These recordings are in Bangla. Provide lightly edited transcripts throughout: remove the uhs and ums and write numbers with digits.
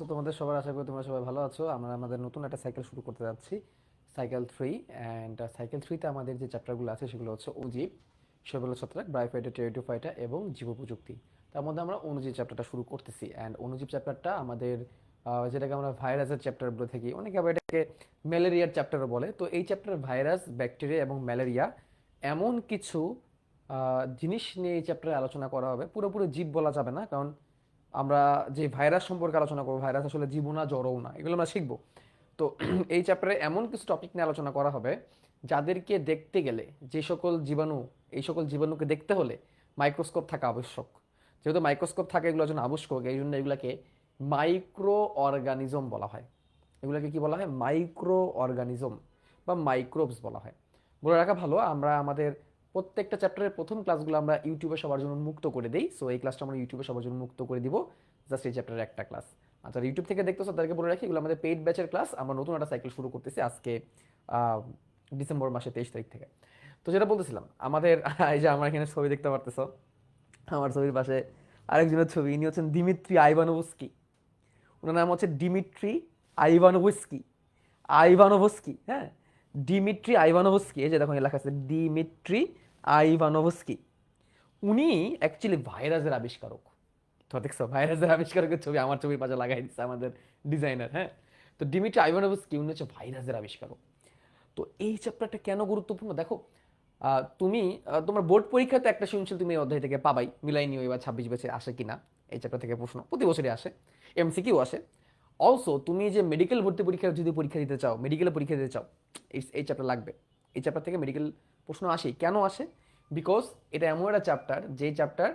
তো তোমাদের সবার আশা করি তোমরা সবাই ভালো আছো। আমরা আমাদের নতুন একটা সাইকেল শুরু করতে যাচ্ছি, সাইকেল 3। অ্যান্ড সাইকেল 3তে আমাদের যে চ্যাপ্টারগুলো আছে সেগুলো হচ্ছে অণুজীব, শৈবাল ছত্রাক, ব্রায়োফাইটা, টেরিডোফাইটা এবং জীব প্রযুক্তি। তার মধ্যে আমরা অণুজীব চ্যাপ্টারটা শুরু করতেছি। অ্যান্ড অণুজীব চ্যাপ্টারটা আমাদের যেটাকে আমরা ভাইরাসের চ্যাপ্টার বলে থাকি, অনেকে আবার এটাকে ম্যালেরিয়ার চ্যাপ্টারও বলে। তো এই চ্যাপ্টার ভাইরাস, ব্যাকটেরিয়া এবং ম্যালেরিয়া এমন কিছু জিনিস নিয়ে এই চ্যাপ্টারে আলোচনা করা হবে। পুরোপুরি জীব বলা যাবে না, কারণ আমরা যে ভাইরাস সম্পর্কে আলোচনা করবো, ভাইরাস আসলে জীবও না জড়ও না, এগুলো আমরা শিখবো। তো এই চ্যাপ্টারে এমন কিছু টপিক নিয়ে আলোচনা করা হবে যাদেরকে দেখতে গেলে, যে সকল জীবাণু, এই সকল জীবাণুকে দেখতে হলে মাইক্রোস্কোপ থাকা আবশ্যক। যেহেতু মাইক্রোস্কোপ থাকে এগুলোর জন্য আবশ্যক, এই জন্য এগুলাকে মাইক্রো অর্গানিজম বলা হয়। এগুলোকে কি বলা হয়? মাইক্রো অর্গানিজম বা মাইক্রোবস বলা হয়। বলে রাখা ভালো, আমরা আমাদের প্রত্যেকটা চ্যাপ্টারের প্রথম ক্লাসগুলো আমরা ইউটিউবে সবার জন্য মুক্ত করে দিই। সো এই ক্লাসটা আমরা ইউটিউবে সবার জন্য মুক্ত করে দিব, জাস্ট এই চ্যাপ্টারের একটা ক্লাস। আচ্ছা, ইউটিউব থেকে দেখতেছো তাদেরকে বলে রাখি, এগুলো আমাদের পেইড ব্যাচের ক্লাস। আমরা নতুন একটা সাইকেল শুরু করতেছি আজকে ডিসেম্বর মাসের 23 তারিখ থেকে। তো যেটা বলতেছিলাম, আমাদের এই যে আমরা এখানে ছবি দেখতে পারতেছো, আমার ছবির পাশে আরেকজনের ছবি, ইনি হচ্ছেন দিমিত্রি আইভানোভস্কি। ওনার নাম হচ্ছে ডিমিট্রি আইভানোভস্কি। আইভানোভস্কি, হ্যাঁ, ডিমিট্রি আইভানোভস্কি। এই যে দেখো লেখা আছে ডিমিট্রি আইভানোভস্কি। উনি অ্যাকচুয়ালি ভাইরাসের আবিষ্কারক। তো দেখছো, ভাইরাসের আবিষ্কারকের ছবি আমার ছবির পাশে লাগাই দিচ্ছে আমাদের ডিজাইনার। হ্যাঁ, তো ডিমিট্রি আইভানোভস্কি উনি হচ্ছে ভাইরাসের আবিষ্কারক। তো এই চ্যাপ্টারটা কেন গুরুত্বপূর্ণ দেখো, তুমি তোমার বোর্ড পরীক্ষাতে একটা সৃজনশীল তুমি এই অধ্যায় থেকে পাবাই, মিলাই নিও এবার 26 ব্যাচে আসে কিনা। এই চ্যাপ্টার থেকে প্রশ্ন প্রতি বছরই আসে, এমসিকিউ আসে। অলসো তুমি যে মেডিকেল ভর্তি পরীক্ষা যদি পরীক্ষা দিতে চাও, মেডিকেলে পরীক্ষা দিতে চাও, এই চ্যাপ্টার লাগবে। এই চ্যাপ্টার থেকে মেডিকেল প্রশ্ন আসে। কেন আসে? বিকজ এটা এমন একটা চ্যাপ্টার, যে চ্যাপ্টার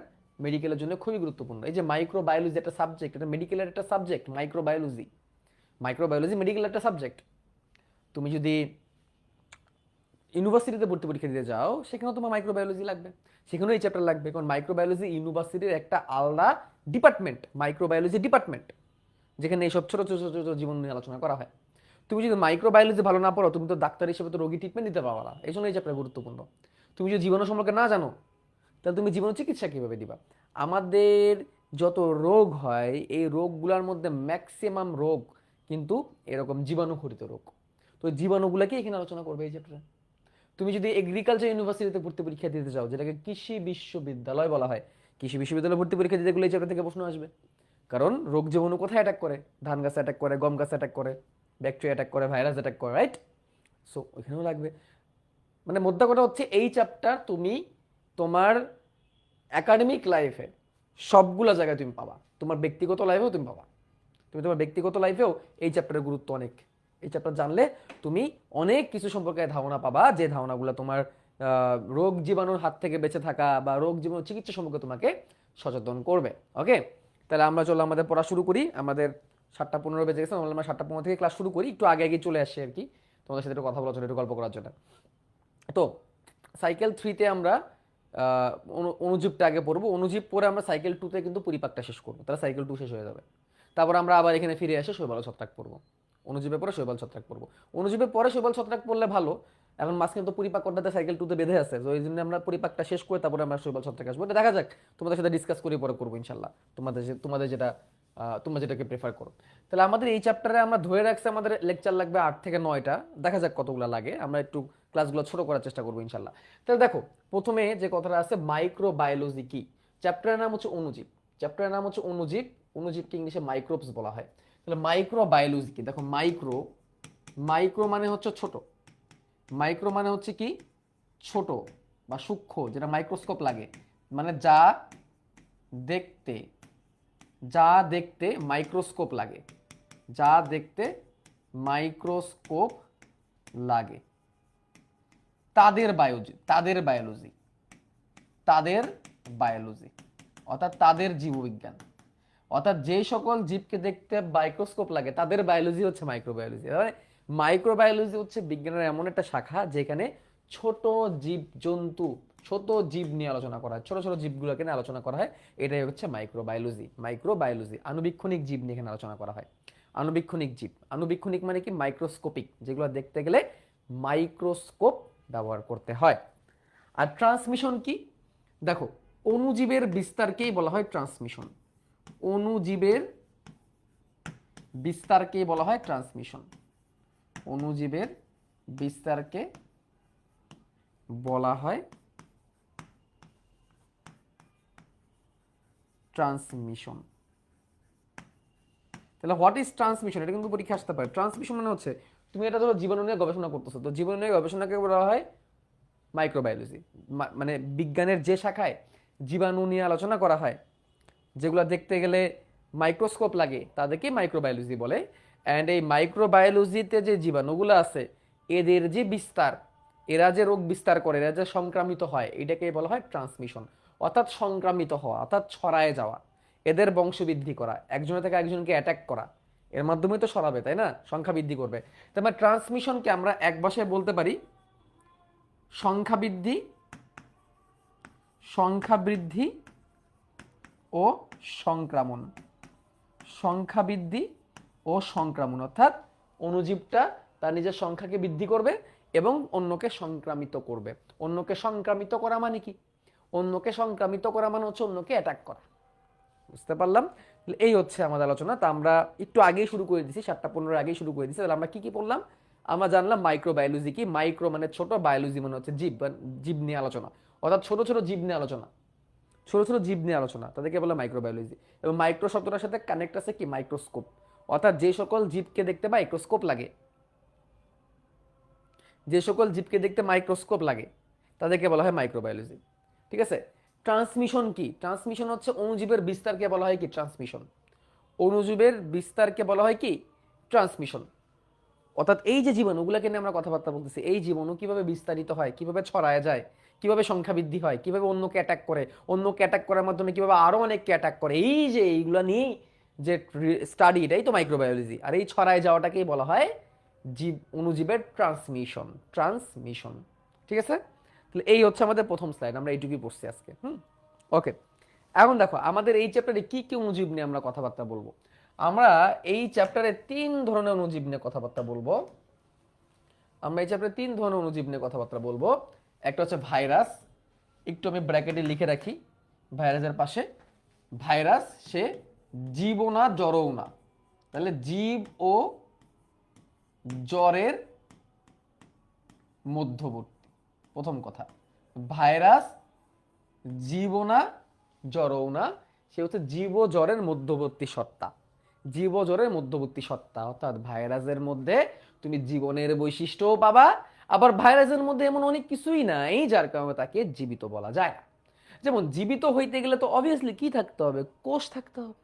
মেডিকেলের জন্য খুবই গুরুত্বপূর্ণ। এই যে মাইক্রোবায়োলজি একটা সাবজেক্ট, এটা মেডিকেলের একটা সাবজেক্ট। মাইক্রোবায়োলজি, মাইক্রোবায়োলজি মেডিকেলের একটা সাবজেক্ট। তুমি যদি ইউনিভার্সিটিতে ভর্তি পরীক্ষা দিতে যাও, সেখানেও তোমার মাইক্রোবায়োলজি লাগবে, সেখানেও এই চ্যাপ্টার লাগবে। কারণ মাইক্রোবায়োলজি ইউনিভার্সিটির একটা আলাদা ডিপার্টমেন্ট, মাইক্রোবায়োলজি ডিপার্টমেন্ট, যেখানে এইসব ছোট ছোট ছোট ছোট জীবন নিয়ে আলোচনা করা হয়। তুমি যদি মাইক্রোবায়োলজি ভালো না পড়ো, তুমি তো ডাক্তার হিসেবে তো রোগী ট্রিটমেন্ট দিতে পারবা না। এই জন্য এই চ্যাপ্টার গুরুত্বপূর্ণ। তুমি যদি জীবাণু সম্পর্কে না জানো, তাহলে তুমি জীবাণু চিকিৎসা কিভাবে দিবা? আমাদের যত রোগ হয়, এই রোগগুলোর মধ্যে ম্যাক্সিমাম রোগ কিন্তু এরকম জীবাণুঘটিত রোগ। তো জীবাণুগুলোকে এখানে আলোচনা করবে এই চ্যাপ্টারে। তুমি যদি এগ্রিকালচার ইউনিভার্সিটিতে ভর্তি পরীক্ষা দিতে চাও, যেটাকে কৃষি বিশ্ববিদ্যালয় বলা হয়, কৃষি বিশ্ববিদ্যালয়ে ভর্তি পরীক্ষা দিতে গেলে এই চ্যাপ্টার থেকে প্রশ্ন আসবে। কারণ রোগ জীবাণু কোথায় অ্যাটাক করে? ধান গাছে অ্যাটাক করে, গম গাছে অ্যাটাক করে, ব্যাকটেরিয়া অ্যাটাক করে, ভাইরাস অ্যাটাক করে, রাইট? সো ওইখানেও লাগবে। মানে মোদ্দা কথা হচ্ছে, এই চ্যাপ্টার তুমি তোমার একাডেমিক লাইফে সবগুলো জায়গায় তুমি পাবা, তোমার ব্যক্তিগত লাইফেও তুমি পাবা। তুমি তোমার ব্যক্তিগত লাইফেও এই চ্যাপ্টারের গুরুত্ব অনেক। এই চ্যাপ্টার জানলে তুমি অনেক কিছু সম্পর্কে ধারণা পাবা, যে ধারণাগুলো তোমার রোগ জীবাণুর হাত থেকে বেঁচে থাকা বা রোগ জীবাণু চিকিৎসা সম্পর্কে তোমাকে সচেতন করবে। ওকে, তাহলে আমরা চলো আমাদের পড়া শুরু করি। আমাদের 7:15 বেজে গেছে, আমরা 7:15 থেকে ক্লাস শুরু করি, একটু আগে আগে চলে আসি আর কি, তোমাদের সাথে একটু কথা বলার জন্য, একটু গল্প করার জন্য। তো সাইকেল 3তে আমরা অণুজীবটা আগে পড়বো। অণুজীব পরে আমরা সাইকেল 2তে কিন্তু পরিপাকটা শেষ করবো, তাহলে সাইকেল 2 শেষ হয়ে যাবে। তারপর আমরা আবার এখানে ফিরে এসে শৈবাল ছত্রাক পড়বো। অণুজীবের পরে শৈবাল ছত্রাক পড়বো। অণুজীবের পরে শৈবাল ছত্রাক পড়লে ভালো, এখন মাঝখানে তো পরিপাক করতে সাইকেল 2তে বেঁধে আছে, তো এই জন্য আমরা পরিপাকটা শেষ করে তারপরে আমরা শৈবাল ছত্রাক আসবো। এটা দেখা যাক, তোমাদের সাথে ডিসকাস করে পরে করবো ইনশাল্লাহ, তোমাদের যেটা তোমরা যেটাকে প্রেফার করো। তাহলে আমাদের এই চ্যাপ্টারে আমরা ধরে রাখছি আমাদের লেকচার লাগবে 8 থেকে 9টা, দেখা যাক কতগুলো লাগে, আমরা একটু ক্লাসগুলো ছোট করার চেষ্টা করবো ইনশাল্লাহ। তাহলে দেখো, প্রথমে যে কথাটা আছে, মাইক্রোবায়োলজি কি। চ্যাপ্টারের নাম হচ্ছে অণুজীব। চ্যাপ্টারের নাম হচ্ছে অণুজীব। অণুজীবকে ইংলিশে মাইক্রোবস বলা হয়। তাহলে মাইক্রোবায়োলজি কি? দেখো, মাইক্রো, মাইক্রো মানে হচ্ছে ছোট। মাইক্রো মানে হচ্ছে কি? ছোট বা সূক্ষ্ম, যেটা মাইক্রোস্কোপ লাগে। মানে দেখতে যা দেখতে মাইক্রোস্কোপ লাগে, যা দেখতে মাইক্রোস্কোপ লাগে, তাদের বায়োলজি, তাদের বায়োলজি, তাদের বায়োলজি, অর্থাৎ তাদের জীববিজ্ঞান। অর্থাৎ যে সকল জীবকে দেখতে মাইক্রোস্কোপ লাগে তাদের বায়োলজি হচ্ছে মাইক্রোবায়োলজি। মাইক্রোবায়োলজি হচ্ছে বিজ্ঞানের এমন একটা শাখা যেখানে ছোট জীব জন্তু, ছোট জীব নিয়ে আলোচনা করা হয়, ছোট ছোট জীবগুলোকে নিয়ে আলোচনা করা হয়। এটাই হচ্ছে মাইক্রোবায়োলজি। মাইক্রোবায়োলজি আণুবীক্ষণিক জীব নিয়ে এখানে আলোচনা করা হয়। আণুবীক্ষণিক জীব, আণুবীক্ষণিক মানে কি? মাইক্রোস্কোপিক, যেগুলো দেখতে গেলে মাইক্রোস্কোপ ব্যবহার করতে হয়। আর ট্রান্সমিশন কি? দেখো, অণুজীবের বিস্তারকেই বলা হয় ট্রান্সমিশন। অণুজীবের বিস্তারকে বলা হয় ট্রান্সমিশন। অণুজীবের বিস্তারকে বলা হয় ট্রান্সমিশন। তাহলে হোয়াট ইজ ট্রান্সমিশন, এটা কিন্তু পরীক্ষা আসতে পারে। ট্রান্সমিশন মানে হচ্ছে তুমি এটা ধরো জীবাণু নিয়ে গবেষণা করতেছো, তো জীবাণু নিয়ে গবেষণাকে বলা হয় মাইক্রোবায়োলজি। মানে বিজ্ঞানের যে শাখায় জীবাণু নিয়ে আলোচনা করা হয়, যেগুলো দেখতে গেলে মাইক্রোস্কোপ লাগে, তাদেরকে মাইক্রোবায়োলজি বলে। অ্যান্ড এই মাইক্রোবায়োলজিতে যে জীবাণুগুলো আছে, এদের যে বিস্তার, এরা যে রোগ বিস্তার করে, এরা যে সংক্রামিত হয়, এটাকে বলা হয় ট্রান্সমিশন। অর্থাৎ সংক্রামিত হওয়া, অর্থাৎ ছড়ায় যাওয়া, এদের বংশবৃদ্ধি করা, একজনের থেকে একজনকে অ্যাটাক করা, এর মাধ্যমে তো ছড়াবে, তাই না, সংখ্যা বৃদ্ধি করবে। তার মানে ট্রান্সমিশনকে আমরা এক ভাষায় বলতে পারি সংখ্যা বৃদ্ধি, সংখ্যা বৃদ্ধি ও সংক্রমণ। সংখ্যা বৃদ্ধি ও সংক্রমণ, অর্থাৎ অণুজীবটা তার নিজের সংখ্যাকে বৃদ্ধি করবে এবং অন্যকে সংক্রামিত করবে। অন্যকে সংক্রামিত করা মানে কি? অন্যকে সংক্রামিত করা মানে হচ্ছে অন্যকে অ্যাটাক করা। বুঝতে পারলাম? এই হচ্ছে আমাদের আলোচনা। তা আমরা একটু আগেই শুরু করে দিয়েছি, 7:15 আগেই শুরু করে দিয়েছি। তাহলে আমরা কি কি পড়লাম? আমরা জানলাম মাইক্রোবায়োলজি কি। মাইক্রো মানে ছোট, বায়োলজি মানে হচ্ছে জীব, জীব নিয়ে আলোচনা, অর্থাৎ ছোট ছোট জীব নিয়ে আলোচনা, ছোট ছোট জীব নিয়ে আলোচনা, তাদেরকে বলে মাইক্রোবায়োলজি। এবং মাইক্রো শব্দটার সাথে কানেক্ট আছে কি মাইক্রোস্কোপ, অর্থাৎ যে সকল জীবকে দেখতে মাইক্রোস্কোপ লাগে, যে সকল জীবকে দেখতে মাইক্রোস্কোপ লাগে, তাদেরকে বলা হয় মাইক্রোবায়োলজি। ঠিক আছে? ট্রান্সমিশন কি? ট্রান্সমিশন হচ্ছে অণুজীবের বিস্তারকে বলা হয় কি ট্রান্সমিশন। অণুজীবের বিস্তারকে বলা হয় কি ট্রান্সমিশন। অর্থাৎ এই যে জীবাণুগুলোকে নিয়ে আমরা কথাবার্তা বলতেছি, এই জীবাণু কিভাবে বিস্তারিত হয়, কিভাবে ছড়ায় যায়, কিভাবে সংখ্যা বৃদ্ধি হয়, কিভাবে অন্যকে অ্যাটাক করে, অন্যকে অ্যাটাক করার মাধ্যমে কিভাবে আরো অনেককে অ্যাটাক করে, এই যে এইগুলো নিয়ে যে স্টাডি, এটাই তো মাইক্রোবায়োলজি। আর এই ছড়ায় যাওয়াটাকেই বলা হয় জীব, অণুজীবের ট্রান্সমিশন। ট্রান্সমিশন। ঠিক আছে? তাহলে এই হচ্ছে আমাদের প্রথম স্লাইড, আমরা এইটুকুই পড়ছি আজকে। ওকে, এখন দেখো আমাদের এই চ্যাপ্টারে কি কি অণুজীব নিয়ে আমরা কথাবার্তা বলবো। আমরা এই চ্যাপ্টারে 3 ধরনের অণুজীব নিয়ে কথাবার্তা বলবো। আমরা এই চ্যাপ্টারে 3 ধরনের অণুজীব নিয়ে কথাবার্তা বলবো। একটা হচ্ছে ভাইরাস, একটু আমি ব্র্যাকেটে লিখে রাখি ভাইরাসের পাশে। ভাইরাস সে জীবও না জ্বরও না, তাহলে জীব ও জ্বরের মধ্যবর্তী। প্রথম কথা, ভাইরাস জীবও না জ্বরও না, সে হচ্ছে জীব ও জ্বরের মধ্যবর্তী সত্তা। জীব ও জ্বরের মধ্যবর্তী সত্তা, অর্থাৎ ভাইরাসের মধ্যে তুমি জীবনের বৈশিষ্ট্যও পাবা, আবার ভাইরাসের মধ্যে এমন অনেক কিছুই নাই যার কারণে তাকে জীবিত বলা যায় না। যেমন জীবিত হইতে গেলে তো অবভিয়াসলি কি থাকতে হবে? কোষ থাকতে হবে।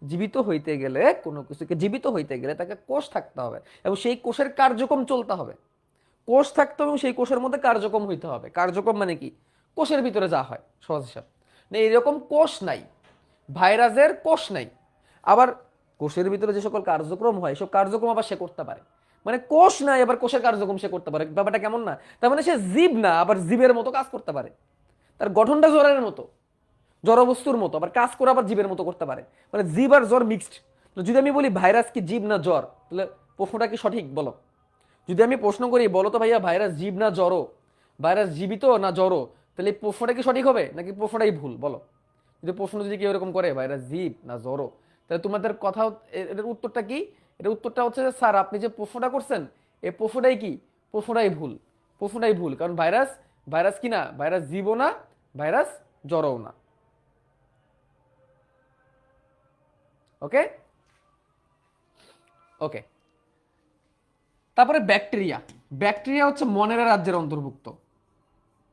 জীবিত হইতে গেলে, কোনো কিছুকে জীবিত হইতে গেলে তাকে কোষ থাকতে হবে এবং সেই কোষের কার্যক্রম চলতে হবে। কোষ থাকতে হবে এবং সেই কোষের মধ্যে কার্যক্রম হইতে হবে। কার্যক্রম মানে কি? কোষের ভিতরে যা হয়, সহজ হিসাব। না, এরকম কোষ নাই, ভাইরাসের কোষ নাই। আবার কোষের ভিতরে যে সকল কার্যক্রম হয়, সব কার্যক্রম আবার সে করতে পারে। মানে কোষ নাই, আবার কোষের কার্যক্রম সে করতে পারে। ব্যাপারটা কেমন না? তার মানে সে জীব না, আবার জীবের মতো কাজ করতে পারে। তার গঠনটা জ্বরের মতো, জড়বস্তুর মতো, আবার কাজ করে আবার জীবের মতো করতে পারে। মানে জীব আর জ্বর মিক্সড। যদি আমি বলি ভাইরাস কি জীব না জ্বর, তাহলে প্রশ্নটা কি সঠিক বলো? যদি আমি প্রশ্ন করি বলো তো ভাইয়া ভাইরাস জীব না জড়ো, ভাইরাস জীবিত না জড়ো, তাহলে এই প্রশ্নটা কি সঠিক হবে নাকি প্রশ্নটাই ভুল বলো? যদি প্রশ্ন যদি কেউ এরকম করে ভাইরাস জীব না জড়ো, তাহলে তোমাদের কথা, এটার উত্তরটা কি? এটার উত্তরটা হচ্ছে যে স্যার আপনি যে প্রশ্নটা করছেন এই প্রশ্নটাই কি? প্রশ্নটাই ভুল। প্রশ্নটাই ভুল, কারণ ভাইরাস, ভাইরাস কি না, ভাইরাস জীবও না, ভাইরাস জড়ও না। ওকে ওকে। তারপরে ব্যাকটেরিয়া। ব্যাকটেরিয়া হচ্ছে মনেরা রাজ্যের অন্তর্ভুক্ত।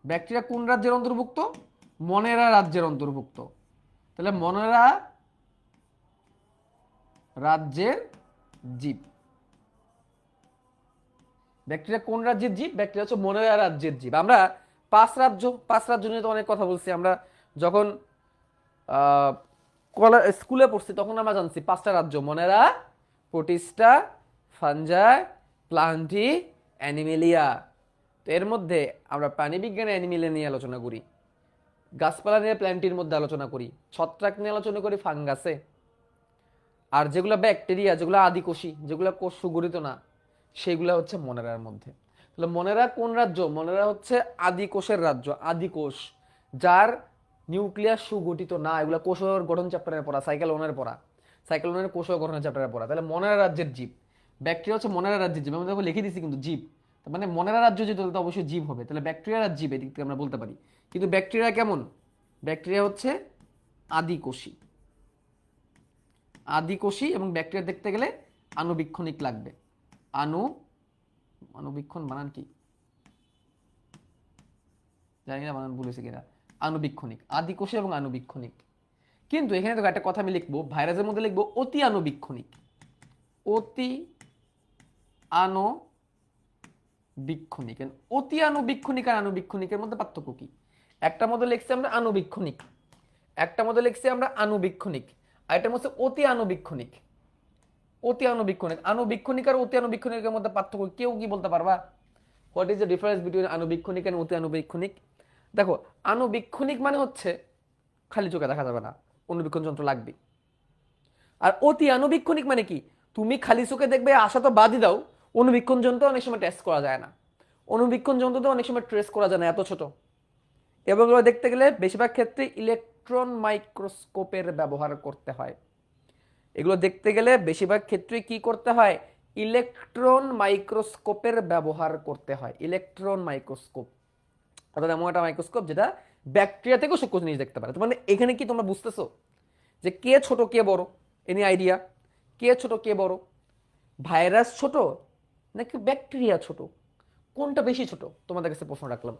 ব্যাকটেরিয়া কোন রাজ্যের অন্তর্ভুক্ত? মনেরা রাজ্যের অন্তর্ভুক্ত। তাহলে মনেরা রাজ্যের জীব। ব্যাকটেরিয়া কোন রাজ্যের জীব? ব্যাকটেরিয়া হচ্ছে মনেরা রাজ্যের জীব। আমরা 5 রাজ্য নিয়ে তো অনেক কথা বলছি। আমরা যখন স্কুলে পড়ছি তখন আমরা জানছি 5টা রাজ্য: মনেরা, প্রোটিস্টা, ফাঞ্জাই, প্লান্টি, অ্যানিমেলিয়া। তো এর মধ্যে আমরা প্রাণীবিজ্ঞানে অ্যানিমেলিয়া নিয়ে আলোচনা করি, গাছপালা নিয়ে প্ল্যান্টির মধ্যে আলোচনা করি, ছত্রাক নিয়ে আলোচনা করি ফাঙ্গাসে। আর যেগুলো ব্যাকটেরিয়া, যেগুলো আদিকোষী, যেগুলো কোষ সুগঠিত না, সেগুলো হচ্ছে মনেরার মধ্যে। তাহলে মনেরা কোন রাজ্য? মনেরা হচ্ছে আদিকোষের রাজ্য। আদিকোষ যার নিউক্লিয়াস সুগঠিত না, এগুলো কোষের গঠন চ্যাপ্টারে পড়া, সাইকেল 1-এর পড়া। সাইকেল ওয়ানের কোষ ও গঠনের চ্যাপ্টারে পড়া। তাহলে মনেরা রাজ্যের জীব, ব্যাকটেরিয়া হচ্ছে মনেরা রাজ্যের জীব, আমি দেখো লিখে দিচ্ছি কিন্তু জীব, তার মানে মনেরা রাজ্য যেহেতু তাহলে তো অবশ্যই জীব হবে, তাহলে ব্যাকটেরিয়া আর জীব এদিক থেকে আমরা বলতে পারি। কিন্তু ব্যাকটেরিয়া কেমন, ব্যাকটেরিয়া হচ্ছে আদিকোষী, আদিকোষী, এবং ব্যাকটেরিয়া দেখতে গেলে আণুবীক্ষণিক লাগবে। আণুবীক্ষণ বানান কি জানি না, বানান বলেছে কিনা, আণুবীক্ষণিক, আদিকোষী এবং আণুবীক্ষণিক। কিন্তু এখানে তো একটা কথা আমি লিখবো, ভাইরাসের মধ্যে লিখবো অতি আণুবীক্ষণিক, অতি আণুবীক্ষণিক। অতি আণুবীক্ষণিক আর আণুবীক্ষণিকের মধ্যে পার্থক্য কি? একটা মধ্যে লিখছি আমরা আণুবীক্ষণিক, একটা মধ্যে লিখছি আমরা আণুবীক্ষণিক, আর এটার মধ্যে অতি আণুবীক্ষণিক। অতি আণুবীক্ষণিক, আণুবীক্ষণিক আর অতি আণুবীক্ষণিকের মধ্যে পার্থক্য কেউ কি বলতে পারবা? What is the difference between আণুবীক্ষণিক এন্ড অতি আণুবীক্ষণিক? দেখো, আণুবীক্ষণিক মানে হচ্ছে খালি চোখে দেখা যাবে না, অনুবীক্ষণ যন্ত্র লাগবে। আর অতি আণুবীক্ষণিক মানে কি, তুমি খালি চোখে দেখবে আশা তো বাদই দাও, অনুবীক্ষণ যন্ত্র অনেক সময় টেস্ট করা যায় না, অনুবীক্ষণ যন্ত্র তো অনেক সময় ট্রেস করা যায় না, এত ছোট। এবং এগুলো দেখতে গেলে বেশিরভাগ ক্ষেত্রে ইলেকট্রন মাইক্রোস্কোপের ব্যবহার করতে হয়। এগুলো দেখতে গেলে বেশিরভাগ ক্ষেত্রে কি করতে হয়, ইলেকট্রন মাইক্রোস্কোপের ব্যবহার করতে হয়। ইলেকট্রন মাইক্রোস্কোপ অর্থাৎ এমন একটা মাইক্রোস্কোপ যেটা ব্যাকটেরিয়া থেকেও সূক্ষ্ম জিনিস দেখতে পারে। মানে এখানে কি তোমরা বুঝতেছো যে কে ছোট কে বড়? Any idea? কে ছোট কে বড়? ভাইরাস ছোট নাকি ব্যাকটেরিয়া ছোট? কোনটা বেশি ছোট? তোমাদের কাছে প্রশ্ন রাখলাম।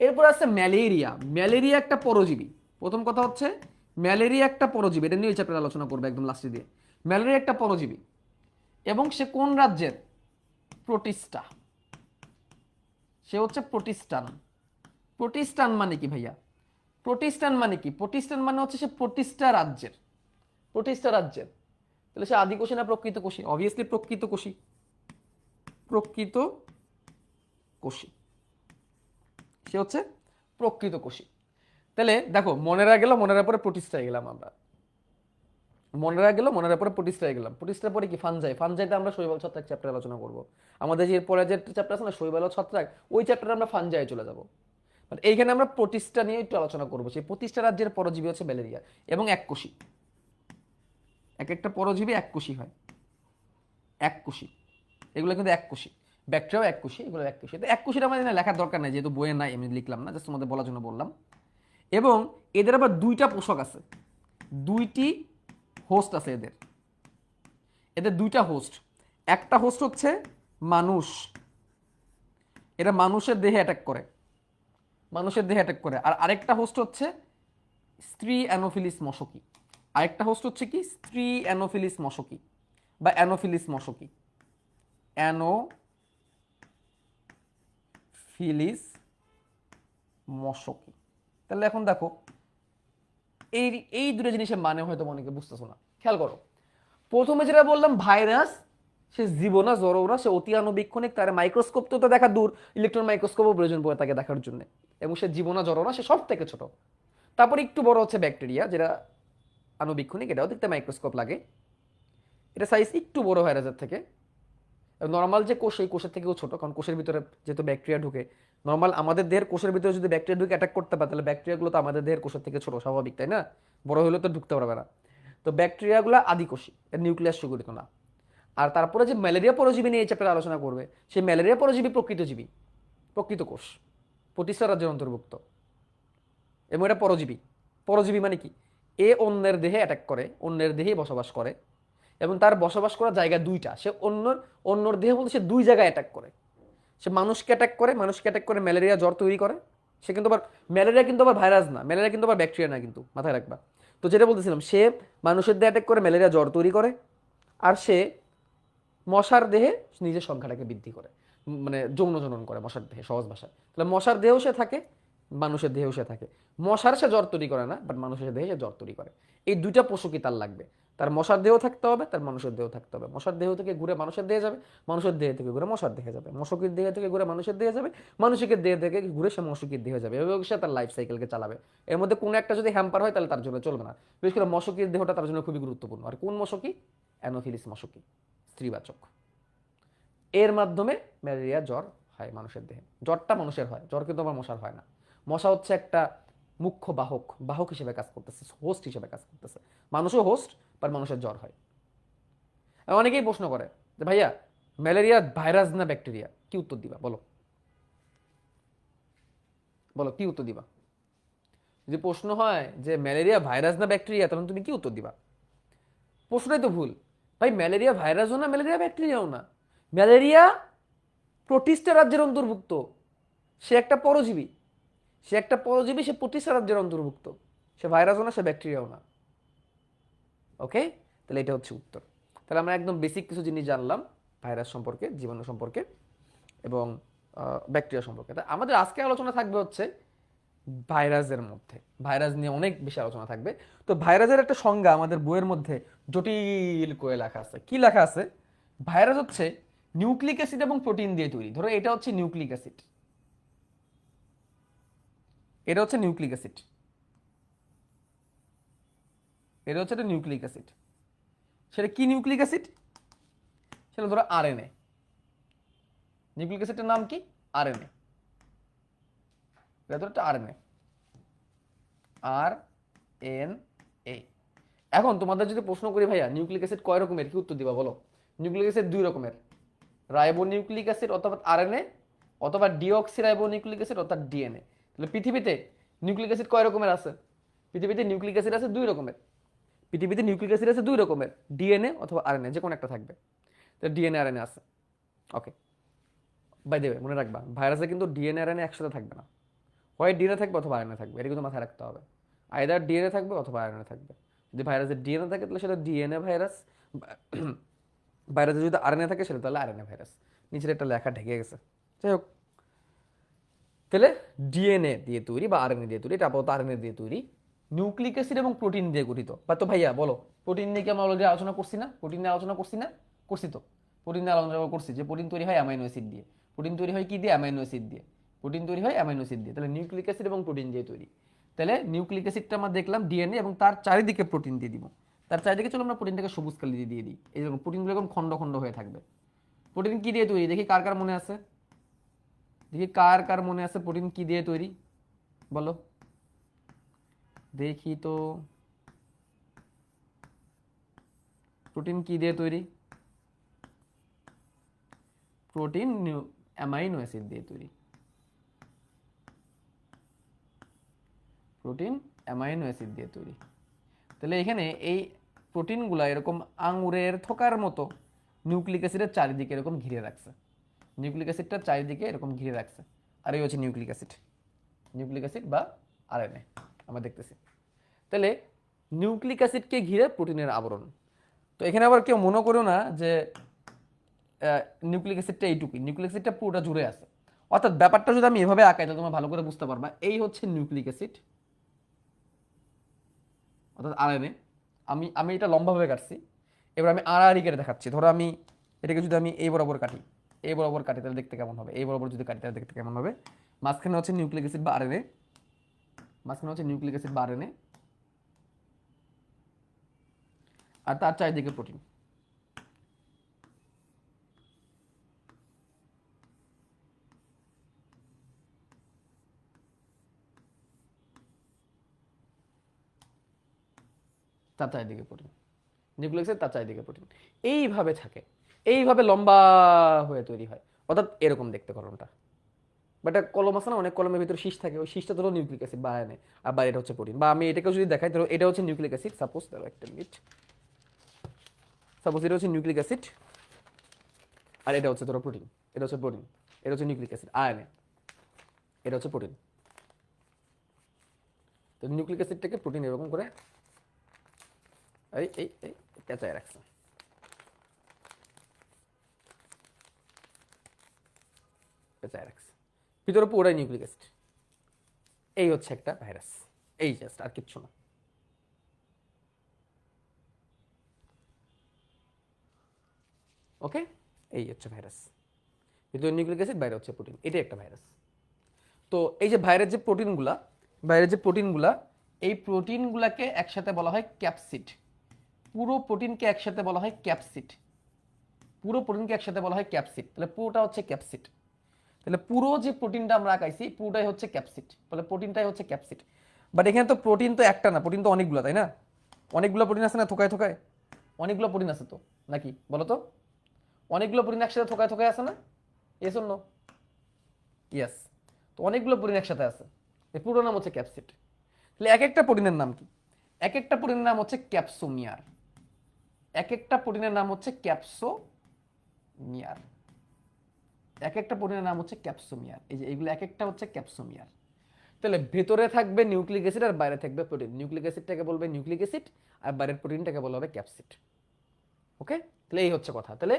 এরপর আছে ম্যালেরিয়া। ম্যালেরিয়া একটা পরজীবী। প্রথম কথা হচ্ছে ম্যালেরিয়া একটা পরজীবী, এটা নিয়ে চ্যাপ্টার আলোচনা করবে একদম লাস্টে দিয়ে। ম্যালেরিয়া একটা পরজীবী এবং সে কোন রাজ্যের? প্রোটিস্টা। সে হচ্ছে প্রোটিস্টান। প্রোটিস্টান মানে কি ভাইয়া? প্রোটিস্টান মানে কি? প্রোটিস্টান মানে হচ্ছে সে প্রতিষ্ঠা রাজ্যের, প্রতিষ্ঠা রাজ্যের। তাহলে সে আদিকোষী না প্রকৃত কোষী? অবভিয়াসলি প্রকৃত কোষী, প্রকৃত কোষী, সে হচ্ছে প্রকৃত কোষী। তাহলে দেখো, মনেরা গেল, মনেরা পরে প্রতিষ্ঠায় গেলাম আমরা, মনেরা গেল, মনেরা পরে প্রতিষ্ঠায় গেলাম। প্রতিষ্ঠার পরে কি ফানজাই? ফানজাইতে আমরা শৈবাল ছত্রাক চ্যাপ্টার আলোচনা করব। আমাদের যে পরে যে চ্যাপ্টার আছে না শৈবাল ছত্রাক, ওই চ্যাপ্টারে আমরা ফানজাই চলে যাব। এইখানে আমরা প্রতিষ্ঠা নিয়ে একটু আলোচনা করবো। সেই প্রতিষ্ঠা রাজ্যের পরজীবী হচ্ছে ম্যালেরিয়া এবং এককোষী। এক একটা পরজীবী এককোষী হয়, এককোষী। এগুলো কিন্তু এককোষী। ব্যাকটেরিয়াও এককোষী, এগুলো এককোষী। তো এককোষীটা আমাদের লেখার দরকার নাই, যেহেতু বইয়ে নাই আমি লিখলাম না, জাস্ট তোমাদের বলার জন্য বললাম। এবং এদের আবার দুইটা পোষক আছে, দুইটি হোস্ট আছে এদের, এদের দুইটা হোস্ট। একটা হোস্ট হচ্ছে মানুষ, এরা মানুষের দেহে অ্যাটাক করে, মানুষের দেহে অ্যাটাক করে। আর আরেকটা হোস্ট হচ্ছে স্ত্রী অ্যানোফিলিস মশকি। আরেকটা হোস্ট হচ্ছে কি স্ত্রী অ্যানোফিলিস মশকি বা অ্যানোফিলিস মশকি, অ্যানোফিলিস মশকি। তাহলে এখন দেখো এই এই দুটো জিনিসের মানে হয়তো অনেকে বুঝতেছো না। খেয়াল করো, প্রথমে যেটা বললাম ভাইরাস, সে জীবও না জড়ও না, সে অতি আণুবীক্ষণিক, তার মাইক্রোস্কোপ তো দেখা দূর, ইলেকট্রন মাইক্রোস্কোপও প্রয়োজন পড়ে তাকে দেখার জন্য, এবং সে জীবও না জড়ও না, সে সব থেকে ছোট। তারপর একটু বড় হচ্ছে ব্যাকটেরিয়া, যেটা আণুবীক্ষণিক, এটাও দেখতে মাইক্রোস্কোপ লাগে, এটা সাইজ একটু বড় ভাইরাসের থেকে। নর্মাল যে কোষ, এই কোষের থেকেও ছোট, কারণ কোষের ভিতরে যেহেতু ব্যাকটেরিয়া ঢুকে, নর্মাল আমাদের দেহের কোষের ভিতরে যদি ব্যাকটেরিয়া ঢুকে অ্যাটাক করতে পারে, তাহলে ব্যাকটেরিয়াগুলো তো আমাদের দেহের কোষের থেকে ছোট, স্বাভাবিক তাই না? বড় হলে তো ঢুকতে পারবে না। তো ব্যাকটেরিয়াগুলো আদিকোষী, এর নিউক্লিয়াস সুগঠিত না। আর তারপরে যে ম্যালেরিয়া পরজীবী নিয়ে এই চ্যাপ্টারে আলোচনা করবে, সেই ম্যালেরিয়া পরজীবী প্রকৃতজীবী, প্রকৃত কোষ, প্রতিষ্ঠা রাজ্যের অন্তর্ভুক্ত, এবং এটা পরজীবী। পরজীবী মানে কি, এ অন্যের দেহে অ্যাটাক করে, অন্যের দেহেই বসবাস করে, এবং তার বসবাস করার জায়গা দুইটা। সে অন্যর দেহে বলতে সে দুই জায়গায় অ্যাটাক করে। সে মানুষকে অ্যাটাক করে, মানুষকে অ্যাটাক করে ম্যালেরিয়া জ্বর তৈরি করে। সে কিন্তু আবার ম্যালেরিয়া কিন্তু আবার ভাইরাস না, ম্যালেরিয়া কিন্তু আবার ব্যাকটেরিয়া না, কিন্তু মাথায় রাখবা। তো যেটা বলতেছিলাম, সে মানুষের দেহে অ্যাটাক করে ম্যালেরিয়া জ্বর তৈরি করে, আর সে মশার দেহে নিজের সংখ্যাটাকে বৃদ্ধি করে, মানে যৌন জনন করে মশার দেহে, সহজ ভাষায়। তাহলে মশার দেহেও সে থাকে, মানুষের দেহেও সে থাকে। মশার সে জ্বর তৈরি করে না, বাট মানুষের দেহে সে জ্বর তৈরি করে। এই দুইটা পশুকে তার লাগবে, তার মশার দেহ থাকতে হবে, তার মানুষের দেহ থাকতে হবে। মশার দেহ থেকে ঘুরে মানুষের দেহে যাবে, মানুষের দেহ থেকে ঘুরে মশার দেহে যাবে, মশকের দেহ থেকে ঘুরে মানুষের দেহে যাবে, মানুষের দেহ থেকে ঘুরে সে মশকের দেহে যাবে, এবং সে তার লাইফ সাইকেলকে চালাবে। এর মধ্যে কোনো একটা যদি হ্যাম্পার হয় তাহলে তার জন্য চলবে না। বিশেষ করে মশকের দেহটা তার জন্য খুবই গুরুত্বপূর্ণ। আর কোন মশকি? অ্যানোফিলিস মশকি, স্ত্রীবাচক। এর মাধ্যমে ম্যালেরিয়া জ্বর হয় মানুষের দেহে। জ্বরটা মানুষের হয়, জ্বর কিন্তু আমার মশার হয় না। মশা হচ্ছে একটা মুখ্য বাহক, বাহক হিসেবে কাজ করতেছে, হোস্ট হিসেবে কাজ করতেছে। মানুষও হোস্ট, বা মানুষের জ্বর হয়। আর অনেকেই প্রশ্ন করে যে ভাইয়া ম্যালেরিয়া ভাইরাস না ব্যাকটেরিয়া, কি উত্তর দিবা বলো? বলো কি উত্তর দিবা? যদি প্রশ্ন হয় যে ম্যালেরিয়া ভাইরাস না ব্যাকটেরিয়া, তখন তুমি কি উত্তর দিবা? প্রশ্নটাই তো ভুল। ভাই ম্যালেরিয়া ভাইরাসও না, ম্যালেরিয়া ব্যাকটেরিয়াও না। ম্যালেরিয়া প্রোটিস্টা রাজ্যের অন্তর্ভুক্ত। সে একটা পরজীবী, সে প্রোটিস্টা রাজ্যের অন্তর্ভুক্ত। সে ভাইরাসও না, সে ব্যাকটেরিয়াও না। ওকে, তাহলে এটা হচ্ছে উত্তর। তাহলে আমরা একদম বেসিক কিছু জিনিস জানলাম ভাইরাস সম্পর্কে, জীবাণু সম্পর্কে এবং ব্যাকটেরিয়া সম্পর্কে। তা আমাদের আজকে আলোচনা থাকবে হচ্ছে ভাইরাসের মধ্যে। ভাইরাস নিয়ে অনেক বেশি আলোচনা থাকবে। তো ভাইরাসের একটা সংজ্ঞা আমাদের বইয়ের মধ্যে জটিল করে লেখা আছে। কি লেখা আছে? ভাইরাস হচ্ছে নিউক্লিক অ্যাসিড এবং প্রোটিন দিয়ে তৈরি। ধরো এটা হচ্ছে নিউক্লিক অ্যাসিড, এটা হচ্ছে নিউক্লিক অ্যাসিড, এটা হচ্ছে একটা নিউক্লিক অ্যাসিড। সেটা কি নিউক্লিক অ্যাসিড? সেটা ধরো আরএনএ। নিউক্লিক অ্যাসিডের নাম কি? আরএনএ। এটা ধরো একটা আরএনএ, আর এন এ। এখন তোমাদের যদি প্রশ্ন করি ভাইয়া নিউক্লিক অ্যাসিড কয় রকমের, কি উত্তর দিবা বলো? নিউক্লিক অ্যাসিড দুই রকমের, রাইবো নিউক্লিক অ্যাসিড অথবা আরএনএ, অথবা ডিঅক্সি রাইবো নিউক্লিক অ্যাসিড অর্থাৎ ডিএনএ। তাহলে পৃথিবীতে নিউক্লিক অ্যাসিড কয় রকমের আছে? পৃথিবীতে নিউক্লিক অ্যাসিড আছে দুই রকমের। পৃথিবীতে নিউক্লিক অ্যাসিড আছে দুই রকমের, ডিএনএ অথবা আরএনএ, যে কোনো একটা থাকবে। তো ডিএনএ আরএনএ আছে। ওকে, বাই দেবে মনে রাখবা ভাইরাসে কিন্তু ডিএনএ আরএনএ একসাথে থাকবে না। হয় ডিএনএ থাকবে অথবা আরএনএ থাকবে, এটা কিন্তু মাথায় রাখতে হবে। আইদার ডিএনএ থাকবে অথবা আরএনএ থাকবে। যদি ভাইরাসের ডিএনএ থাকে তাহলে সেটা ডিএনএ ভাইরাস, ভাইরাসে যদি আরএনএ থাকে সেটা তাহলে আরএনএ ভাইরাস। নিচের একটা লেখা ঢেকে গেছে, যাই হোক। তাহলে ডিএনএ দিয়ে তৈরি বা আরএনএ দিয়ে তৈরি, এটা আপাতত আরএনএ দিয়ে তৈরি। নিউক্লিক অ্যাসিড এবং প্রোটিন দিয়ে গঠিত। বা তো ভাইয়া বলো, প্রোটিন নিয়ে কি আমরা অলরেডি আলোচনা করছি না? প্রোটিন নিয়ে আলোচনা করছি না? করছি তো। প্রোটিন নিয়ে আলোচনা করছি যে প্রোটিন তৈরি হয় অ্যামাইনো অ্যাসিড দিয়ে। প্রোটিন তৈরি হয় কি দিয়ে? অ্যামাইনো অ্যাসিড দিয়ে। প্রোটিন তৈরি হয় অ্যামাইনো অ্যাসিড দিয়ে। তাহলে নিউক্লিক অ্যাসিড এবং প্রোটিন দিয়ে তৈরি। তাহলে নিউক্লিক অ্যাসিডটা আমরা দেখলাম ডিএনএ, এবং তার চারিদিকে প্রোটিন দিয়ে দিব। তার চারিদিকে চলো আমরা প্রোটিনটাকে সবুজ কালি দিয়ে দিই। এই যেরকম প্রোটিনগুলো এরকম খন্ড খন্ড হয়ে থাকবে। প্রোটিন কি দিয়ে তৈরি? দেখি কার কার মনে আছে, দেখি কার কার মনে আছে প্রোটিন কি দিয়ে তৈরি বলো দেখি তো। প্রোটিন কি দিয়ে তৈরি? প্রোটিন অ্যামাইনো অ্যাসিড দিয়ে তৈরি। প্রোটিন অ্যামাইনো অ্যাসিড দিয়ে তৈরি। তাহলে এখানে এই প্রোটিনগুলো এরকম আঙুরের থোকার মতো নিউক্লিক অ্যাসিডের চারিদিকে এরকম ঘিরে রাখছে। নিউক্লিক অ্যাসিডটার চারিদিকে এরকম ঘিরে রাখছে। আর এই হচ্ছে নিউক্লিক অ্যাসিড, নিউক্লিক অ্যাসিড বা আরএনএ আমরা দেখতেছি। তাহলে নিউক্লিক অ্যাসিডকে ঘিরে প্রোটিনের আবরণ। তো এখানে আবার কেউ মনে করো না যে নিউক্লিক অ্যাসিডটা এইটুকুই, নিউক্লিক অ্যাসিডটা পুরোটা জুড়ে আছে। অর্থাৎ ব্যাপারটা যদি আমি এভাবে আঁকাই তাহলে তোমরা ভালো করে বুঝতে পারবা। এই হচ্ছে নিউক্লিক অ্যাসিড অর্থাৎ আরএনএ। আমি আমি এটা লম্বাভাবে কাটছি, এবার আমি আড়াআড়ি কেটে দেখাচ্ছি। ধরো আমি এটাকে যদি আমি এই বরাবর কাটি, এই বরাবর কাটি তাহলে দেখতে কেমন হবে? এই বরাবর যদি কাটি তাহলে দেখতে কেমন হবে? মাঝখানে হচ্ছে নিউক্লিক অ্যাসিড বা আরএনএ, মাঝখানে হচ্ছে নিউক্লিক অ্যাসিড বা আরএনএ, আর তার চারিদিকে প্রোটিন। তার চারিদিকে প্রোটিন, নিউক্লিক অ্যাসিড তার চারিদিকে প্রোটিন। এইভাবে থাকে, এইভাবে লম্বা হয়ে তৈরি হয়। অর্থাৎ এরকম দেখতে কলমটা। বাট কলম আছে না, অনেক কলমের ভিতরে শীষ থাকে, ওই শীষটা ধরো নিউক্লিক অ্যাসিড বা আরএনএ, আবার এটা হচ্ছে প্রোটিন। বা আমি এটাকে যদি দেখাই, ধরো এটা হচ্ছে নিউক্লিক অ্যাসিড, সাপোজ ধরো একটা মিনিট, সাপোজ এটা হচ্ছে নিউক্লিক অ্যাসিড আর এটা হচ্ছে ধরো প্রোটিন, এটা হচ্ছে প্রোটিন, এটা হচ্ছে নিউক্লিক অ্যাসিড আরএনএ, এটা হচ্ছে প্রোটিন। তো নিউক্লিক অ্যাসিডটাকে প্রোটিন এরকম করে এই এই এই পেঁচায় রাখছে, পেঁচায় রাখছে, ভিতরে পুরোটাই নিউক্লিক অ্যাসিড। এই হচ্ছে একটা ভাইরাস, এই জাস্ট, আর কিচ্ছু না। ওকে, এই হচ্ছে ভাইরাস, ভিতরে নিউক্লিক অ্যাসিড, বাইরে হচ্ছে প্রোটিন, এটাই একটা ভাইরাস। তো এই যে বাইরের যে প্রোটিনগুলা, বাইরের যে প্রোটিনগুলা, এই প্রোটিনগুলাকে একসাথে বলা হয় ক্যাপসিড। পুরো প্রোটিনকে একসাথে বলা হয় ক্যাপসিড, পুরো প্রোটিনকে একসাথে বলা হয় ক্যাপসিড। তাহলে পুরোটা হচ্ছে ক্যাপসিড। তাহলে পুরো যে প্রোটিনটা আমরা আঁকাইছি পুরোটাই হচ্ছে ক্যাপসিড, তাহলে প্রোটিনটাই হচ্ছে ক্যাপসিড। বাট এখানে তো প্রোটিন তো একটা না, প্রোটিন তো অনেকগুলো, তাই না? অনেকগুলো প্রোটিন আছে না থোকায় থোকায়। অনেকগুলো প্রোটিন আছে তো, নাকি বলো তো? অনেকগুলো প্রোটিন একসাথে থোকায় থোকায় আছে না? Yes or no? ইয়েস। তো অনেকগুলো প্রোটিন একসাথে আছে, এর পুরো নাম হচ্ছে ক্যাপসিড। তাহলে এক একটা প্রোটিনের নাম কি? এক একটা প্রোটিনের নাম হচ্ছে ক্যাপসোমিয়ার। এক একটা প্রোটিনের নাম হচ্ছে ক্যাপসোমিয়ার। এক একটা প্রোটিনের নাম হচ্ছে ক্যাপসোমিয়ার। এই যে এগুলো এক একটা হচ্ছে ক্যাপসোমিয়ার। তাহলে ভেতরে থাকবে নিউক্লিক অ্যাসিড আর বাইরে থাকবে প্রোটিন। নিউক্লিক অ্যাসিডটাকে বলবে নিউক্লিক অ্যাসিড আর বাইরের প্রোটিনটাকে বলা হবে ক্যাপসিড। ওকে, তাহলে এই হচ্ছে কথা। তাহলে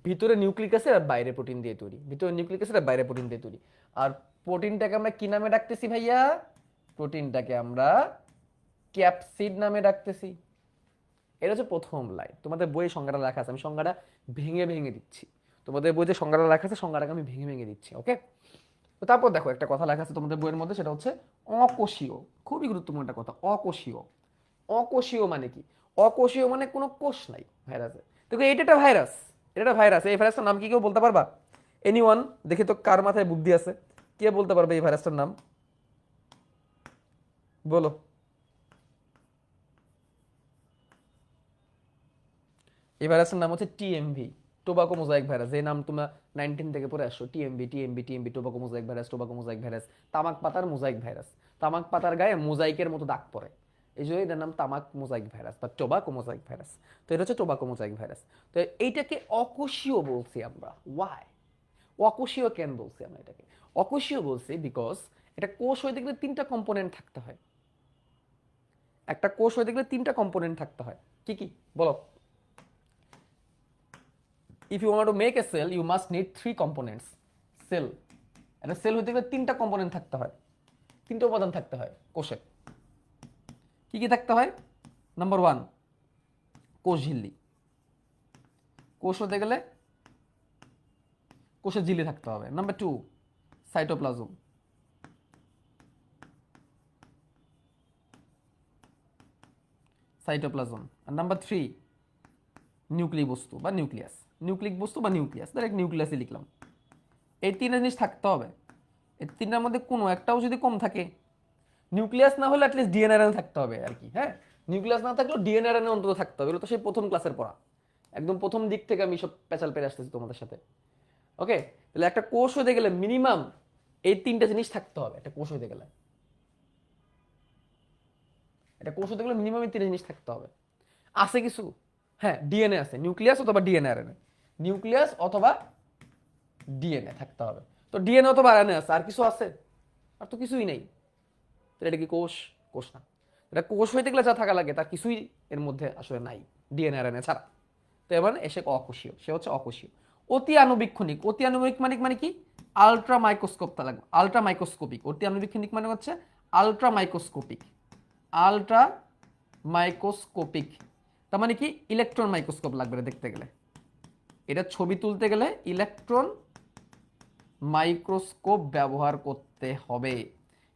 ভিতরে নিউক্লিক অ্যাসিড আর বাইরে প্রোটিন দিয়ে তৈরি, ভিতরে নিউক্লিক অ্যাসিড আর বাইরে প্রোটিন দিয়ে তৈরি। আর প্রোটিনটাকে আমরা কি নামে ডাকতেছি ভাইয়া? প্রোটিনটাকে আমরা ক্যাপসিড নামে ডাকতেছি। এটা হচ্ছে প্রথম লাইন। তোমাদের বইয়ে সংজ্ঞাটা লেখা আছে, আমি সংজ্ঞাটা ভেঙে ভেঙে দিচ্ছি। তোমাদের বইতে সংজ্ঞাটা লেখা আছে, সংজ্ঞাটাকে আমি ভেঙে ভেঙে দিচ্ছি। ওকে, তো তারপর দেখো একটা কথা লেখা আছে তোমাদের বইয়ের মধ্যে, সেটা হচ্ছে অকোষীয়। খুবই গুরুত্বপূর্ণ একটা কথা, অকোষীয়। অকোষীয় মানে কি? অকোষীয় মানে কোনো কোষ নাই ভাইরাসে। দেখো এটা একটা ভাইরাস, এটা একটা ভাইরাস। এই ভাইরাসটার নাম কি কেউ বলতে পারবা? এনিওয়ান? দেখি তো কার মাথায় বুদ্ধি আছে, কে বলতে পারবে এই ভাইরাসটার নাম? বলো। এই ভাইরাসের নাম হচ্ছে টিএমভি, টোবাকো মোজাইক ভাইরাস। এই নাম তোমরা 19 থেকে পড়ে আসছো। TMV TMV TMV, tobacco mosaic virus, tobacco mosaic virus. তামাক পাতার মোজাইক ভাইরাস। তামাক পাতার গায়ে মোজাইকের মতো দাগ পড়ে, এই জন্য এটার নাম তামাক মোজাইক ভাইরাস বা টোবাকো মোজাইক ভাইরাস। তো এটা হচ্ছে টোবাকো মোজাইক ভাইরাস। তো এইটাকে অকোষীয় বলছি আমরা। ওয়াই অকোষীয় কেন বলছি আমরা এটাকে? অকোষীয় বলছি বিকজ এটা কোষ হইতে গেলে তিনটা কম্পোনেন্ট থাকতে হয়। একটা কোষ হইতে গেলে তিনটা কম্পোনেন্ট থাকতে হয়। কি কি বলো? if you want to make a cell you must need three components. Cell, একটা সেল হইতে গেলে তিনটা কম্পোনেন্ট থাকতে হয়, তিনটা উপাদান থাকতে হয় কোষে। কি কি থাকতে হয়? নাম্বার ওয়ান, কোষ ঝিল্লি। কোষ হতে গেলে কোষের ঝিল্লি থাকতে হবে। Number two, cytoplasm. সাইটোপ্লাজম। আর নাম্বার থ্রি, নিউক্লিক বস্তু বা নিউক্লিয়াস। নিউক্লিক বস্তু বা নিউক্লিয়াস, ডাইরেক্ট নিউক্লিয়াসই লিখলাম। এই তিনটা জিনিস থাকতে হবে। এই তিনটার মধ্যে কোনো একটাও যদি কম থাকে, নিউক্লিয়াস না হলে অ্যাটলিস্ট ডিএনএ থাকতে হবে আর কি। হ্যাঁ, নিউক্লিয়াস না থাকলেও ডিএনএ অন্তত থাকতে হবে। এগুলো তো সেই প্রথম ক্লাসের পড়া, একদম প্রথম দিক থেকে আমি সব পেঁচাল পেরে আসতেছি তোমাদের সাথে। ওকে, তাহলে একটা কোষ হতে গেলে মিনিমাম এই তিনটা জিনিস থাকতে হবে। একটা কোষ হতে গেলে, একটা কোষ হতে গেলে মিনিমাম এই তিনটা জিনিস থাকতে হবে। আছে কিছু? হ্যাঁ, ডিএনএ আছে। নিউক্লিয়াস অথবা ডিএনএ আরএনএ, নিউক্লিয়াস অথবা ডিএনএ থাকতে হবে। তো ডিএনএ অথবা আরএনএ আছে, আর কিছু আছে? আর তো কিছুই নেই। তাহলে এটা কি কোষ? কোষ না। এটা কোষ হইতে গেলে যা থাকা লাগে তার কিছুই এর মধ্যে আসলে নাই, ডিএনএ আরএনএ ছাড়া। তো এবার এসে অকোষীয়, সে হচ্ছে অকোষীয়। অতি আণুবীক্ষণিক। অতি আণুবীক্ষণিক মানে কি? আলট্রা মাইক্রোস্কোপ তা লাগবে, আলট্রা মাইক্রোস্কোপিক। অতি আণুবীক্ষণিক মানে হচ্ছে আলট্রা মাইক্রোস্কোপিক। আলট্রা মাইক্রোস্কোপিক তার মানে কি? ইলেকট্রন মাইক্রোস্কোপ লাগবে দেখতে গেলে। এটা ছবি তুলতে গেলে ইলেকট্রন মাইক্রোস্কোপ ব্যবহার করতে হবে।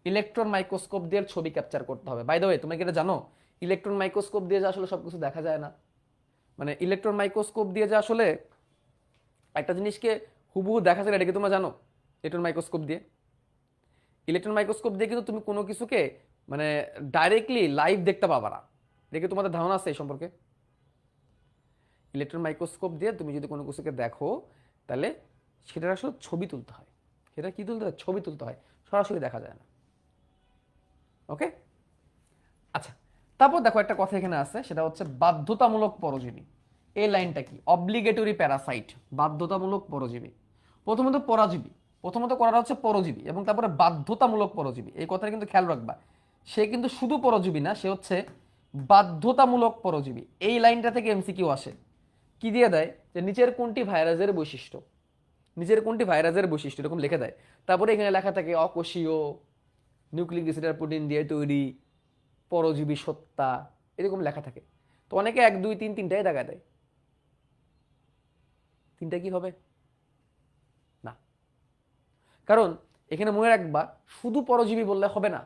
ইলেকট্রন মাইক্রোস্কোপ দিয়ে ছবি ক্যাপচার করতে হবে। বাই দ্য ওয়ে, তুমি কি এটা জানো ইলেকট্রন মাইক্রোস্কোপ দিয়ে যে আসলে সবকিছু দেখা যায় না? মানে ইলেকট্রন মাইক্রোস্কোপ দিয়ে যে আসলে একটা জিনিসকে হুবহু দেখা যায়, এটা কি তোমরা জানো? ইলেকট্রন মাইক্রোস্কোপ দিয়ে, ইলেকট্রন মাইক্রোস্কোপ দিয়ে কিন্তু তুমি কোনো কিছুকে মানে ডাইরেক্টলি লাইভ দেখতে পাবা না। দেখে তোমাদের ধারণা আছে এই সম্পর্কে? ইলেকট্রন মাইক্রোস্কোপ দিয়ে তুমি যদি কোনো কিছুকে দেখো, তাহলে সেটা আসলে ছবি তুলতে হয়। সেটা কি তুলতে হয়? ছবি তুলতে হয়, সরাসরি দেখা যায় না। ওকে, আচ্ছা। তারপর দেখো একটা কথা এখানে আছে, সেটা হচ্ছে বাধ্যতামূলক পরজীবী। এই লাইনটা কি? অব্লিগেটরি প্যারাসাইট, বাধ্যতামূলক পরজীবী। প্রথমত পরাজীবী, প্রথমত করাটা হচ্ছে পরজীবী, এবং তারপরে বাধ্যতামূলক পরজীবী। এই কথাটা কিন্তু খেয়াল রাখবা, সে কিন্তু শুধু পরজীবী না, সে হচ্ছে বাধ্যতামূলক পরজীবী। এই লাইনটা থেকে এমসিকিউ আসে। কি দিয়ে দেয়? যে নিচের কোনটি ভাইরাসের বৈশিষ্ট্য, নিচের কোনটি ভাইরাসের বৈশিষ্ট্য এরকম লিখে দেয়। তারপরে এখানে লেখা থাকে অকোষীয়, নিউক্লিক অ্যাসিড আর প্রোটিন দিয়ে তৈরি, পরজীবী সত্তা, এরকম লেখা থাকে। তো অনেকে 1 2 3 তিনটাই দেখা দেয়। তিনটা কি হবে না, কারণ এখানে মনে রাখবা শুধু পরজীবী বললে হবে না,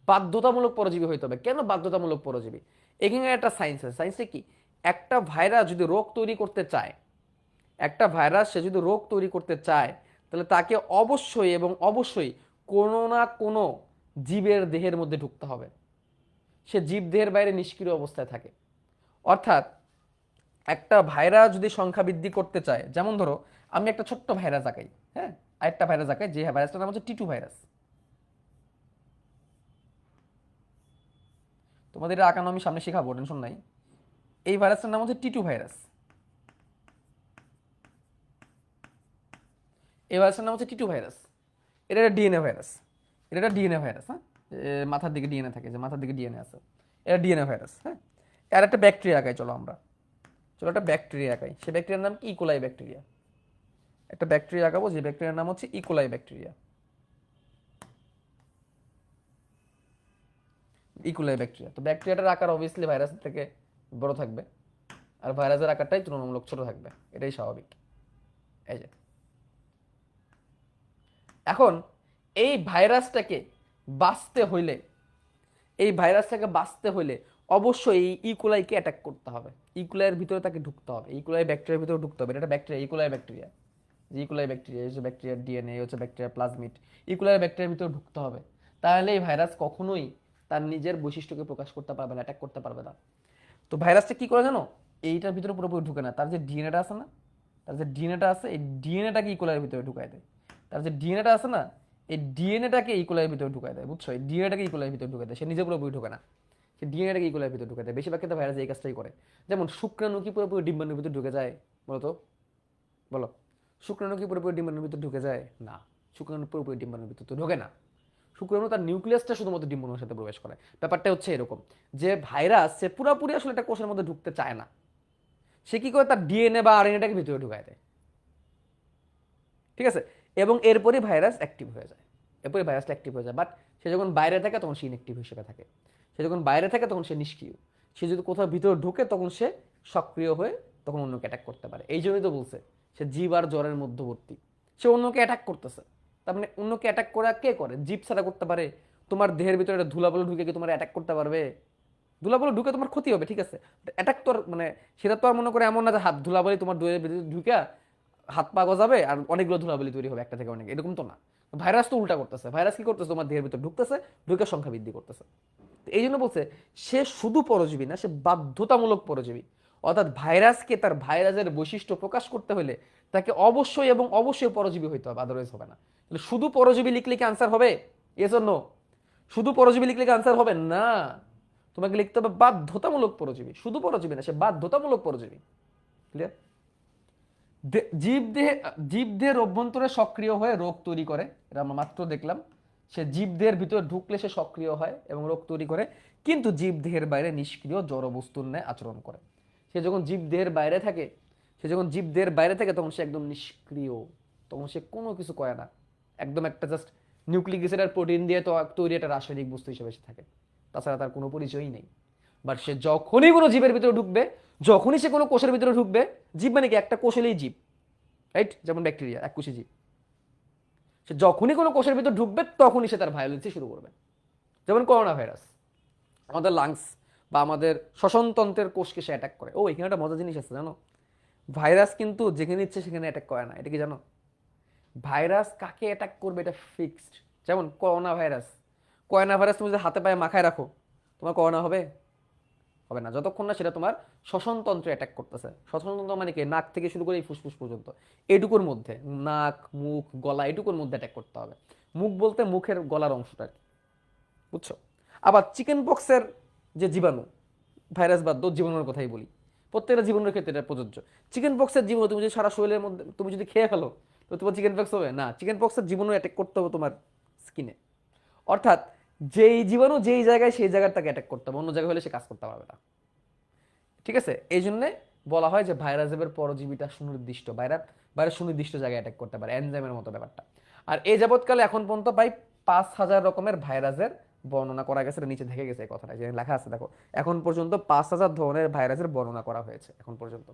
বাধ্যতামূলক পরজীবী হইতে হবে। কেন বাধ্যতামূলক পরজীবী? এখানে একটা সায়েন্স আছে। সায়েন্সে কি? একটা ভাইরাস যদি রোগ তৈরি করতে চায়, একটা ভাইরাস সে যদি রোগ তৈরি করতে চায়, তাহলে তাকে অবশ্যই এবং অবশ্যই কোনো না কোনো জীবের দেহের মধ্যে ঢুকতে হবে। সে জীব দেহের বাইরে নিষ্ক্রিয় অবস্থায় থাকে। অর্থাৎ একটা ভাইরাস যদি সংখ্যা বৃদ্ধি করতে চায়, যেমন ধরো আমি একটা ছোট্ট ভাইরাস আঁকাই, হ্যাঁ, আরেকটা ভাইরাস আঁকাই, যে ভাইরাসটার নাম হচ্ছে টিটু ভাইরাস। তোমাদের এটা আঁকানো আমি সামনে শেখাবো, টেনশন নাই। এই ভাইরাসটার নাম হচ্ছে টিটু ভাইরাস। এই ভাইরাসটার নাম হচ্ছে টিটু ভাইরাস। এটা একটা ডিএনএ ভাইরাস। এটা একটা ডিএনএ ভাইরাস, হ্যাঁ, মাথার দিকে ডিএনএ থাকে, যে মাথার দিকে ডিএনএ আছে, এটা ডিএনএ ভাইরাস, হ্যাঁ। আর একটা ব্যাকটেরিয়া আঁকাই, চলো আমরা, চলো একটা ব্যাকটেরিয়া আঁকাই। সেই ব্যাকটেরিয়ার নাম কি? E. coli bacteria. একটা ব্যাকটেরিয়া আঁকাবো, যে ব্যাকটেরিয়ার নাম হচ্ছে ইকোলাই ব্যাকটেরিয়া। ইকোলাই ব্যাকটেরিয়া, তো ব্যাকটেরিয়াটার আকার অবভিয়াসলি ভাইরাস থেকে বড় থাকবে, আর ভাইরাসের আকারটাই তুলনামূলক ছোট থাকবে, এটাই স্বাভাবিক। এই যে এখন এই ভাইরাসটাকে বাঁচতে হইলে, এই ভাইরাসটাকে বাঁচতে হইলে অবশ্যই এই ইকোলাইকে অ্যাটাক করতে হবে। ইকোলাইয়ের ভিতরে তাকে ঢুকতে হবে, ইকোলাই ব্যাকটেরিয়ার ভিতরে ঢুকতে হবে। এটা ব্যাকটেরিয়া, ইকোলাই ব্যাকটেরিয়া, যে ইকোলাই ব্যাকটেরিয়া হচ্ছে ব্যাকটেরিয়ার ডিএনএ, হচ্ছে ব্যাকটেরিয়া প্লাজমিড, ইকোলাই ব্যাকটেরিয়ার ভিতরে ঢুকতে হবে। তাহলে এই ভাইরাস কখনোই তার নিজের বৈশিষ্ট্যকে প্রকাশ করতে পারবে না, অ্যাটাক করতে পারবে না। তো ভাইরাসটা কি করে জানো? এইটার ভিতরে পুরোপুরি ঢুকে না, তার যে ডিএনএটা আছে না, তার যে ডিএনএটা আছে, এই ডিএনএটাকে ইকোলাইয়ের ভিতরে ঢুকায় দেয়। তার যে ডিএনএটা আছে না, এই ডিএনএটাকে ইকোলাইয়ের ভিতরে ঢুকায় দেয়, বুঝছো? এই ডিএনএটাকে ইকোলাইয়ের ভিতরে ঢুকায় দেয়, সে নিজে পুরোপুরি ঢুকে না, সে ডিএনএটাকে ইকোলাইয়ের ভিতরে ঢুকায় দেয়। বেশিরভাগ ক্ষেত্রে ভাইরাস এই কাজটাই করে। যেমন শুক্রাণু কি পুরোপুরি ডিম্বাণুর ভিতরে ঢুকে যায়? বলো তো, বলো, শুক্রাণু কি পুরোপুরি ডিম্বাণুর ভিতরে ঢুকে যায়? না, শুক্রাণু পুরোপুরি ডিম্বাণুর ভিতরে তো ঢোকে না। শুক্রাণু তার নিউক্লিয়াসটা শুধুমাত্র ডিম্বাণুর সাথে প্রবেশ করে। ব্যাপারটা হচ্ছে এরকম, যে ভাইরাস সে পুরোপুরি আসলে একটা কোষের মধ্যে ঢুকতে চায় না। সে কি করে? তার ডিএনএ বা আরএনএটাকে ভিতরে ঢুকায় দেয়, ঠিক আছে? এবং এরপরই ভাইরাস অ্যাক্টিভ হয়ে যায়, এরপরে ভাইরাসটা অ্যাক্টিভ হয়ে যায়। বাট সে যখন বাইরে থাকে তখন সে ইনঅ্যাক্টিভ হিসেবে থাকে। সে যখন বাইরে থাকে তখন সে নিষ্ক্রিয়। সে যদি কোথাও ভিতরে ঢুকে তখন সে সক্রিয় হয়ে তখন অন্যকে অ্যাটাক করতে পারে। এই জন্যই তো বলছে সে জীব আর জ্বরের মধ্যবর্তী। সে অন্যকে অ্যাটাক করতেছে, তার মানে অন্যকে অ্যাটাক করা কে করে? জীব ছাড়া করতে পারে? তোমার দেহের ভিতরে একটা ধুলাবালু ঢুকে কি তোমার অ্যাটাক করতে পারবে? ধুলাবালু ঢুকে তোমার ক্ষতি হবে, ঠিক আছে, অ্যাটাক তো মানে সেটা তো আর মনে করে এমন না যে হাত ধুলাবালি তোমার দেহের ভিতরে ঢুকে হাত পা গজাবে আর অনেকগুলো ধুলাবালি তৈরি হবে একটা থেকে অনেক, এরকম তো না। ভাইরাস তো উল্টা করতেছে। ভাইরাস কি করতেছে? তোমার দেহের ভিতর ঢুকতেছে, ঢুকে সংখ্যা বৃদ্ধি করতেছে। এই জন্য বলছে সে শুধু পরজীবী না, সে বাধ্যতামূলক পরজীবী। অর্থাৎ ভাইরাসকে তার ভাইরাসের বৈশিষ্ট্য প্রকাশ করতে হলে তাকে অবশ্যই এবং অবশ্যই পরজীবী হইতে হবে, আদারওয়াইজ হবে না। তাহলে শুধু পরজীবী লিখলে কি আনসার হবে? Yes or no? শুধু পরজীবী লিখলে কি আনসার হবে? না, তোমাকে লিখতে হবে বাধ্যতামূলক পরজীবী। শুধু পরজীবী না, সে বাধ্যতামূলক পরজীবী। ক্লিয়ার? জীবদেহে, জীবদেহের অভ্যন্তরে সক্রিয় হয়ে রোগ তৈরি করে, এটা আমরা মাত্র দেখলাম। সে জীবদেহের ভিতরে ঢুকলে সে সক্রিয় হয় এবং রোগ তৈরি করে, কিন্তু জীবদেহের বাইরে নিষ্ক্রিয় জড় বস্তুর ন্যায় আচরণ করে। সে যখন জীবদেহের বাইরে থাকে, সে যখন জীবদেহের বাইরে থাকে তখন সে একদম নিষ্ক্রিয়, তখন সে কোনো কিছু করে না, একদম একটা জাস্ট নিউক্লিক অ্যাসিড আর প্রোটিন দিয়ে তো তৈরি একটা রাসায়নিক বস্তু হিসেবে সে থাকে, তাছাড়া তার কোনো পরিচয়ই নেই। বাট সে যখনই কোনো জীবের ভিতরে ঢুকবে, যখনই সে কোনো কোষের ভিতরে ঢুকবে, জীব মানে কি? একটা কোষ হলেই জীব, রাইট? যেমন ব্যাকটেরিয়া এককোষী জীব। সে যখনই কোনো কোষের ভিতর ঢুকবে তখনই সে তার ভায়োলেন্সই শুরু করবে। যেমন করোনা ভাইরাস আমাদের লাংস বা আমাদের শ্বসনতন্ত্রের কোষকে সে অ্যাটাক করে। ও, এখানে একটা মজার জিনিস আছে জানো, ভাইরাস কিন্তু যেখানে ইচ্ছে সেখানে অ্যাটাক করে না। এটা কি জানো? ভাইরাস কাকে অ্যাটাক করবে এটা ফিক্সড। যেমন করোনা ভাইরাস, করোনা ভাইরাস তুমি যদি হাতে পায়ে মাখায় রাখো, তোমার করোনা হবে? হবে না, যতক্ষণ না সেটা তোমার শ্বসনতন্ত্রে অ্যাটাক করতেছে। শ্বসনতন্ত্র মানে কি? নাক থেকে শুরু করে এই ফুসফুস পর্যন্ত, এটুকুর মধ্যে, নাক, মুখ, গলা, এটুকুর মধ্যে অ্যাটাক করতে হবে। মুখ বলতে মুখের গলার অংশটা আর কি, বুঝছো? আবার চিকেন পক্সের যে জীবাণু, ভাইরাস বাদ দাও, জীবাণুর কথাই বলি, প্রত্যেকটা জীবাণুর ক্ষেত্রে এটা প্রযোজ্য। চিকেন পক্সের জীবাণু তুমি যদি সারা শরীরের মধ্যে তুমি যদি খেয়ে ফেলো, তো তোমার চিকেন পক্স হবে না। চিকেন পক্সের জীবাণু অ্যাটাক করতে হবে তোমার স্কিনে। অর্থাৎ যেই জীবাণু যেই জায়গায় সেই জায়গার তাকে অ্যাটাক করতে হবে, অন্য জায়গায় হলে সে কাজ করতে পারবে না, ঠিক আছে? এই জন্যে বলা হয় যে ভাইরাসের পরজীবীটা সুনির্দিষ্ট, ভাইরাস সুনির্দিষ্ট জায়গায় অ্যাটাক করতে পারে, এনজাইমের মতো ব্যাপারটা। আর এই যাবৎকালে এখন পর্যন্ত প্রায় 5,000 রকমের ভাইরাসের বর্ণনা করা গেছে। নিচে দেখে গেছে এই কথাটা, যে লেখা আছে দেখো, এখন পর্যন্ত 5,000 ধরনের ভাইরাসের বর্ণনা করা হয়েছে। এখন পর্যন্ত,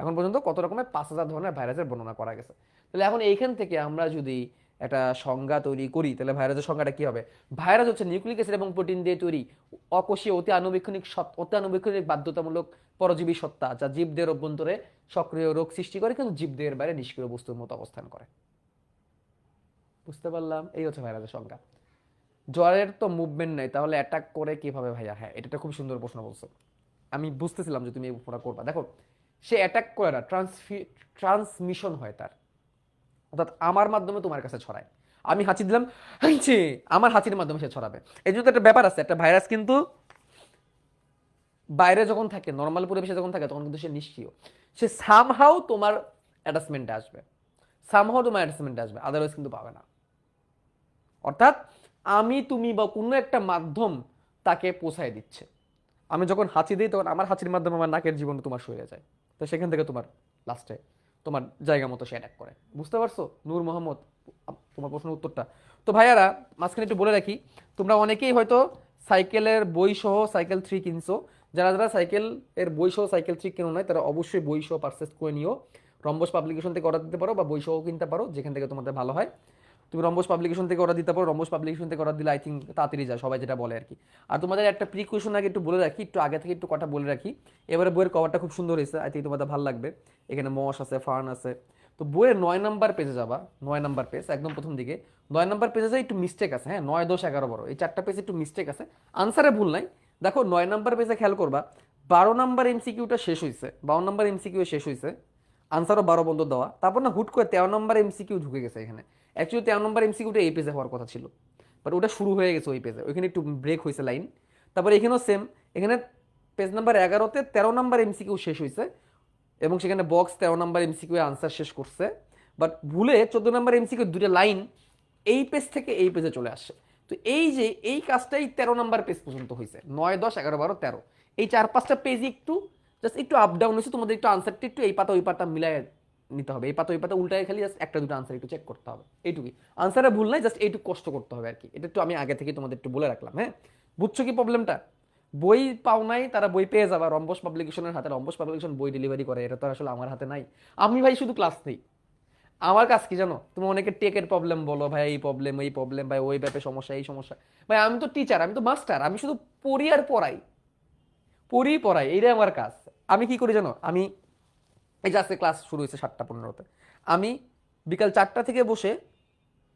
এখন পর্যন্ত কত রকমের? 5,000 ধরনের ভাইরাসের বর্ণনা করা গেছে। তাহলে এখন এইখান থেকে আমরা যদি একটা সংজ্ঞা তৈরি করি, তাহলে ভাইরাসের সংজ্ঞাটা কি হবে? ভাইরাস হচ্ছে নিউক্লিক অ্যাসিড এবং প্রোটিন দিয়ে তৈরি অকোষীয় অতি আনুবীক্ষণিক বাধ্যতামূলক পরজীবী সত্তা, যা জীবদের অভ্যন্তরে সক্রিয় রোগ সৃষ্টি করে কিন্তু জীবদের বাইরে নিষ্ক্রিয় বস্তুর মতো অবস্থান করে। বুঝতে পারলাম? এই হচ্ছে ভাইরাসের সংজ্ঞা। জ্বরের তো মুভমেন্ট নাই, তাহলে অ্যাটাক করে কিভাবে ভাইয়া? হ্যাঁ, এটা একটা খুব সুন্দর প্রশ্ন বলছো। আমি বুঝতেছিলাম যে তুমি এই প্রশ্নটা করবা। দেখো, সে অ্যাটাক করে না, ট্রান্সমিশন হয় তার, অর্থাৎ আমার মাধ্যমে তোমার কাছে ছড়ায়। আমি হাঁচি দিলাম, হাঁচি, আমার হাঁচির মাধ্যমে সে ছড়াবে। এই জন্য একটা ব্যাপার আছে, একটা ভাইরাস কিন্তু বাইরে যখন থাকে, নর্মাল পরিবেশে যখন থাকে, তখন কিন্তু সে নিষ্ক্রিয়। সে সামহাও তোমার অ্যাটাচমেন্টে আসবে, সামহাও তোমার অ্যাটাচমেন্টে আসবে, আদারওয়াইজ কিন্তু পাবে না। অর্থাৎ আমি, তুমি বা কোনো একটা মাধ্যম তাকে পৌঁছায় দিচ্ছে। আমি যখন হাঁচি দিই, তখন আমার হাঁচির মাধ্যমে আমার নাকের জীবন তোমার সরে যায়, তো সেখান থেকে তোমার লাস্টে তোমার জায়গা মতো সে অ্যাটাক করে। বুঝতে পারছো নূর মোহাম্মদ তোমার প্রশ্নের উত্তরটা? তো ভাইয়ারা, মাঝখানে একটু বলে রাখি, তোমরা অনেকেই হয়তো সাইকেলের বই সহ সাইকেল 3 কিনছো। যারা যারা সাইকেল এর বই সহ সাইকেল 3 কেনো নাই, তারা অবশ্যই বই সহ পারচেস করে নিও। রম্বস পাবলিকেশন থেকে অর্ডার দিতে পারো, বা বই সহ কিনতে পারো, যেখান থেকে তোমাদের ভালো হয়। তুমি রম্বস পাবলিকেশন থেকে অর্ডার দিতে পারো, রম্বস পাবলিকেশন থেকে অর্ডার দিলে আই থিঙ্ক তাড়াতাড়ি যায়, সবাই যেটা বলে আর কি। আর তোমাদের একটা প্রিকশন আগে একটু বলে রাখি, একটু আগে থেকে একটু কথা বলে রাখি। এবারে বইয়ের কভারটা খুব সুন্দর হয়েছে, আই থিঙ্ক তোমাদের ভালো লাগবে। এখানে মশ আছে, ফার্ন আছে। তো বইয়ের 9 নাম্বার পেজে যাবা, 9 নাম্বার পেজ একদম প্রথম দিকে। 9 নাম্বার পেজে একটু মিস্টেক আছে, হ্যাঁ, 9, 10, 11, 12, এই 4টা পেজে একটু মিস্টেক আছে, আনসারে ভুল নাই। দেখো 9 নাম্বার পেজে খেয়াল করবা, 12 নাম্বার এমসিকিউটা শেষ হয়েছে, 52 নাম্বার এমসিকিউ শেষ হয়েছে, আনসারও 12 বন্ধ দেওয়া, তারপর না হুট করে 13 নম্বর এমসিকিউ ঢুকে গেছে এখানে। অ্যাকচুয়ালি 13 নম্বর এমসিকিউটা এই পেজে হওয়ার কথা ছিল, বাট ওটা শুরু হয়ে গেছে ওই পেজে, ওইখানে একটু ব্রেক হয়েছে লাইন। তারপরে এখানেও সেম, এখানে পেজ নাম্বার 11-তে 13 নম্বর এমসিকিউ শেষ হয়েছে, এবং সেখানে বক্স 13 নম্বর এমসিকিউ আনসার শেষ করছে, বাট ভুলে 14 নম্বর এমসিকিউ দুটো লাইন এই পেজ থেকে এই পেজে চলে আসছে। তো এই যে এই কাজটাই 13 নম্বর পেজ পর্যন্ত হয়েছে, 9, 10, 11, 12, 13, এই 4-5টা পেজ একটু জাস্ট একটু আপ ডাউন হয়েছে, তোমাদের একটু আনসারটা একটু এই পাতা ওই পাতা মিলাই নিতে হবে, এই পাতা ওই পাতা উল্টায় খালি জাস্ট একটা দুটো আনসার একটু চেক করতে হবে, এইটুকুই। আনসারে ভুল নাই, জাস্ট এইটুকু কষ্ট করতে হবে আর কি। এটা একটু আমি আগে থেকে তোমাদের একটু বলে রাখলাম, হ্যাঁ। বুঝছো কি প্রবলেমটা? বই পাও নাই, তারা বই পেয়ে যাবা রম্বস পাবলিকেশনের হাতে, রম্বস পাবলিকেশন বই ডেলিভারি করে, এটা তো আসলে আমার হাতে নাই। আমি ভাই শুধু ক্লাস নেই, আমার কাজ কি জানো? তুমি অনেকে টেকের প্রবলেম বলো, ভাই এই প্রবলেম এই প্রবলেম, ভাই ওই ব্যাপারে সমস্যা এই সমস্যা। ভাই আমি তো টিচার, আমি তো মাস্টার, আমি শুধু পড়ি আর পড়াই, পড়ি পড়াই, এইটাই আমার কাজ। আমি কি করি জানো? আমি এই যে আজকে ক্লাস শুরু হয়েছে 7টা 15-তে, আমি বিকাল 4টা থেকে বসে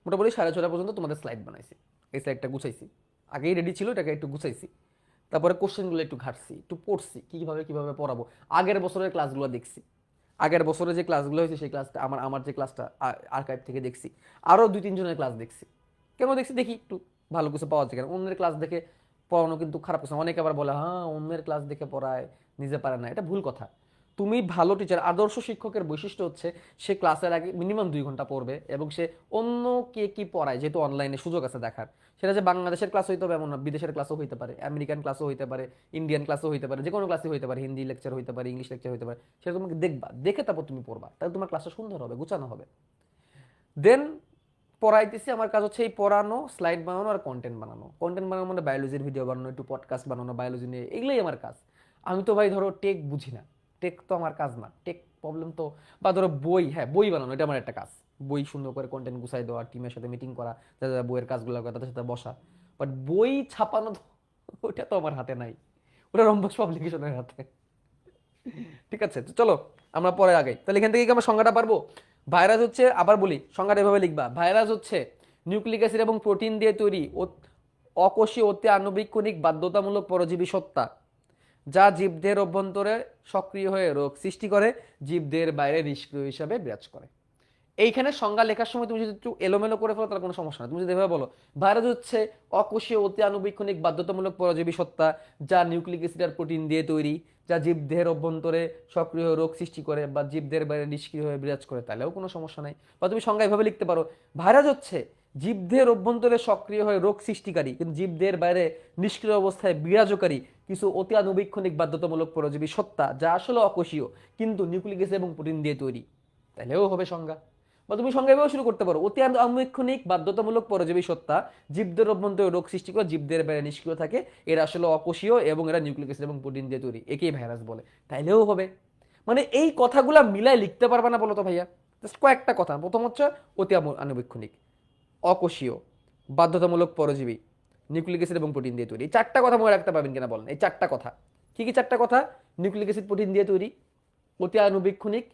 মোটামুটি 6:30 পর্যন্ত তোমাদের স্লাইড বানাইছি, এই স্লাইডটা গুছাইছি, আগেই রেডি ছিল, এটাকে একটু গুছাইছি। তারপরে কোশ্চেনগুলো একটু ঘাটছি, একটু পড়ছি, কিভাবে কিভাবে পড়াবো, আগের বছরের ক্লাসগুলো দেখছি, আগের বছরে যে ক্লাসগুলো হয়েছে সেই ক্লাসটা আমার আমার যে ক্লাসটা আর্কাইভ থেকে দেখছি, আরও 2-3 জনের ক্লাস দেখছি। কেন দেখছি? দেখি একটু ভালো কিছু পাওয়া যায় কেন। অন্যের ক্লাস দেখে পড়ানো কিন্তু খারাপ কিছু, অনেকে আবার বলে হ্যাঁ অন্যের ক্লাস দেখে পড়ায়, নিজে পারে না, এটা ভুল কথা। তুমি ভালো টিচার, আদর্শ শিক্ষকের বৈশিষ্ট্য হচ্ছে সে ক্লাসের আগে মিনিমাম 2 ঘন্টা পড়বে, এবং সে অন্য কে কি পড়ায়, যেহেতু অনলাইনে সুযোগ আছে দেখার, সেটা যে বাংলাদেশের ক্লাস হইতে হবে এমন না, বিদেশের ক্লাসও হইতে পারে, আমেরিকান ক্লাসও হইতে পারে, ইন্ডিয়ান ক্লাসও হইতে পারে, যে কোনো ক্লাসই হইতে পারে, হিন্দি লেকচার হইতে পারে, ইংলিশ লেকচার হইতে পারে, সেটা তোমাকে দেখবা, দেখে তারপর তুমি পড়বা, তাহলে তোমার ক্লাসটা সুন্দর হবে, গুছানো হবে। দেন পড়াইতেছি, আমার কাজ হচ্ছে এই পড়ানো, স্লাইড বানানো আর কন্টেন্ট বানানো। কন্টেন্ট বানানো মানে বায়োলজির ভিডিও বানানো, একটু পডকাস্ট বানানো বায়োলজি নিয়ে, এগুলোই আমার কাজ। আমি তো ভাই ধরো টেক বুঝি না, টেক তো আমার কাজ না, টেক প্রবলেম তো, বা ধরো বই, হ্যাঁ বই বানানো এটা আমার একটা কাজ, বই সুন্দর করে কন্টেন্ট গুছাই দেওয়া, টিমের সাথে মিটিং করা, যারা বইয়ের কাজগুলো করে তাদের সাথে বসা, বাট বই ছাপানো ওটা তো আমার হাতে নাই, ওটা রম্বস পাবলিকেশনের হাতে। ঠিক আছে, তো চলো আমরা পরে আগাই। তাহলে এখান থেকে কি আমরা সংজ্ঞাটা পারবো? ভাইরাস হচ্ছে, আবার বলি সংজ্ঞাটা এভাবে লিখবা, ভাইরাস হচ্ছে নিউক্লিক অ্যাসিড এবং প্রোটিন দিয়ে তৈরি অকোষীয় অতি আণুবীক্ষণিক বাধ্যতামূলক পরজীবী সত্তা, যা জীবদেহের অভ্যন্তরে সক্রিয় হয়ে রোগ সৃষ্টি করে, জীবদেহের বাইরে নিষ্ক্রিয় হিসাবে বিরাজ করে। এইখানে সংজ্ঞা লেখার সময় তুমি যদি একটু এলোমেলো করে ফেলো তাহলে কোনো সমস্যা না, তুমি যদি এভাবে বলো ভাইরাস হচ্ছে অকোষীয় অতি আণুবীক্ষণিক বাধ্যতামূলক পরজীবী সত্তা, যা নিউক্লিক অ্যাসিড আর প্রোটিন দিয়ে তৈরি, যা জীবদেহের অভ্যন্তরে সক্রিয় হয়ে রোগ সৃষ্টি করে বা জীবদেহের বাইরে নিষ্ক্রিয় হয়ে বিরাজ করে, তাহলেও কোনো সমস্যা নাই। বা তুমি সংজ্ঞা এভাবে লিখতে পারো, ভাইরাস হচ্ছে জীবদেহের অভ্যন্তরে সক্রিয় হয়ে রোগ সৃষ্টিকারী কিন্তু জীবদেহের বাইরে নিষ্ক্রিয় অবস্থায় বিরাজকারী কিছু অতি আণুবীক্ষণিক বাধ্যতামূলক পরজীবী সত্তা, যা আসলে অকোষীয় কিন্তু নিউক্লিক অ্যাসিড এবং প্রোটিন দিয়ে তৈরি, তাহলেও হবে সংজ্ঞা। বা তুমি সংজ্ঞা এভাবে শুরু করতে পারো, অতি আনুক্ষণিক বাধ্যতামূলক পরজীবী সত্তা, জীবদের অভ্যন্তরে রোগ সৃষ্টি করে জীবদের বাইরে নিষ্ক্রিয় থাকে, এরা আসলে অকোষীয় এবং এরা নিউক্লিক অ্যাসিড এবং প্রোটিন দিয়ে তৈরি, একেই ভাইরাস বলে, তাইলেও হবে। মানে এই কথাগুলা মিলাই লিখতে পারবা না বলো তো ভাইয়া? জাস্ট কয়েকটা কথা, প্রথম হচ্ছে অতি আনুবীক্ষণিক, অকোষীয়, বাধ্যতামূলক পরজীবী, নিউক্লিক অ্যাসিড এবং প্রোটিন দিয়ে তৈরি, এই 4টা কথা মনে রাখতে পারবেন কিনা বলেন? এই 4টা কথা কি কি? 4টা কথা, নিউক্লিক অ্যাসিড প্রোটিন দিয়ে তৈরি, অতি আনুবীক্ষণিক,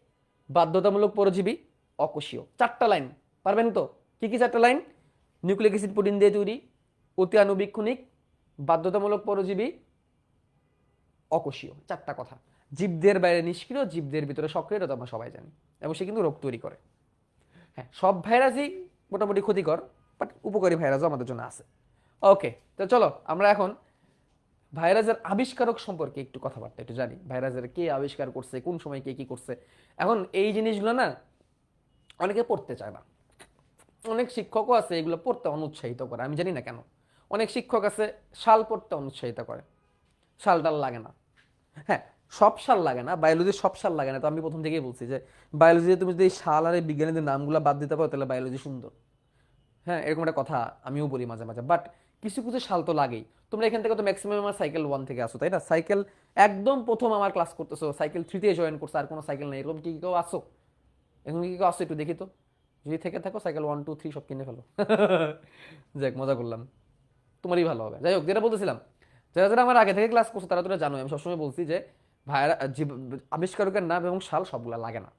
বাধ্যতামূলক পরজীবী, অকোষীয়, 4টা লাইন পারবেন তো? কি কি 4টা লাইন? নিউক্লিক অ্যাসিড প্রোটিন দিয়ে তৈরি, অতি আণুবীক্ষণিক, বাধ্যতামূলক পরজীবী, অকোষীয়, 4টা কথা। জীবদের বাইরে নিষ্ক্রিয়, জীবদের ভিতরে সক্রিয়, এটা তো আমরা সবাই জানি। এবং সে কিন্তু রোগ তৈরি করে। হ্যাঁ, সব ভাইরাসই মোটামুটি ক্ষতিকর, বাট উপকারী ভাইরাসও আমাদের জন্য আছে। ওকে, তো চলো আমরা এখন ভাইরাসের আবিষ্কারক সম্পর্কে একটু কথাবার্তা একটু জানি। ভাইরাসের কে আবিষ্কার করছে, কোন সময় কে কি করছে। এখন এই জিনিসগুলো না অনেকে পড়তে চায় না। অনেক শিক্ষকও আছে এগুলো পড়তে অনুৎসাহিত করে, আমি জানি না কেন। অনেক শিক্ষক আছে সাল পড়তে অনুৎসাহিত করে, সাল টাল লাগে না। হ্যাঁ, সব সাল লাগে না, বায়োলজির সব সাল লাগে না। তো আমি প্রথম থেকেই বলছি যে বায়োলজিতে তুমি যদি এই সাল আর এই বিজ্ঞানীদের নামগুলো বাদ দিতে পারো তাহলে বায়োলজি সুন্দর। হ্যাঁ, এরকম একটা কথা আমিও বলি মাঝে মাঝে, বাট কিছু কিছু সাল তো লাগেই। তোমরা এখান থেকে তো ম্যাক্সিমাম আমার সাইকেল 1 থেকে আসো, তাই না? সাইকেল একদম প্রথম আমার ক্লাস করতেছো, সাইকেল 3 তে জয়েন করছো, আর কোনো সাইকেল নেই, এরকম কি কেউ আসো? এখন কি কেউ আসো একটু দেখি তো। যদি থেকে থাকো সাইকেল 1 2 3 সব কিনে ফেলো। যাক, মজা করলাম, তোমারই ভালো হবে। যাই হোক, যেটা বলতেছিলাম, যারা যারা আমার আগে থেকে ক্লাস করছো তারা তোরা জানো আমি সবসময় বলছি যে ভাইরা আবিষ্কারকের নাম এবং সাল সবগুলো লাগে না।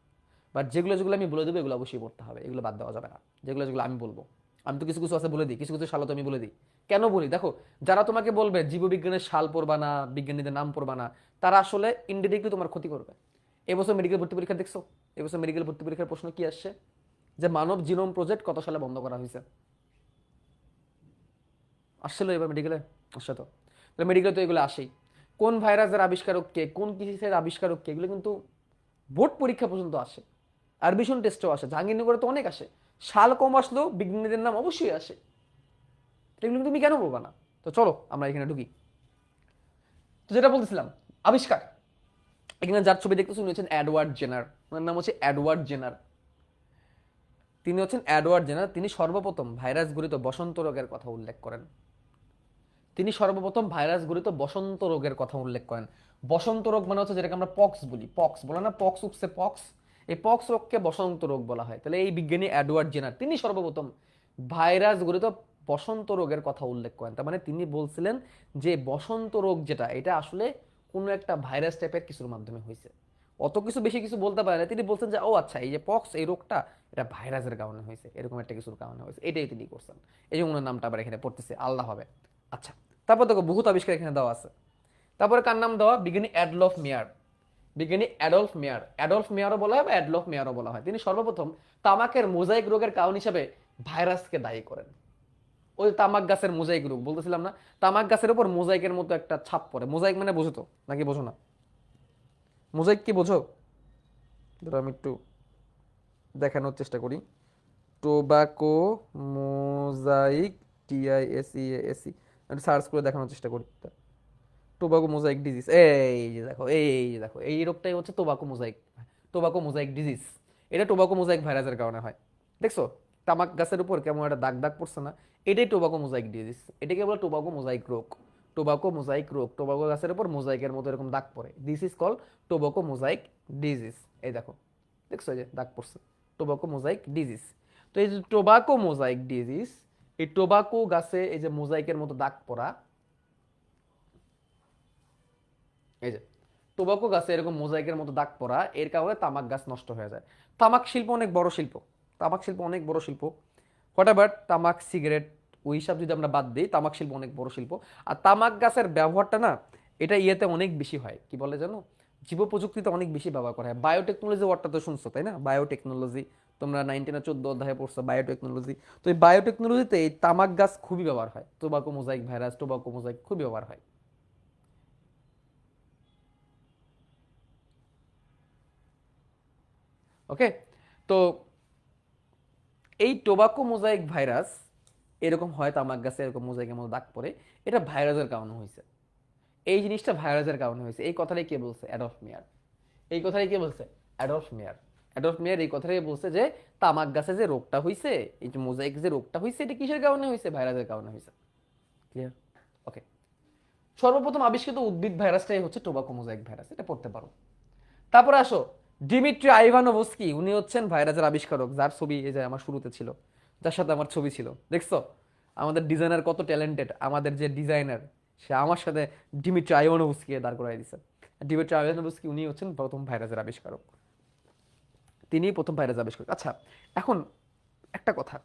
বাট যেগুলো যেগুলো আমি বলে দেবো এগুলো অবশ্যই পড়তে হবে, এগুলো বাদ দেওয়া যাবে না। যেগুলো যেগুলো আমি বলবো, আমি তো কিছু কিছু আছে বলে দিই, কিছু কিছু সালও তো আমি বলে দিই। কেন বলি দেখো, যারা তোমাকে বলবে জীববিজ্ঞানের সাল পড়বা না, বিজ্ঞানীদের নাম পড়বা না, তারা আসলে ইনডিরেক্টলি তোমার ক্ষতি করবে। এবছর মেডিকেল ভর্তি পরীক্ষা দেখছো? এবছর মেডিকেল ভর্তি পরীক্ষার প্রশ্ন কি আসছে? যে মানব জিনোম প্রজেক্ট কত সালে বন্ধ করা হয়েছে? আসছিল এবার মেডিকেলে? আসছে তো। তাহলে মেডিকেলে তো এগুলো আসেই। কোন ভাইরাসের আবিষ্কারক কে, কোন কিসের আবিষ্কারক কে, এগুলো কিন্তু বোর্ড পরীক্ষা পর্যন্ত আসে। আরবিশন টেস্টেও আসে, জাহাঙ্গীরনগরে তো অনেক আসে। সাল কম আসলেও বিজ্ঞানীদের নাম অবশ্যই আসে। এগুলো তুমি কেন বলবা না? তো চলো আমরা এখানে ঢুকি। তো যেটা বলতেছিলাম, আবিষ্কার, এখানে যার ছবি দেখতেছি উনি হচ্ছেন এডওয়ার্ড জেনার। ওনার নাম হচ্ছে এডওয়ার্ড জেনার। তিনি হচ্ছেন এডওয়ার্ড জেনার। তিনি সর্বপ্রথম ভাইরাস ঘটিত বসন্ত রোগের কথা উল্লেখ করেন। তিনি সর্বপ্রথম ভাইরাস ঘটিত বসন্ত রোগের কথা উল্লেখ করেন। বসন্ত রোগ মানে হচ্ছে যেটাকে আমরা পক্স বলি, পক্স বলে না, পক্স উঠছে পক্স, এই পক্স রোগকে বসন্ত রোগ বলা হয়। তাহলে এই বিজ্ঞানী এডওয়ার্ড জেনার তিনি সর্বপ্রথম ভাইরাস ঘটিত বসন্ত রোগের কথা উল্লেখ করেন। তার মানে তিনি বলছিলেন যে বসন্ত রোগ যেটা, এটা আসলে কোনো একটা ভাইরাস টাইপের কিছুর মাধ্যমে হয়েছে। অত কিছু বেশি কিছু বলতে পারে না, তিনি বলছেন যে ও আচ্ছা, এই যে পক্স এই রোগটা, এটা ভাইরাসের কারণে হয়েছে, এরকম একটা কিছুর কারণে হয়েছে, এটাই তিনি করছেন। এই যে ওনার নামটা আবার এখানে পড়তেছে আলাদা হবে। আচ্ছা, তারপর দেখো বহুত আবিষ্কার এখানে দেওয়া আছে। তারপরে কার নাম দেওয়া? বিজ্ঞানী অ্যাডলফ মেয়ার। বিজ্ঞানী অ্যাডলফ মেয়ার, অ্যাডলফ মেয়ারও বলা হয় বা অ্যাডলফ মেয়ারও বলা হয়। তিনি সর্বপ্রথম তামাকের মোজাইক রোগের কারণ হিসেবে ভাইরাসকে দায়ী করেন। ওই তামাক গাছের মোজাইক রোগ বলতেছিলাম না, তামাক গাছের উপর মোজাইকের মতো একটা ছাপ পড়ে। মোজাইক মানে বোঝো তো নাকি বোঝো না? মোজাইক কি বোঝো? ধরো আমি একটু দেখানোর চেষ্টা করি। টোবাকো মোজাইক, TISEASE, সার্চ করে দেখানোর চেষ্টা করি। টোবাকো মোজাইক ডিজিজ, এই যে দেখো, এই যে দেখো, এই রোগটাই হচ্ছে tobacco mosaic, tobacco mosaic disease. এটা টোবাকো মোজাইক ভাইরাসের কারণে হয়। দেখছো তামাক গাছের উপর কেমন একটা দাগ দাগ পড়ছে না? এটাই টোবাকো মোজাইক ডিজিজ, এটাকে বলে টোবাকো মোজাইক রোগ। টোবাকো মোজাইক রোগ, টোবাকো গাছের উপর মোজাইকের মতো এরকম দাগ পড়ে, this is call tobacco mosaic disease. এই দেখো, দেখছো এই যে দাগ পড়ছে, টোবাকো মোজাইক ডিজিজ। তো এই যে টোবাকো মোজাইক ডিজিজ, এই টোবাকো গাছে এই যে মোজাইকের মতো দাগ পড়া, এই যে টোবাকো গাছে এরকম মোজাইকের মতো দাগ পড়া, এর কারণে তামাক গাছ নষ্ট হয়ে যায়। তামাক শিল্প অনেক বড় শিল্প, তামাক শিল্প অনেক বড় শিল্প। হোয়াট তামাক, সিগারেট, ওই সব যদি আমরা বাদ দিই, তামাক শিল্প অনেক বড় শিল্প। আর তামাক গাছের ব্যবহারটা না, এটা ইয়েতে অনেক বেশি হয়, কি বলে জানো? জীব প্রযুক্তিতে অনেক বেশি ব্যবহার করা হয়। বায়োটেকনোলজি ওয়ার্ডটা তো শুনছো তাই না? বায়োটেকনোলজি, তোমরা 19 14 অধ্যায়ে পড়ছো বায়োটেকনোলজি। তো এই বায়োটেকনোলজিতে এই তামাক গাছ খুবই ব্যবহার হয়। Tobacco mosaic virus, tobacco mosaic খুবই ব্যবহার হয়। ওকে, তো এই টোবাকো মোজাইক ভাইরাস এরকম হয়, তামাক গাছে এরকম মোজাইকের মতো দাগ পড়ে, এটা ভাইরাসের কারণে হয়েছে। এই জিনিসটা ভাইরাসের কারণে হয়েছে, এই কথাটাই কে বলছে? অ্যাডলফ মেয়ার। এই কথাটাই কে বলছে? অ্যাডলফ মেয়ার। অ্যাডলফ মেয়ার এই কথাটাই বলছে যে তামাক গাছে যে রোগটা হয়েছে, এই যে মোজাইক যে রোগটা হয়েছে, এটা কিসের কারণে হয়েছে? ভাইরাসের কারণে হয়েছে। ক্লিয়ার? ওকে, সর্বপ্রথম আবিষ্কৃত উদ্ভিদ ভাইরাসটাই হচ্ছে টোবাকো মোজাইক ভাইরাস, এটা পড়তে পারো। তারপরে আসো, ডিমিট্রি আইভানোভস্কি, উনি হচ্ছেন ভাইরাসের আবিষ্কারক, যার ছবি এই যে আমার শুরুতে ছিল, যার সাথে আমার ছবি ছিল, দেখছো? আমাদের ডিজাইনার কত ট্যালেন্টেড, আমাদের যে ডিজাইনার, সে আমার সাথে ডিমিট্রি আইভানোভস্কিকে দাঁড় করাই দিছে। ডিমিট্রি আইভানোভস্কি উনি হচ্ছেন প্রথম ভাইরাসের আবিষ্কারক, তিনি প্রথম ভাইরাস আবিষ্কারক। আচ্ছা, এখন একটা কথা,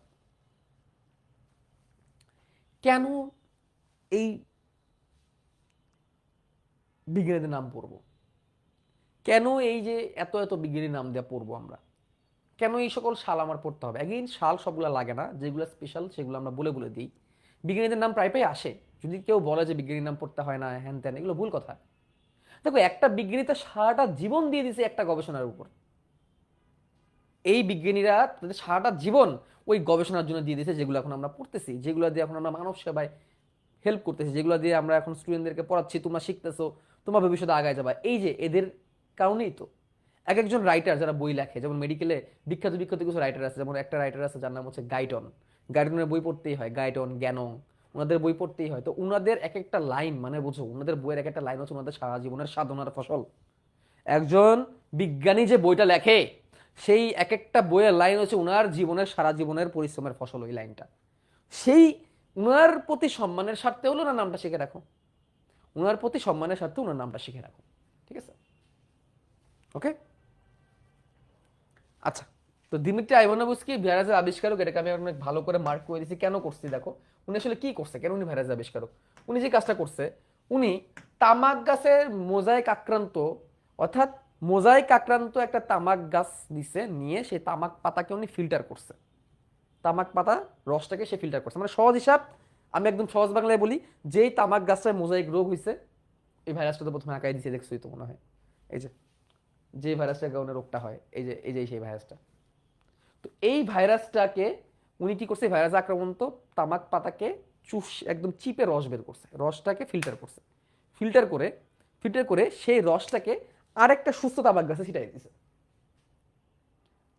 কেন এই বিজ্ঞানীদের নাম পড়বো? কেন এই যে এত এত বিজ্ঞানীর নাম দিয়ে পড়বো আমরা, কেন এই সকল শাল আমার পড়তে হবে? এগেইন শাল সবগুলো লাগে না, যেগুলো স্পেশাল সেগুলো আমরা বলে বলে দিই। বিজ্ঞানীদের নাম প্রায় প্রায় আসে, যদি কেউ বলে যে বিজ্ঞানীর নাম পড়তে হয় না হ্যান ত্যান, এগুলো ভুল কথা। দেখো একটা বিজ্ঞানী তো সারাটা জীবন দিয়ে দিছে একটা গবেষণার উপর। এই বিজ্ঞানীরা তাদের সারাটা জীবন ওই গবেষণার জন্য দিয়ে দিয়েছে, যেগুলো এখন আমরা পড়তেছি, যেগুলো দিয়ে এখন আমরা মানব সেবায় হেল্প করতেছি, যেগুলো দিয়ে আমরা এখন স্টুডেন্টদেরকে পড়াচ্ছি, তোমরা শিখতেছো, তোমার ভবিষ্যতে আগায় যাবা, এই যে এদের কারণেই তো। এক একজন রাইটার যারা বই লেখে, যেমন মেডিকেলে বিখ্যাত বিখ্যাত কিছু রাইটার আছে, যেমন একটা রাইটার আছে যার নাম হচ্ছে গাইটন। গাইটনের বই পড়তেই হয়, গাইটন, জ্ঞানং, ওনাদের বই পড়তেই হয়। তো ওনাদের এক একটা লাইন মানে বুঝো, ওনাদের বইয়ের এক একটা লাইন হচ্ছে ওনাদের সারা জীবনের সাধনার ফসল। একজন বিজ্ঞানী যে বইটা লেখে, সেই এক একটা বইয়ের লাইন হচ্ছে ওনার জীবনের সারা জীবনের পরিশ্রমের ফসল। ওই লাইনটা সেই ওনার প্রতি সম্মানের স্বার্থে হলো না, নামটা শিখে রাখো। ওনার প্রতি সম্মানের স্বার্থে ওনার নামটা শিখে রাখো, ঠিক আছে? ওকে, আচ্ছা। তো দিমিত্রি আইভানোভস্কি ভাইরাসের আবিষ্কারক, এটাকে আমি অনেক ভালো করে মার্ক করে দিয়েছি। কেন করছি দেখো, উনি আসলে কি করছে, কেন উনি ভাইরাসের আবিষ্কারক? উনি যে কাজটা করছে, উনি তামাক গাছের মোজাইক আক্রান্ত, অর্থাৎ মোজাইক আক্রান্ত একটা তামাক গাছ দিছে, নিয়ে সেই তামাক পাতাকে উনি ফিল্টার করছে। তামাক পাতা রসটাকে সে ফিল্টার করছে, মানে সহজ হিসাব, আমি একদম সহজ বাংলায় বলি, যেই তামাক গাছটায় মোজাইক রোগ হয়েছে, এই ভাইরাসটা তো প্রথমে আঁকাই দিচ্ছে, দেখছোই তো মনে হয়। এই যে ভাইরাসটার কারণে রোগটা হয়, এই যে সেই ভাইরাসটা। তো এই ভাইরাসটাকে উনি কি করছে, ভাইরাস আক্রান্ত তামাক পাতাকে একদম চিপে রস বের করছে, রসটাকে ফিল্টার করছে। ফিল্টার করে সেই রসটাকে আরেকটা সুস্থ তামাক গাছে ছিটাই দিছে,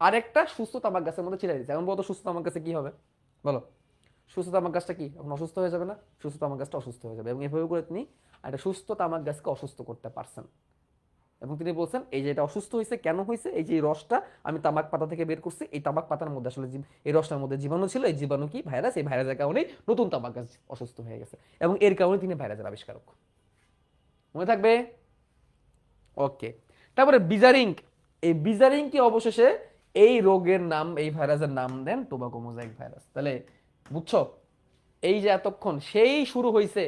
আরেকটা সুস্থ তামাক গাছের মধ্যে ছিটাই দিছে। এখন বলতো সুস্থ তামাক গাছে কি হবে, বলো? সুস্থ তামাক গাছটা কি এখন অসুস্থ হয়ে যাবে না? সুস্থ তামাক গাছটা অসুস্থ হয়ে যাবে, এবং এভাবে করে তিনি একটা সুস্থ তামাক গাছকে অসুস্থ করতে পারছেন। এবং তিনি বলছেন এই যে এটা অসুস্থ হয়েছে, কেন হয়েছে, এই যে এই রসটা আমি তামাক পাতা থেকে বের করছি, এই তামাক পাতার মধ্যে আসলে এই রসটার মধ্যে জীবাণু ছিল, এই জীবাণু কি ভাইরাস, এই ভাইরাসের কারণেই নতুন তামাক গাছ অসুস্থ হয়ে গেছে, এবং এর কারণে তিনি ভাইরাসের আবিষ্কারক। মনে থাকবে? ওকে। তারপরে বিজারিঙ্ক, এই বিজারিঙ্ক কি অবশেষে এই রোগের নাম, এই ভাইরাসের নাম দেন টোবাকো মোজাইক ভাইরাস। তাহলে বুঝছো, এই যে এতক্ষণ সেই শুরু হয়েছে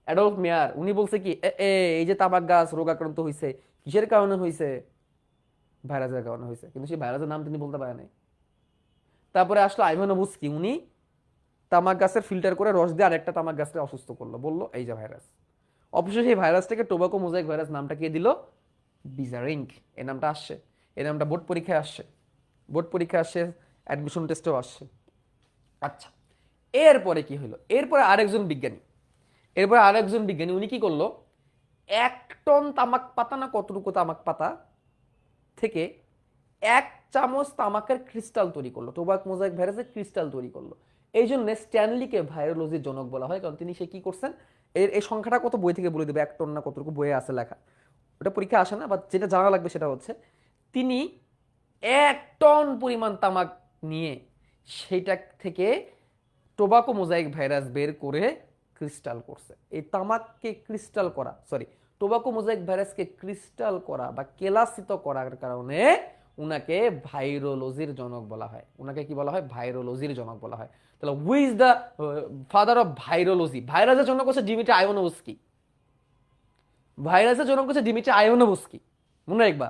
অ্যাডলফ মেয়ার, উনি বলছে কি এই যে তামাক গাছ রোগ আক্রান্ত হয়েছে, কিসের কারণে হয়েছে? ভাইরাসের কারণে হয়েছে, কিন্তু সেই ভাইরাসের নাম তিনি বলতে পারেন নাই। তারপরে আসলো আইভানোভস্কি, উনি তামাক গাছের ফিল্টার করে রস দিয়ে আরেকটা তামাক গাছকে অসুস্থ করলো, বললো এই যে ভাইরাস। অবশ্যই সেই ভাইরাসটাকে টোবাকো মোজাইক ভাইরাস নামটা কে দিল? বিজারিঙ্ক। এই নামটা আসছে, এই নামটা বোর্ড পরীক্ষায় আসছে, বোর্ড পরীক্ষায় আসছে, অ্যাডমিশন টেস্টেও আসছে। আচ্ছা, এরপরে কি হলো? এরপরে আরেকজন বিজ্ঞানী উনি কি করলো, 1 টন তামাক পাতা না কতটুকু তামাক পাতা থেকে 1 চামচ তামাকের ক্রিস্টাল তৈরি করলো, টোবাক মোজাইক ভাইরাসের ক্রিস্টাল তৈরি করলো। এই জন্য স্ট্যানলিকে ভাইরোলজির জনক বলা হয়, কারণ তিনি সে কি করছেন, এই সংখ্যাটা কত বই থেকে বলে দেবে, 1 টন না কতটুকু বইয়ে আছে লেখা, ওটা পরীক্ষা আসে না, বা যেটা জানা লাগবে সেটা হচ্ছে তিনি 1 টন পরিমাণ তামাক নিয়ে সেইটা থেকে টোবাকো মোজাইক ভাইরাস বের করে ক্রিস্টাল করছে। এই তামাককে ক্রিস্টাল করা, সরি, টোবাকো মোজাইক ভাইরাসকে ক্রিস্টাল করা বা কেলাসিত করার কারণে উনাকে ভাইরোলজির জনক বলা হয়। উনাকে কি বলা হয়? ভাইরোলজির জনক বলা হয়। তাহলে who is the father of virology? ভাইরাসের জনক হচ্ছে ডিমিট্রি আইভানোভস্কি। ভাইরাসের জনক হচ্ছে ডিমিট্রি আইভানোভস্কি, মনে রাখবা।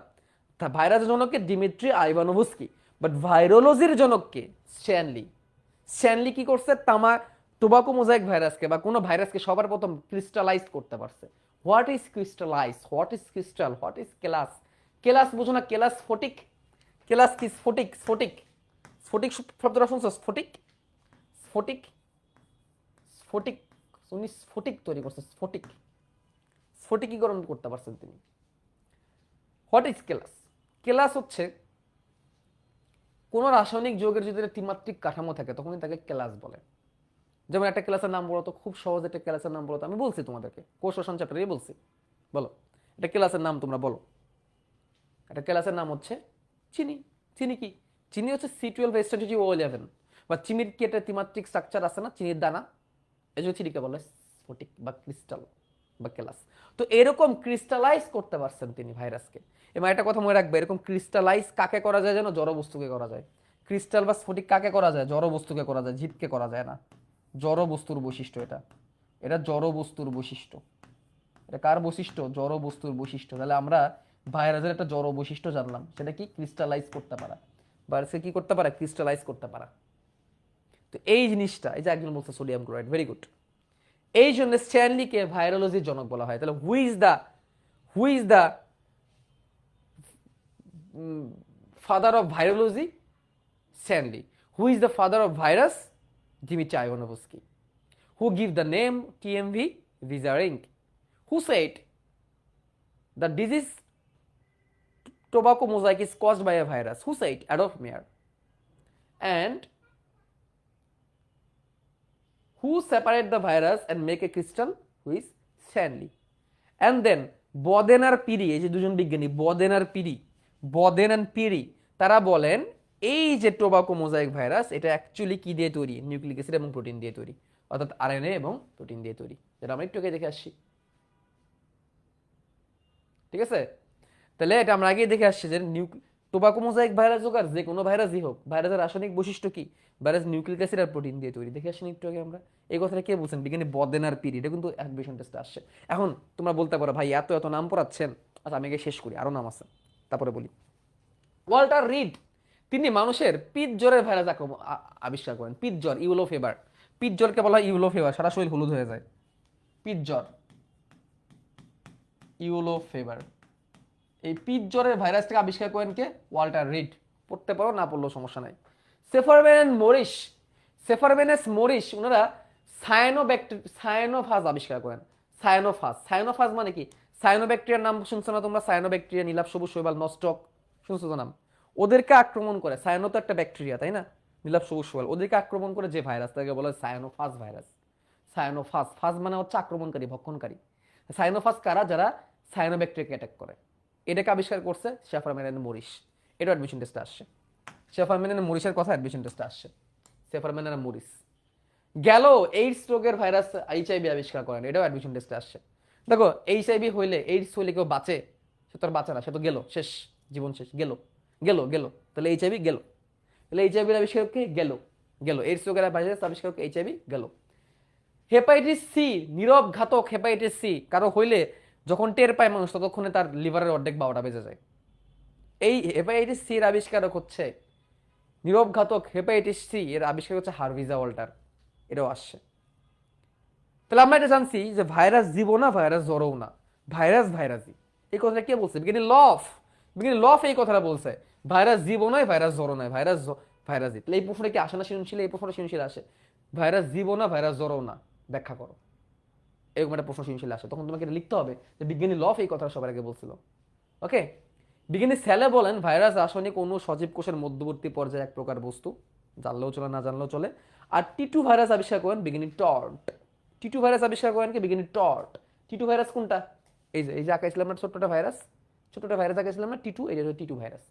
ভাইরাসের জনককে ডিমিট্রি আইভানোভস্কি, বাট ভাইরোলজির জনককে স্ট্যানলি। স্ট্যানলি কি করছে? টোবাকো মোজাইক ভাইরাসকে বা কোনো ভাইরাসকে সবার প্রথম ক্রিস্টালাইজ করতে পারছে। What is crystallise, what is crystal, what is কেলাস? কেলাস বুঝো না? কেলাস স্ফটিক, কেলাস কি? স্ফটিক, স্ফটিক, স্ফটিক শব্দটা শুনছো? স্ফটিক, স্ফটিক, স্ফটিক, উনি স্ফটিক তৈরি করছে, স্ফটিক, স্ফটিকীকরণ করতে পারছেন তিনি। হোয়াট ইজ কেলাস? কেলাস হচ্ছে কোন রাসায়নিক যৌগের যদি একটা ত্রিমাত্রিক কাঠামো থাকে তখনই তাকে কেলাস বলে। যেমন একটা ক্লাসের নাম বলো তো, খুব সহজ একটা ক্লাসের নাম বলো তো, আমি বলছি তোমাদেরকে কোষ রসায়ন চ্যাপ্টারে বলছি, বলো একটা ক্লাসের নাম, তোমরা বলো। একটা ক্লাসের নাম হচ্ছে চিনি। চিনি কি? চিনি হচ্ছে C12H10O11, বা চিনির কি একটা ত্রিমাত্রিক স্ট্রাকচার আছে না, চিনির দানা, এই জন্য চিনিকে বলে স্ফটিক বা ক্রিস্টাল বা কেলাস। তো এরকম ক্রিস্টালাইজ করতে পারছেন তিনি ভাইরাসকে। এবং একটা কথা মনে রাখবে, এরকম ক্রিস্টালাইজ কাকে করা যায় যেন? জড় বস্তুকে করা যায়। ক্রিস্টাল বা স্ফটিক কাকে করা যায়? জড় বস্তুকে করা যায়, জীবকে করা যায় না। জড় বস্তুর বৈশিষ্ট্য এটা, এটা জড় বস্তুর বৈশিষ্ট্য। এটা কার বৈশিষ্ট্য? জড় বস্তুর বৈশিষ্ট্য। তাহলে আমরা ভাইরাসের একটা জড় বৈশিষ্ট্য জানলাম, সেটা কি? ক্রিস্টালাইজ করতে পারা। ভাইরাসকে কি করতে পারে? ক্রিস্টালাইজ করতে পারা। তো এই জিনিসটা, এই যে একজন বলছে সোডিয়াম ক্লোরাইড, ভেরি গুড। এই জন্য স্ট্যানলিকে ভাইরোলজির জনক বলা হয়। তাহলে who is the father of virology? Stanley. Who is the father of virus? Dmitri Ivanovsky. Who give the name TMV? Vizaring. Who said the disease tobacco mosaic is caused by a virus? Who said? Adolf Meyer. And who separate the virus and make a crystal? Who is? Stanley. And then বদেন আর পিরি, এই যে দুজন বিজ্ঞানী বদেন আর পিরি, তারা বলেন এই যে টোবাকো মোজাইক ভাইরাস, এটা অ্যাকচুয়ালি কি দিয়ে তৈরি? নিউক্লিক অ্যাসিড এবং প্রোটিন দিয়ে তৈরি, অর্থাৎ RNA এবং প্রোটিন দিয়ে তৈরি, যেটা আমরা একটু আগে দেখে আসছি। ঠিক আছে, তাহলে এটা আমরা আগেই দেখে আসছি যে টোবাকো মোজাইক ভাইরাস হোক আর যে কোনো ভাইরাসই হোক, ভাইরাসের রাসায়নিক বৈশিষ্ট্য কি? ভাইরাস নিউক্লিক অ্যাসিড আর প্রোটিন দিয়ে তৈরি, দেখে আসছি একটু আগে আমরা। এই কথাটা কে বলছেন? বিজ্ঞানী বদেন আর পিরি। এটা কিন্তু অ্যাডমিশন টেস্টে আসছে। এখন তোমরা বলতে পারো ভাই এত এত নাম পড়াচ্ছেন, আচ্ছা আমি আগে শেষ করি, আরো নাম আছে তারপরে বলি। ওয়াল্টার রিড, তিনি মানুষের পিত জ্বরের ভাইরাস আবিষ্কার করেন। পিত জ্বর, ইউলো ফিভার। পিত জ্বরকে বলা হয় ইউলো ফিভার, সারা শরীর হলুদ হয়ে যায়। পিত জ্বর, ইউলো ফিভার। এই পিত জ্বরের ভাইরাসটাকে আবিষ্কার করেন কে? Walter read. পড়তে পারো, না পড়লেও সমস্যা নাই। সেফারবেনেস মরিস, ওনারা সায়ানোফাজ আবিষ্কার করেন। সায়ানোফাজ মানে কি? সায়ানোব্যাকটেরিয়ার নাম শুনছো না তোমরা? সায়ানোব্যাকটেরিয়া, নীলাভ সবুজ শৈবাল, নস্টক, শুনছো তো নাম? ওদেরকে আক্রমণ করে, সায়ানো তো একটা ব্যাকটেরিয়া তাই না, নীলাভ সবুজ শৈবাল, ওদেরকে আক্রমণ করে যে ভাইরাস, তাকে বলা হয় সায়ানোফাজ ভাইরাস। ফাজ মানে হচ্ছে আক্রমণকারী, ভক্ষণকারী। সায়ানোফাজ কারা? যারা সায়ানোব্যাকটেরিয়াকে অ্যাটাক করে। এটাকে আবিষ্কার করছে শেফারম্যান মরিস। এটা অ্যাডমিশন টেস্টে আসছে। শেফারম্যান মরিসের কথা অ্যাডমিশন টেস্টে আসছে। শেফারম্যান মরিস গেল এইডস রোগের ভাইরাস HIV আবিষ্কার করেন, এটাও অ্যাডমিশন টেস্টে আসছে। দেখো HIV হইলে, এইডস হইলে কেউ বাঁচে? সে তো আর বাঁচে না, সে তো গেল, শেষ, জীবন শেষ, গেল গেল গেল। তাহলে HIV গেল। তাহলে HIV এর আবিষ্কারক কে? গেল। এইডস রোগের ভাইরাস আবিষ্কারক HIV গেল। হেপাটাইটিস সি, নীরব ঘাতক হেপাটাইটিস সি কারো হইলে যখন টের পায় মানুষ, ততক্ষণে তার লিভারের অর্ধেক 12টা বেজে যায়। এই হেপাটাইটিস সি এর আবিষ্কারক হচ্ছে, নীরব ঘাতক হেপাটাইটিস সি এর আবিষ্কার হচ্ছে হারভিজা ওয়াল্টার। এটাও আসছে। তাহলে আমরা এটা জানছি যে ভাইরাস জীবও না, ভাইরাস জ্বরও না, ভাইরাসই। এই কথাটা কে বলছে? বিজ্ঞানী লফ এই কথাটা বলছে। ভাইরাস জীবও নয়, ভাইরাস জ্বরও নয়, ভাইরাসই। তাহলে এই প্রশ্নটা কি আসে না সৃজনশীলে? এই প্রশ্নটা সৃজনশীল আসে। ভাইরাস জীবও না, ভাইরাস জ্বরও না, ব্যাখ্যা করো। এরকম একটা প্রশ্ন সৃজনশীল আসে, তখন তোমাকে এটা লিখতে হবে যে বিজ্ঞানী লফ এই কথাটা সবার আগে বলছিল। ওকে, বিজ্ঞানী স্যালে বলেন ভাইরাস রাসায়নিক অণু সজীব কোষের মধ্যবর্তী পর্যায়ে এক প্রকার বস্তু, জানলেও চলে না জানলেও চলে। আর টিটু ভাইরাস আবিষ্কার করেন বিজ্ঞানী টর্ট। টিটু ভাইরাস আবিষ্কার করেন কি? বিজ্ঞানী টর্ট। টিটু ভাইরাস কোনটা? এই যে আঁকাইছিলাম না ছোট্টটা ভাইরাস আঁকাইছিলাম না, টিটু। এই যে টিটু ভাইরাস,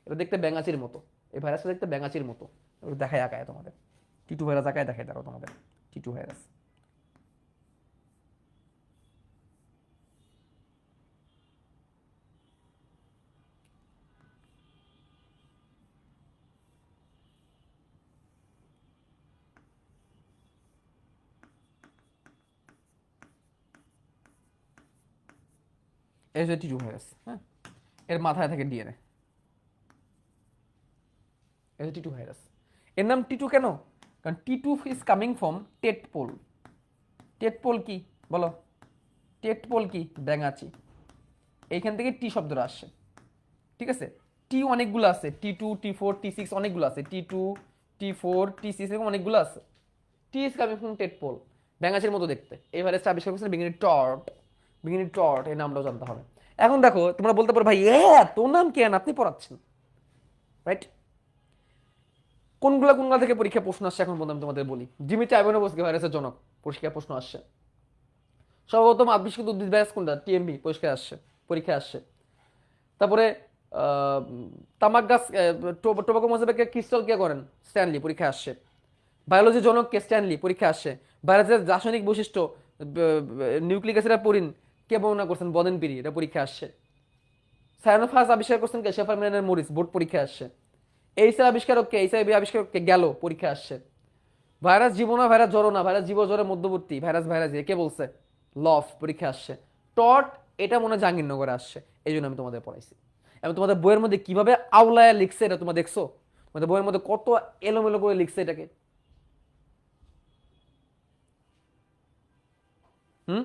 এটা দেখতে ব্যাঙাচির মতো। এই ভাইরাসটা দেখতে ব্যাঙাচির মতো। দেখায় আঁকায় তোমাদের, টিটু ভাইরাস আঁকায় দেখায় দাঁড়ো তোমাদের, টিটু ভাইরাস। এই যে টিটু ভাইরাস, হ্যাঁ, এর মাথায় থাকে DNA। এই যে টিটু ভাইরাস, এর নাম টিটু কেন? কারণ টিটু ইজ কামিং ফ্রম টেটপোল। টেটপোল কি বলো? টেটপোল কি? ব্যাঙাচি। এইখান থেকে টি শব্দটা আসছে। ঠিক আছে, টি অনেকগুলো আছে, T2 T4 T6 অনেকগুলো আছে, T2 T4 T6 এরকম অনেকগুলো আছে। টি ইজ কামিং ফ্রম টেটপোল, ব্যাঙাচির মতো দেখতে। এই ভাইরাসটা আবিষ্কার করেছেন বিজ্ঞানী টর্ট। এই নামটাও জানতে হবে। এখন দেখো তোমরা বলতে পারো ভাই তোর নাম কেন, আপনি পড়াচ্ছেন, রাইট? কোনগুলা থেকে পরীক্ষা প্রশ্ন আসছে এখন পর্যন্ত আমি তোমাদের বলি। ডিমিট্রি আইভানোভস্কি ভাইরাসের জনক, পরীক্ষায় প্রশ্ন আসছে। সর্বপ্রথম আবিষ্কৃত উদ্ভিদ ভাইরাস কোনটা? TMV, পরীক্ষায় আসছে। তারপরে তামাক গাছ, টোবাকো মোজাইকে ক্রিস্টাল কে করেন? স্ট্যানলি, পরীক্ষায় আসছে। বায়োলজি জনক কে? স্ট্যানলি, পরীক্ষায় আসছে। ভাইরাসের রাসায়নিক বৈশিষ্ট্য নিউক্লিক অ্যাসিড আর পুরিন কে বর্ণনা করছেন? বদেন পিরি, এটা পরীক্ষায় আসছে। সায়ানোফাজ আবিষ্কার করছেন কে? শেফারম্যান মরিস, বোর্ড পরীক্ষায় আসছে। এইচআই আবিষ্কারক কে? HIV আবিষ্কারক কে? গেল, পরীক্ষায় আসছে। ভাইরাস জীব না, ভাইরাস জ্বর না, ভাইরাস জীব জ্বরের মধ্যবর্তী, ভাইরাস কে বলছে? লফ, পরীক্ষায় আসছে। টট, এটা মনে হয় জাহাঙ্গীরনগরে আসছে। এই জন্য আমি তোমাদের পড়াইছি। এবং তোমাদের বইয়ের মধ্যে কিভাবে আওলায়া লিখছে এটা তোমরা দেখছো? তোমাদের বইয়ের মধ্যে কত এলোমেলো করে লিখছে এটাকে। হুম।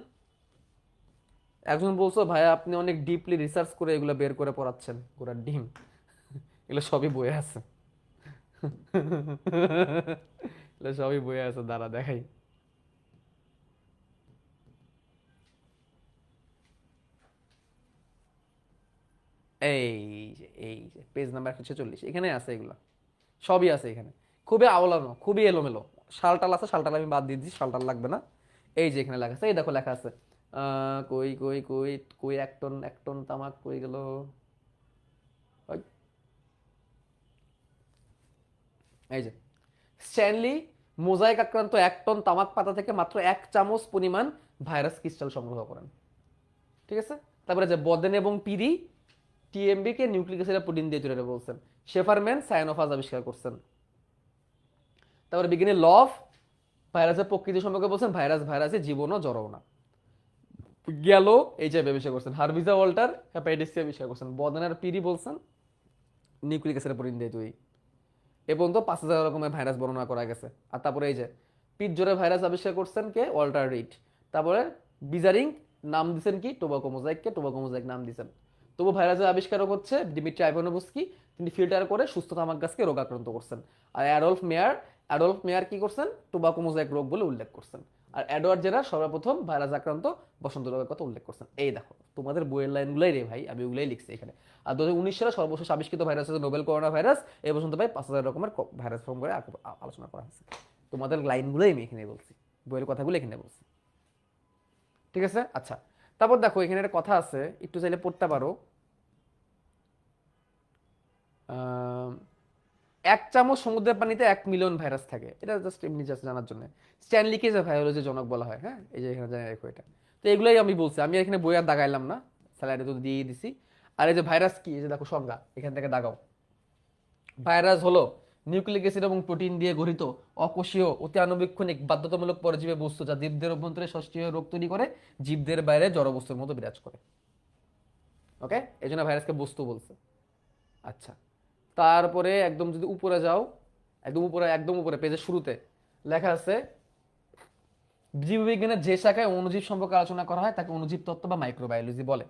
একজন বলছো ভাইয়া আপনি অনেক ডিপলি রিসার্চ করে এগুলো বের করে পড়াচ্ছেন, গোড়ার ডিম। এগুলো সবই বইয়ে আছে। এগুলো সবই বইয়ে আছে, দাঁড়া দেখাই। এই যে পেজ নাম্বার 146 এখানে আছে, এগুলা সবই আছে এখানে। খুবই আওলানো, খুবই এলোমেলো। শালটাল আছে, শালটাল আমি বাদ দিয়ে দিচ্ছি, শালটাল লাগবে না। এই যে এখানে লেখা আছে, এই দেখো লেখা আছে কই কই কই কই 1 টন তামাক কই গেল। ওই, এই যে স্ট্যানলি মোজাইক আক্রান্ত 1 টন তামাক পাতা থেকে মাত্র 1 চামচ পরিমাণ ভাইরাস ক্রিস্টাল সংগ্রহ করেন। ঠিক আছে। তারপরে যে বদেন এবং পিরি টিএমবি কে নিউক্লিক অ্যাসিড প্রোটিন দিয়ে তৈরি বলছেন। শেফারম্যান সায়ানোফাজ আবিষ্কার করছেন। তারপরে বিজ্ঞানী লভ ভাইরাসের প্রকৃতি সম্পর্কে বলছেন, ভাইরাসের জীবনও জড়ও না। গেল এইচআইভি আবিষ্কার করছেন। হারভিজা ওয়াল্টার হেপাটাইটিস সি আবিষ্কার করছেন। বদেন আর পিরি বলছেন নিউক্লিক অ্যাসিড প্রোটিন দিয়ে তৈরি। এ পর্যন্ত 5,000 রকমের ভাইরাস বর্ণনা করা গেছে। আর তারপরে এই যে পিট জ্বরে ভাইরাস আবিষ্কার করছেন কে? Walter read. তারপরে বিজারিং নাম দিচ্ছেন কি? টোবাকো মোজাইক নাম দিচ্ছেন। তবু ভাইরাসের আবিষ্কারক হচ্ছে ডিমিট্রি আইভানোভস্কি। তিনি ফিল্টার করে সুস্থ তামাক গাছকে রোগাক্রান্ত করছেন। আর অ্যাডলফ মেয়ার কি করছেন? টোবাকো মোজাইক রোগ বলে উল্লেখ করছেন। আর এডওয়ার্ড জেনার সর্বপ্রথম ভাইরাস আক্রান্ত বসন্ত রোগের কথা উল্লেখ করছেন। এই দেখো তোমাদের বইয়ের লাইনগুলাই রে ভাই, আমি ওগুলাই লিখছি এখানে। আর 2019 সালে সর্বশেষ আবিষ্কৃত ভাইরাস হচ্ছে নোবেল করোনা ভাইরাস। এই পর্যন্ত ভাই 5,000 রকমের ভাইরাস ফর্ম করে আলোচনা করা হয়েছে। তোমাদের লাইনগুলোই আমি এখানে বলছি, বইয়ের কথাগুলো এখানে বলছি। ঠিক আছে। আচ্ছা, তারপর দেখো এখানে একটা কথা আছে, একটু চাইলে পড়তে পারো। 1 চামচ সমুদ্রের পানিতে 1 মিলিয়ন ভাইরাস থাকে। এটা জাস্ট এমনি জাস্ট জানার জন্য। স্ট্যানলিকে যে ভাইরোলজি জনক বলা হয়, হ্যাঁ, এই যে এখানে জানাই রাখো এটা। তো এগুলাই আমি বলছি, আমি এখানে বই আর দাগাইলাম না, স্যালাইডে তো দিয়ে দিছি। আর এই যে ভাইরাস কি, এই যে দেখো সংজ্ঞা এখান থেকে দাগাও। ভাইরাস হলো নিউক্লিক অ্যাসিড এবং প্রোটিন দিয়ে গঠিত অকোষীয় অতি আণুবীক্ষণিক বাধ্যতামূলক পরজীবী বস্তু, যা জীবদের অভ্যন্তরে সষ্টিয় রোগ তৈরি করে, জীবদের বাইরে জড় বস্তুর মতো বিরাজ করে। ওকে, এই জন্য ভাইরাসকে বস্তু বলছে। আচ্ছা, তারপরে একদম যদি উপরে যাও, একদম উপরে পেজের শুরুতে লেখা আছে জীববিজ্ঞানের যে শাখায় অণুজীব সম্পর্কে আলোচনা করা হয় তাকে অণুজীব তত্ত্ব বা মাইক্রোবায়োলজি বলে।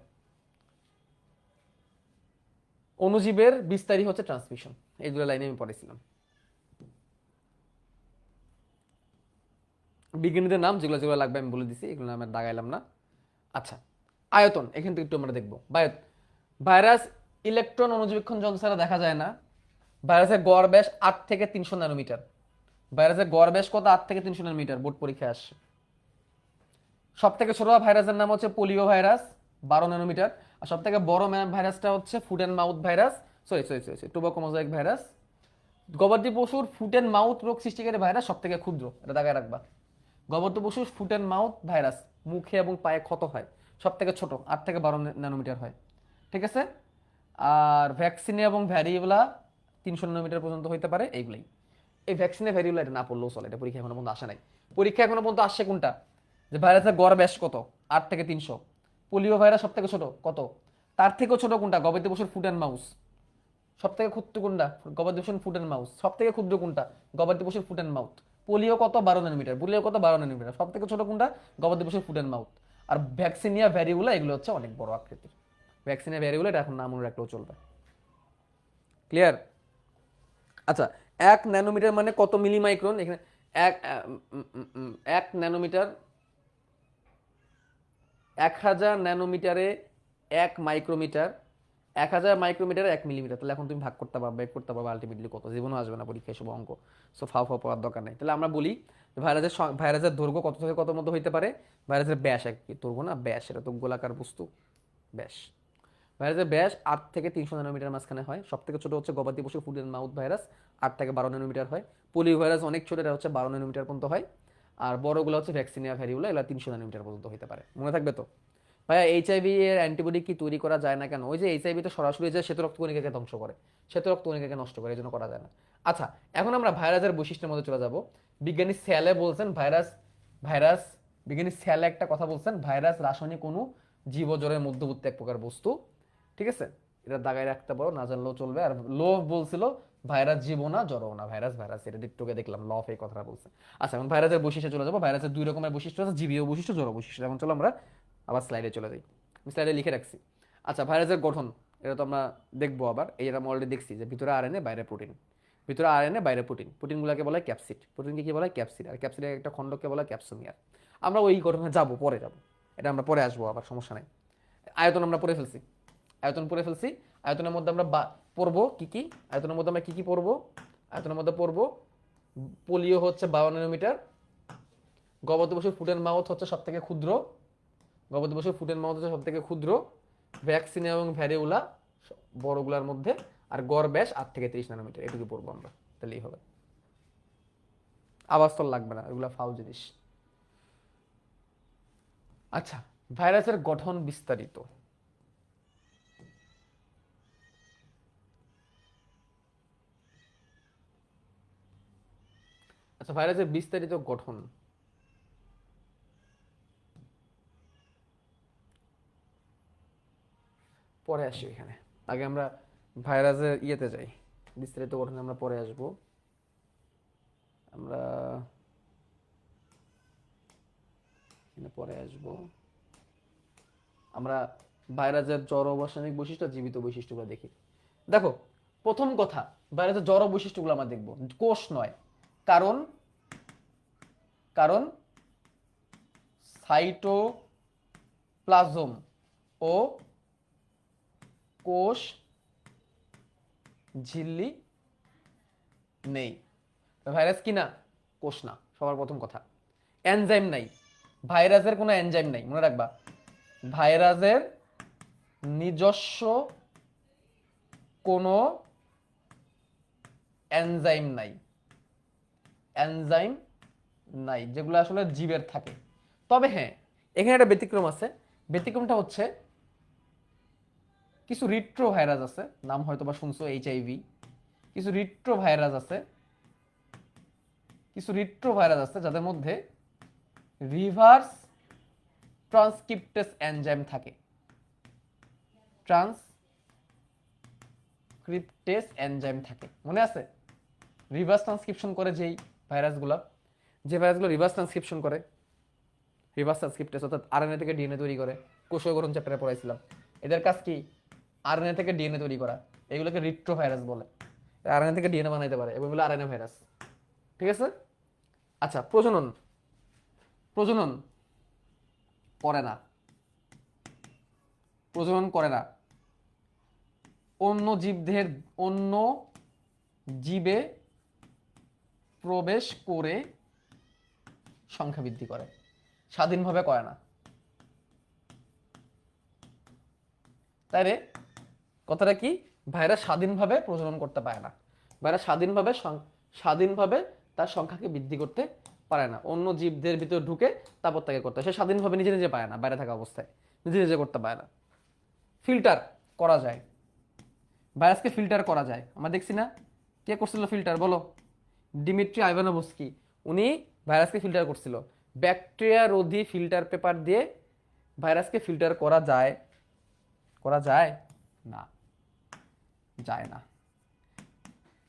অণুজীবের বিস্তারই হচ্ছে ট্রান্সমিশন। এই দুটো লাইনে আমি পড়েছিলাম। বিজ্ঞানীদের নাম যেগুলো যেগুলো লাগবে আমি বলে দিছি, এগুলো আমি দাগাইলাম না। আচ্ছা, আয়তন এখান থেকে একটু আমরা দেখবো। ভাইরাস ইলেকট্রন অণুজীবক্ষণ যন্ত্র ছাড়া দেখা যায় না। ভাইরাসের গড় ব্যাস 8 থেকে 300 ন্যানোমিটার। ভাইরাসের গড় ব্যাস কত? 8 থেকে 300 ন্যানোমিটার, বোর্ড পরীক্ষায় আসছে। সব থেকে ছোট ভাইরাসের নাম হচ্ছে পোলিও ভাইরাস, 12 ন্যানোমিটার। আর সব থেকে বড় ভাইরাসটা হচ্ছে foot and mouth virus, sorry tobacco mosaic virus. গবাদি পশুর ফুট অ্যান্ড মাউথ রোগ সৃষ্টিকারী ভাইরাস সব থেকে ক্ষুদ্র, এটা দাগায় রাখবা। গবাদি পশুর ফুট অ্যান্ড মাউথ ভাইরাস, মুখে এবং পায়ে ক্ষত হয়, সব থেকে ছোট, 8 থেকে 12 ন্যানোমিটার হয়। ঠিক আছে। আর ভ্যাকসিনে এবং ভ্যারিয়েবলা 300 ন্যানোমিটার পর্যন্ত হইতে পারে, এইগুলাই। এই ভ্যাকসিনে ভ্যারিয়েবলা এটা না পড়লেও চলে, এটা পরীক্ষা এখনো পর্যন্ত আসে নাই। পরীক্ষা এখনো পর্যন্ত আসছে কোনটা? যে ভাইরাসের গড় ব্যাস কত? 8 থেকে 300। পোলিও ভাইরাস সব থেকে ছোট কত? তার থেকেও ছোট কোনটা? গবাদি পশুর ফুট অ্যান্ড মাউস। সব থেকে ক্ষুদ্র কোনটা? গবাদি পশুর ফুট অ্যান্ড মাউস। সব থেকে ক্ষুদ্র কোনটা? গবাদি পশুর ফুট অ্যান্ড মাউথ। পোলিও কত? 12 ন্যানোমিটার। পোলিও কত? 12 ন্যানোমিটার। সব থেকে ছোট কোনটা? গবাদি পশুর ফুট অ্যান্ড মাউথ। আর ভ্যাকসিনিয়া ভ্যারিগুলা এগুলো হচ্ছে অনেক বড় আকৃতির। ভ্যাকসিনিয়া ভ্যারিগুলা এটা এখন নাম মনে রাখলেও চলবে। ক্লিয়ার? আচ্ছা, 1 ন্যানোমিটার মানে কত মিলিমাইক্রন? এখানে এক 1 ন্যানোমিটার, 1000 ন্যানোমিটারে 1 মাইক্রোমিটার, 1000 মাইক্রোমিটারে 1 মিলিমিটার। তাহলে এখন তুমি ভাগ করতে পারবে, বের করতে পারবে আলটিমেটলি কত। জীবনও আসবে না পরীক্ষায় এসব অঙ্ক। সো ফাও পড়ার দরকার নেই। তাহলে আমরা বলি ভাইরাসের দৈর্ঘ্য কত থেকে কত মধ্যে হইতে পারে? ভাইরাসের ব্যাস, দৈর্ঘ্য না ব্যাস, এটা তো গোলাকার বস্তু, ব্যাস। ভাইরাসের ব্যাস 8 থেকে 300 ন্যানোমিটার মাঝখানে হয়। সব থেকে ছোট হচ্ছে গবাদি পশু ফুড অ্যান্ড মাউথ ভাইরাস, 8 থেকে 12 ন্যানোমিটার হয়। পোলিও ভাইরাস অনেক ছোট, এটা হচ্ছে 12 ন্যানোমিটার পর্যন্ত হয়। আর বড়গুলো হচ্ছে ভ্যাকসিনিয়া ভ্যারিগুলো, এগুলো 300 ন্যানোমিটার পর্যন্ত হতে পারে। মনে থাকবে তো? ভাইয়া এইচআইভি এর অ্যান্টিবডি কি তৈরি করা যায় না কেন? ওই যে এইচআইভি তো সরাসরি যে শ্বেত রক্তকণিকাকে ধ্বংস করে, শ্বেত রক্তকণিকাকে নষ্ট করে, এই জন্য করা যায় না। আচ্ছা, এখন আমরা ভাইরাসের বৈশিষ্ট্যের মধ্যে চলে যাব। বিজ্ঞানী স্যালে বলছেন ভাইরাস বিজ্ঞানী স্যালে একটা কথা বলছেন, ভাইরাস রাসায়নিক অণু জীবজড়ের মধ্যবর্তী এক প্রকার বস্তু। ঠিক আছে, এটা দাগায় রাখতে পারো, না জানলেও চলবে। আর লোভ বলছিল ভাইরাস জীবও না জড়ও না, ভাইরাস ভাইরাস, এটা একটুকে দেখলাম লভ এই কথাটা বলছে। আচ্ছা এখন ভাইরাসের বৈশিষ্ট্য চলে যাবো। ভাইরাসের দুই রকমের বৈশিষ্ট্য আছে, জীবীয় বৈশিষ্ট্য, জড় বৈশিষ্ট্য। এখন চলো আমরা আবার স্লাইডে চলে যাই, আমি স্লাইডে লিখে রাখছি। আচ্ছা ভাইরাসের গঠন এটা তো আমরা দেখবো আবার, এই আমরা অলরেডি দেখছি যে ভিতরে আরএনএ বাইরে প্রোটিন, ভিতরে আরএনএ বাইরে প্রোটিন, প্রোটিনগুলোকে বলা হয় ক্যাপসিড, প্রোটিনকে কি বলা হয় ক্যাপসিড, আর ক্যাপসিডের একটা খণ্ডকে বলা হয় ক্যাপসোমিয়ার। আমরা ওই গঠনে যাবো, পরে যাবো, এটা আমরা পরে আসবো আবার, সমস্যা নাই। আয়তন আমরা পড়ে ফেলছি, আয়তন পড়ে ফেলছি। আয়তনের মধ্যে আমরা পড়বো কি কি, আয়তনের মধ্যে আমরা কি কি পড়বো, আয়তনের মধ্যে পড়বো পোলিও হচ্ছে 52 ন্যানোমিটার, গবাদি পশুর ফুট অ্যান্ড মাউথ হচ্ছে সব থেকে ক্ষুদ্র, গবাদি পশুর ফুট অ্যান্ড মাউথ হচ্ছে সব থেকে ক্ষুদ্র, ভ্যাকসিন এবং ভ্যারিওলা বড়গুলার মধ্যে, আর গড় ব্যাস 8 থেকে 30 ন্যানোমিটার, এটুকু পড়বো আমরা, তাহলেই হবে। আওয়াজ তো লাগবে না, এগুলা ফাউল জিনিস। আচ্ছা ভাইরাসের গঠন বিস্তারিত। আচ্ছা ভাইরাসের বিস্তারিত গঠন, পরে আসি এখানে, আগে আমরা ভাইরাসের ইয়েতে যাই, বিস্তারিত গঠনে আমরা পরে আসব। আমরা পরে আসব, আমরা ভাইরাসের জড় রাসায়নিক বৈশিষ্ট্য, জীবিত বৈশিষ্ট্যগুলো দেখি। দেখো প্রথম কথা, ভাইরাসের জড় বৈশিষ্ট্যগুলো আমরা দেখব, কোষ নয়, কারণ কারণ সাইটোপ্লাজম ও কোষ ঝিল্লি নেই। ভাইরাস কি না, কোষ না, সবার প্রথম কথা। এনজাইম নাই, ভাইরাসের কোনো এনজাইম নাই, মনে রাখবা ভাইরাসের নিজস্ব কোনো এনজাইম নাই, এনজাইম নাই, যেগুলো আসলে জীবের থাকে। তবে হ্যাঁ এখানে একটা ব্যতিক্রম আছে, ব্যতিক্রমটা হচ্ছে কিছু রিট্রো ভাইরাস আছে, নাম হয়তো বা শুনছো এইচআইভি, কিছু রিট্রো ভাইরাস আছে, কিছু রিট্রো ভাইরাস আছে যাদের মধ্যে রিভার্স ট্রান্সক্রিপ্টেস এনজাইম থাকে, ট্রান্সক্রিপ্টেস এনজাইম থাকে, মনে আছে? রিভার্স ট্রান্সক্রিপশন করে যেই ভাইরাসগুলো, যে ভাইরাসগুলো রিভার্স ট্রান্সক্রিপশন করে, রিভার্স ট্রান্সক্রিপ্টেস অর্থাৎ আরএনএ থেকে ডিএনএ তৈরি করে, কোষীয় গঠন চ্যাপ্টারে পড়াইছিলাম। এদের কাজ কি, আরএনএ থেকে ডিএনএ তৈরি করা, এগুলোকে রিট্রো ভাইরাস বলে। আরএনএ থেকে ডিএনএ বানাইতে পারে, এগুলো আরএনএ ভাইরাস, ঠিক আছে? আচ্ছা প্রজনন, প্রজনন করে না, প্রজনন করে না, অন্য জীবদের, অন্য জীবে প্রবেশ করে সংখ্যা বৃদ্ধি করে, স্বাধীনভাবে করে না। তাই রে কথাটা কি, ভাইরাস স্বাধীনভাবে প্রজনন করতে পারে না, ভাইরাস স্বাধীনভাবে তার সংখ্যাকে বৃদ্ধি করতে পারে না, অন্য জীবদের ভিতর ঢুকে তারপর তাকে করতে হয়, সে স্বাধীনভাবে নিজে নিজে পারে না, বাইরে থাকা অবস্থায় নিজে নিজে করতে পারে না। ফিল্টার করা যায়, ভাইরাসকে ফিল্টার করা যায়, আমরা দেখছি না, কে করছিল ফিল্টার বলো? ডিমিট্রি আইভানোভস্কি, উনি ভাইরাসকে ফিল্টার করছিল। ব্যাকটেরিয়া রোধী ফিল্টার পেপার দিয়ে ভাইরাসকে ফিল্টার করা যায়, করা যায় না, যায় না।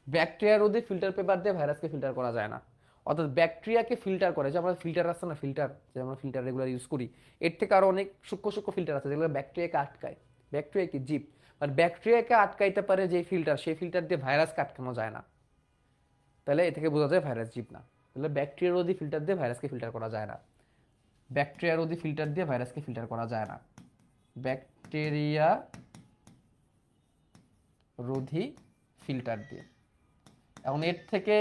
ব্যাকটেরিয়া রোধী ফিল্টার পেপার দিয়ে ভাইরাসকে ফিল্টার করা যায় না। অর্থাৎ ব্যাকটেরিয়াকে ফিল্টার করে, যে আমরা ফিল্টার আছে না, ফিল্টার যে আমরা ফিল্টার রেগুলার ইউজ করি, এর থেকে আরো অনেক সূক্ষ্ম সূক্ষ্ম ফিল্টার আছে যেগুলো ব্যাকটেরিয়াকে আটকায়, ব্যাকটেরিয়া কি জীব, আর ব্যাকটেরিয়াকে আটকাইতে পারে যে ফিল্টার, সেই ফিল্টার দিয়ে ভাইরাসকে আটকানো যায় না। তাহলে এ থেকে বোঝা যায় ভাইরাস জীব না। তাহলে ব্যাকটেরিয়া রোধী ফিল্টার দিয়ে ভাইরাসকে ফিল্টার করা যায় না, ব্যাকটেরিয়া রোধী ফিল্টার দিয়ে ভাইরাসকে ফিল্টার করা যায় না, ব্যাকটেরিয়া রোধী ফিল্টার দিয়ে। এখন এর থেকে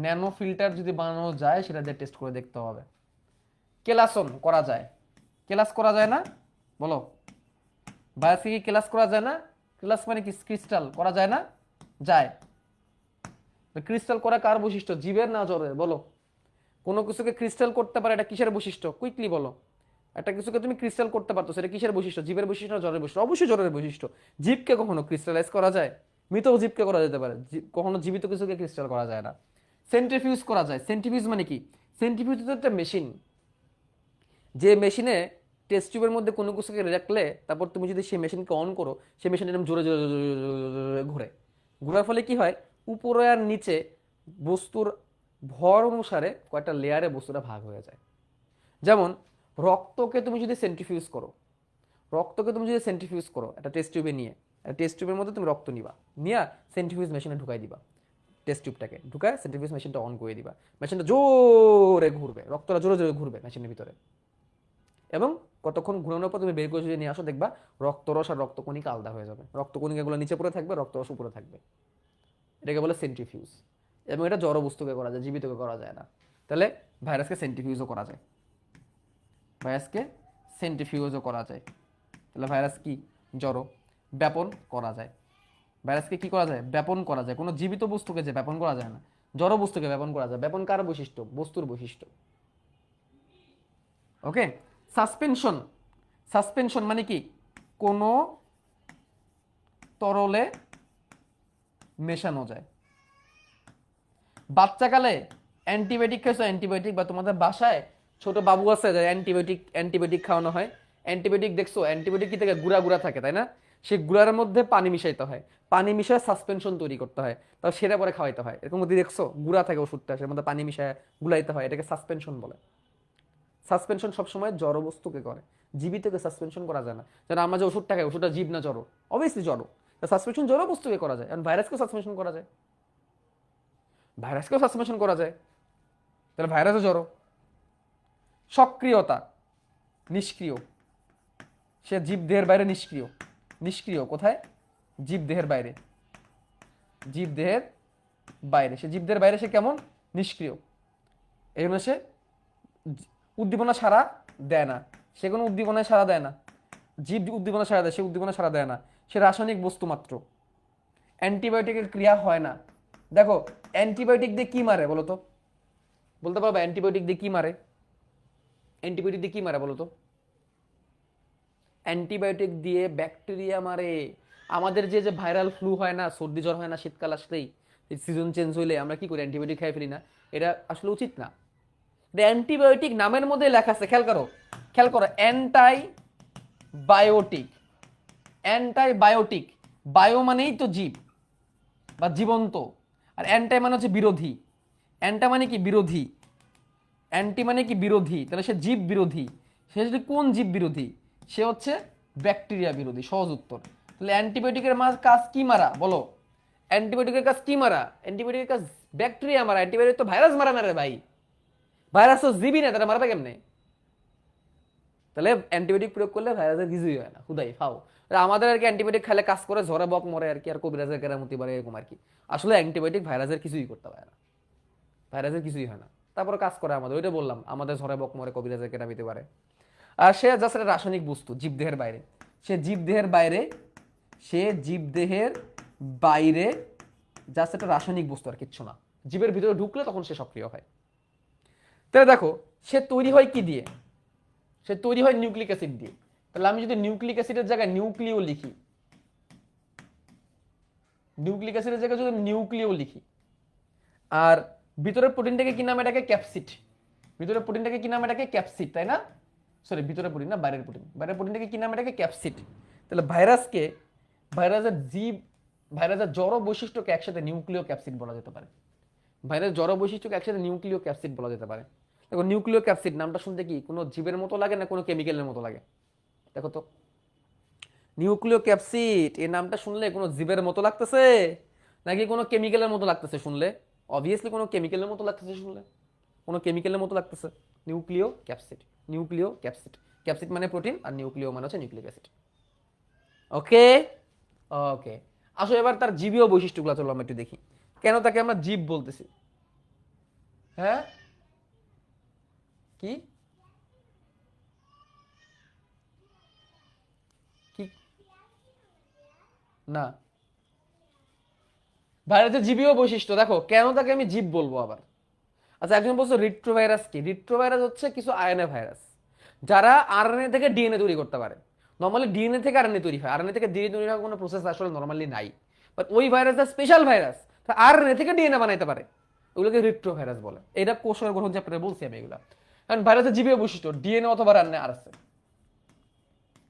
ন্যানো ফিল্টার যদি বানানো যায় সেটা দিয়ে টেস্ট করে দেখতে হবে। কেলাসন করা যায়, কেলাস করা যায় না বলো? ভাইরাসকে কি কেলাস করা যায় না? কেলাস মানে কি, ক্রিস্টাল করা যায় না? যায়। ক্রিস্টাল করা কার বৈশিষ্ট্য, জীবের না জড়ের বলো? কোনো কিছুকে ক্রিস্টাল করতে পারে, এটা কিসের বৈশিষ্ট্য, কুইকলি বলো? একটা কিছুকে তুমি ক্রিস্টাল করতে পারতো, সেটা কিসের বৈশিষ্ট্য, জীবের বৈশিষ্ট্য না জড়ের বৈশিষ্ট্য? অবশ্যই জড়ের বৈশিষ্ট্য। জীবকে কখনো ক্রিস্টালাইজ করা যায়? মৃত জীবকে করা যেতে পারে, কখনো জীবিত কিছুকে ক্রিস্টাল করা যায় না। সেন্ট্রিফিউজ করা যায়, সেন্ট্রিফিউজ মানে কি, সেন্ট্রিফিউজ তো একটা মেশিন, যে মেশিনে টেস্ট টিউবের মধ্যে কোনো কিছুকে রাখলে তারপর তুমি যদি সেই মেশিনকে অন করো, সেই মেশিন এরকম জোরে জোরে জোরে জোরে জোরে ঘুরে। ঘোরার ফলে কি হয়, উপরে আর নিচে বস্তুর ভর অনুসারে কয়েকটা লেয়ারে বস্তুটা ভাগ হয়ে যায়। যেমন রক্তকে তুমি যদি সেন্ট্রিফিউজ করো, একটা টেস্ট টিউবে নিয়ে, একটা টেস্ট টিউবের মধ্যে তুমি রক্ত নিবা, নিয়ে সেন্ট্রিফিউজ মেশিনে ঢুকাই দিবা, টেস্ট টিউবটাকে ঢুকায় সেন্ট্রিফিউজ মেশিনটা অন করে দিবা, মেশিনটা জোরে ঘুরবে, রক্তটা জোরে জোরে ঘুরবে মেশিনের ভিতরে, এবং কতক্ষণ ঘুরানোর পর তুমি বের করে যদি নিয়ে আসো, দেখবা রক্তরস আর রক্তকণিকা আলাদা হয়ে যাবে, রক্তকণিকাগুলো নিচে পড়ে থাকবে, রক্তরস উপরে থাকবে। এটাকে বলে সেন্ট্রিফিউজ। এবং এটা জড় বস্তুকে করা যায়, জীবিতকে করা যায় না। তাহলে ভাইরাসকে সেন্ট্রিফিউজও করা যায়, তাহলে ভাইরাস কি, জড়। ব্যাপন করা যায়, ভাইরাসকে কি করা যায়, ব্যাপন করা যায়। কোনো জীবিত বস্তুকে যে ব্যাপন করা যায় না, জড় বস্তুকে ব্যাপন করা যায়। ব্যাপন কার বৈশিষ্ট্য, বস্তুর বৈশিষ্ট্য। ওকে। সাসপেনশন মানে কি, কোনো তরলে মেশানো যায়। বাচ্চাকালে অ্যান্টিবায়োটিক খেয়েছো, অ্যান্টিবায়োটিক, বা তোমাদের বাসায় ছোট বাবু আছে যে অ্যান্টিবায়োটিক খাওয়ানো হয়, অ্যান্টিবায়োটিক দেখছো, অ্যান্টিবায়োটিক কি থেকে গুঁড়া গুঁড়া থাকে, তাই না? সেই গুঁড়ার মধ্যে পানি মিশাইতে হয়, পানি মিশায় সাসপেনশন তৈরি করতে হয়, তাও সেটা পরে খাওয়াইতে হয়। এরকম যদি দেখছো গুঁড়া থাকে ওষুধটা, সের মধ্যে পানি মিশায় গুলাইতে হয়, এটাকে সাসপেনশন বলে। সাসপেনশন সবসময় জড় বস্তুকে করে, জীবিতকে সাসপেনশন করা যায় না। যেন আমরা যে ওষুধটা খাই, ওষুধটা জীব না জড়? অবভিয়াসলি জড়। সাসপেনশন জড় বস্তুকে করা যায়, কারণ ভাইরাসকেও সাসপেনশন করা যায়, তাহলে ভাইরাসও জড়। সক্রিয়তা, নিষ্ক্রিয়, সে জীবদেহের বাইরে নিষ্ক্রিয়। নিষ্ক্রিয় কোথায়, জীবদেহের বাইরে, সে জীবদেহের বাইরে, সে কেমন, নিষ্ক্রিয়। এই জন্য সে উদ্দীপনা সাড়া দেয় না, সে কোনো উদ্দীপনায় সাড়া দেয় না। জীব উদ্দীপনা সাড়া দেয়, সে উদ্দীপনা সাড়া দেয় না, সে রাসায়নিক বস্তু মাত্র। অ্যান্টিবায়োটিকের ক্রিয়া হয় না। দেখো অ্যান্টিবায়োটিক দিয়ে কি মারে বলো তো, বলতে পারবো অ্যান্টিবায়োটিক দিয়ে কি মারে? বলো তো? অ্যান্টিবায়োটিক দিয়ে ব্যাকটেরিয়া মারে। আমাদের যে যে ভাইরাল ফ্লু হয় না, সর্দি জ্বর হয় না শীতকাল আসলেই, সিজন চেঞ্জ হইলে আমরা কি করি, অ্যান্টিবায়োটিক খাই ফেলি না? এটা আসলে উচিত না। অ্যান্টিবায়োটিক নামের মধ্যে লেখা আছে, খেয়াল করো অ্যান্টাইবায়োটিক। বায়ো মানেই তো জীব বা জীবন্ত, আর অ্যান্টাই মানে হচ্ছে বিরোধী। অ্যান্টা মানে কি, বিরোধী। অ্যান্টি মানে কি, বিরোধী। তাহলে সে জীব বিরোধী। সে যদি কোন জীব বিরোধী? সে হচ্ছে ব্যাকটেরিয়া বিরোধী, সহজ উত্তর। তাহলে অ্যান্টিবায়োটিকের কাজ কি মারা বলো? অ্যান্টিবায়োটিকের কাজ কি মারা? অ্যান্টিবায়োটিকের কাজ ব্যাকটেরিয়া মারা। অ্যান্টিবায়োটিক তো ভাইরাস মারা না রে ভাই, ভাইরাস তো জীবই না, তারা মারবে কেমনে? তাহলে অ্যান্টিবায়োটিক প্রয়োগ করলে ভাইরাসের কিছুই হয় না, হুদাই ফাও। আমাদের আর কি অ্যান্টিবায়োটিক খেলে কাজ করে, ঝরে বক মরে আর কি, আর কবিরাজের কেরামতি বাড়ে এরকম আর কি। আসলে অ্যান্টিবায়োটিক ভাইরাসের কিছুই করতে পারে না, ভাইরাসের কিছুই হয় না, তারপরে কাজ করে আমাদের। ওইটা বললাম, আমাদের ঝরে বক মরে, কবিরাজের কেরামতি পারে। আর সে জাস্ট একটা রাসায়নিক বস্তু, জীবদেহের বাইরে। সে জীবদেহের বাইরে জাস্ট একটা রাসায়নিক বস্তু, আর কিচ্ছু না। জীবের ভিতরে ঢুকলে তখন সে সক্রিয় হয়। তাহলে দেখো সে তৈরি হয় কি দিয়ে? সে তৈরি হয় নিউক্লিক অ্যাসিড দিয়ে। তাহলে আমি যদি নিউক্লিক অ্যাসিডের জায়গায় নিউক্লিও লিখি, আর ভিতরের প্রোটিনটাকে কি নাম এটাকে, ক্যাপসিড। ভিতরের প্রোটিনটাকে কি নাম এটাকে, ক্যাপসিড, তাই না? সরি, ভিতরের প্রোটিন না, বাইরের প্রোটিনটাকে কি নাম এটাকে, ক্যাপসিড। তাহলে ভাইরাসের জড় বৈশিষ্ট্যকে একসাথে নিউক্লিও ক্যাপসিড বলা যেতে পারে। দেখো নিউক্লিও ক্যাপসিড নামটা শুনতে কি কোনো জীবের মতো লাগে না কোনো কেমিক্যালের মতো লাগে? দেখো তো, নিউক্লিও ক্যাপসিড এই নামটা শুনলে কোনো জীবের মতো লাগতেছে নাকি কোনো কেমিক্যালের মতো লাগতেছে শুনলে? অবভিয়াসলি কোনো কেমিক্যালের মতো লাগতেছে শুনলে, নিউক্লিও ক্যাপসিড। ক্যাপসিড মানে প্রোটিন, আর নিউক্লিও মানে হচ্ছে নিউক্লিক অ্যাসিড। ওকে ওকে, আসো এবার তার জীবীয় বৈশিষ্ট্যগুলো চলো আমরা একটু দেখি, কেন তাকে আমরা জীব বলতেছি। হ্যাঁ, কি কি না, ভাইরাসের জীবীয় বৈশিষ্ট্য দেখো, কেন তাকে আমি জীব বলবো আবার? আচ্ছা, একজন বলছো রিট্রোভাইরাস কি? রিট্রোভাইরাস হচ্ছে কিছু আরএনএ ভাইরাস, যারা আরএনএ থেকে ডিএনএ তৈরি করতে পারে। নর্মালি ডিএনএ থেকে আরএনএ তৈরি হয়, আরএনএ থেকে ডিএনএ তৈরি হওয়ার কোনো প্রসেস আসলে নর্মালি নাই। বাট ওই ভাইরাসটা স্পেশাল ভাইরাস, আরএনএ থেকে ডিএনএ বানাইতে পারে, ওগুলোকে রিট্রোভাইরাস বলে। এটা কোষের গ্রহণ চ্যাপ্টারে বলছি আমি এগুলা। কারণ ভাইরাসের জীবীয় বৈশিষ্ট্য ডিএনএ অথবা আরএনএ আর আছে।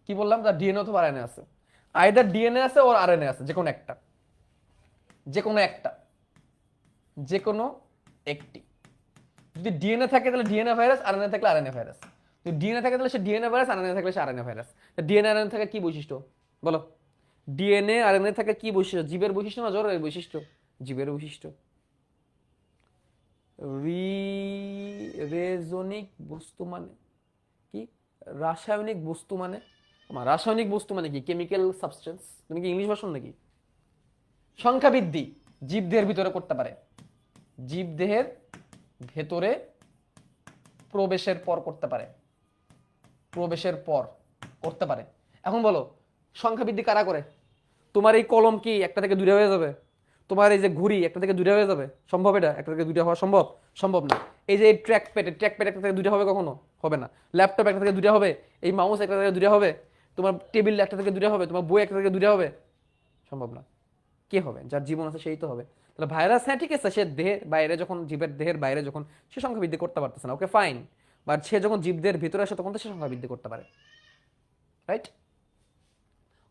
কি বললাম, তার ডিএনএ অথবা আরএনএ আছে, আইদার ডিএনএ আছে ওর আরএনএ আছে, যে কোনো একটা, যে কোনো একটা, যে কোনো একটি। যদি ডিএনএ থাকে তাহলে ডিএনএ ভাইরাস, আরএনএ থাকলে আরএনএ ভাইরাস। যদি ডিএনএ থাকে তাহলে সে ডিএনএ ভাইরাস, আরএনএ থাকলে সে আরএনএ ভাইরাস। ডিএনএ আরএনএ থাকে কি বৈশিষ্ট্য বলো? ডিএনএ আরএনএ থাকে কি বৈশিষ্ট্য? জীবের বৈশিষ্ট্য না জড়ের বৈশিষ্ট্য? জীবের বৈশিষ্ট্য। রেজনিক বস্তু মানে কি? রাসায়নিক বস্তু মানে, রাসায়নিক বস্তু মানে কি? Chemical substance. তুমি কি ইংলিশ ভাষণ নাকি? সংখ্যা বৃদ্ধি জীবদেহের ভিতরে করতে পারে, জীবদেহের ভেতরে প্রবেশের পর করতে পারে, প্রবেশের পর করতে পারে। এখন বলো সংখ্যা বৃদ্ধি কারা করে? তোমার এই কলম কি একটা থেকে দুইটা হয়ে যাবে? তোমার এই যে ঘুড়ি একটা থেকে দুইটা হয়ে যাবে? সম্ভব? এটা একটা থেকে দুইটা হওয়া সম্ভব? সম্ভব না। এই যে ট্র্যাক প্যাড একটা থেকে দুইটা হবে? কখনো হবে না। ল্যাপটপ একটা থেকে দুইটা হবে? এই মাউস একটা থেকে দুইটা হবে? তোমার টেবিল একটা থেকে দুইটা হবে? তোমার বই একটা থেকে দুইটা হবে? সম্ভব না। কে হবে? যার জীবন আছে সেই তো হবে। তাহলে ভাইরাস, হ্যাঁ ঠিক আছে, সে দেহের বাইরে যখন, জীবের দেহের বাইরে যখন, সে সংখ্যা বৃদ্ধি করতে পারতেছে না, ওকে ফাইন। বাট সে যখন জীবদের ভিতরে আসে তখন তো সে সংখ্যা বৃদ্ধি করতে পারে, রাইট?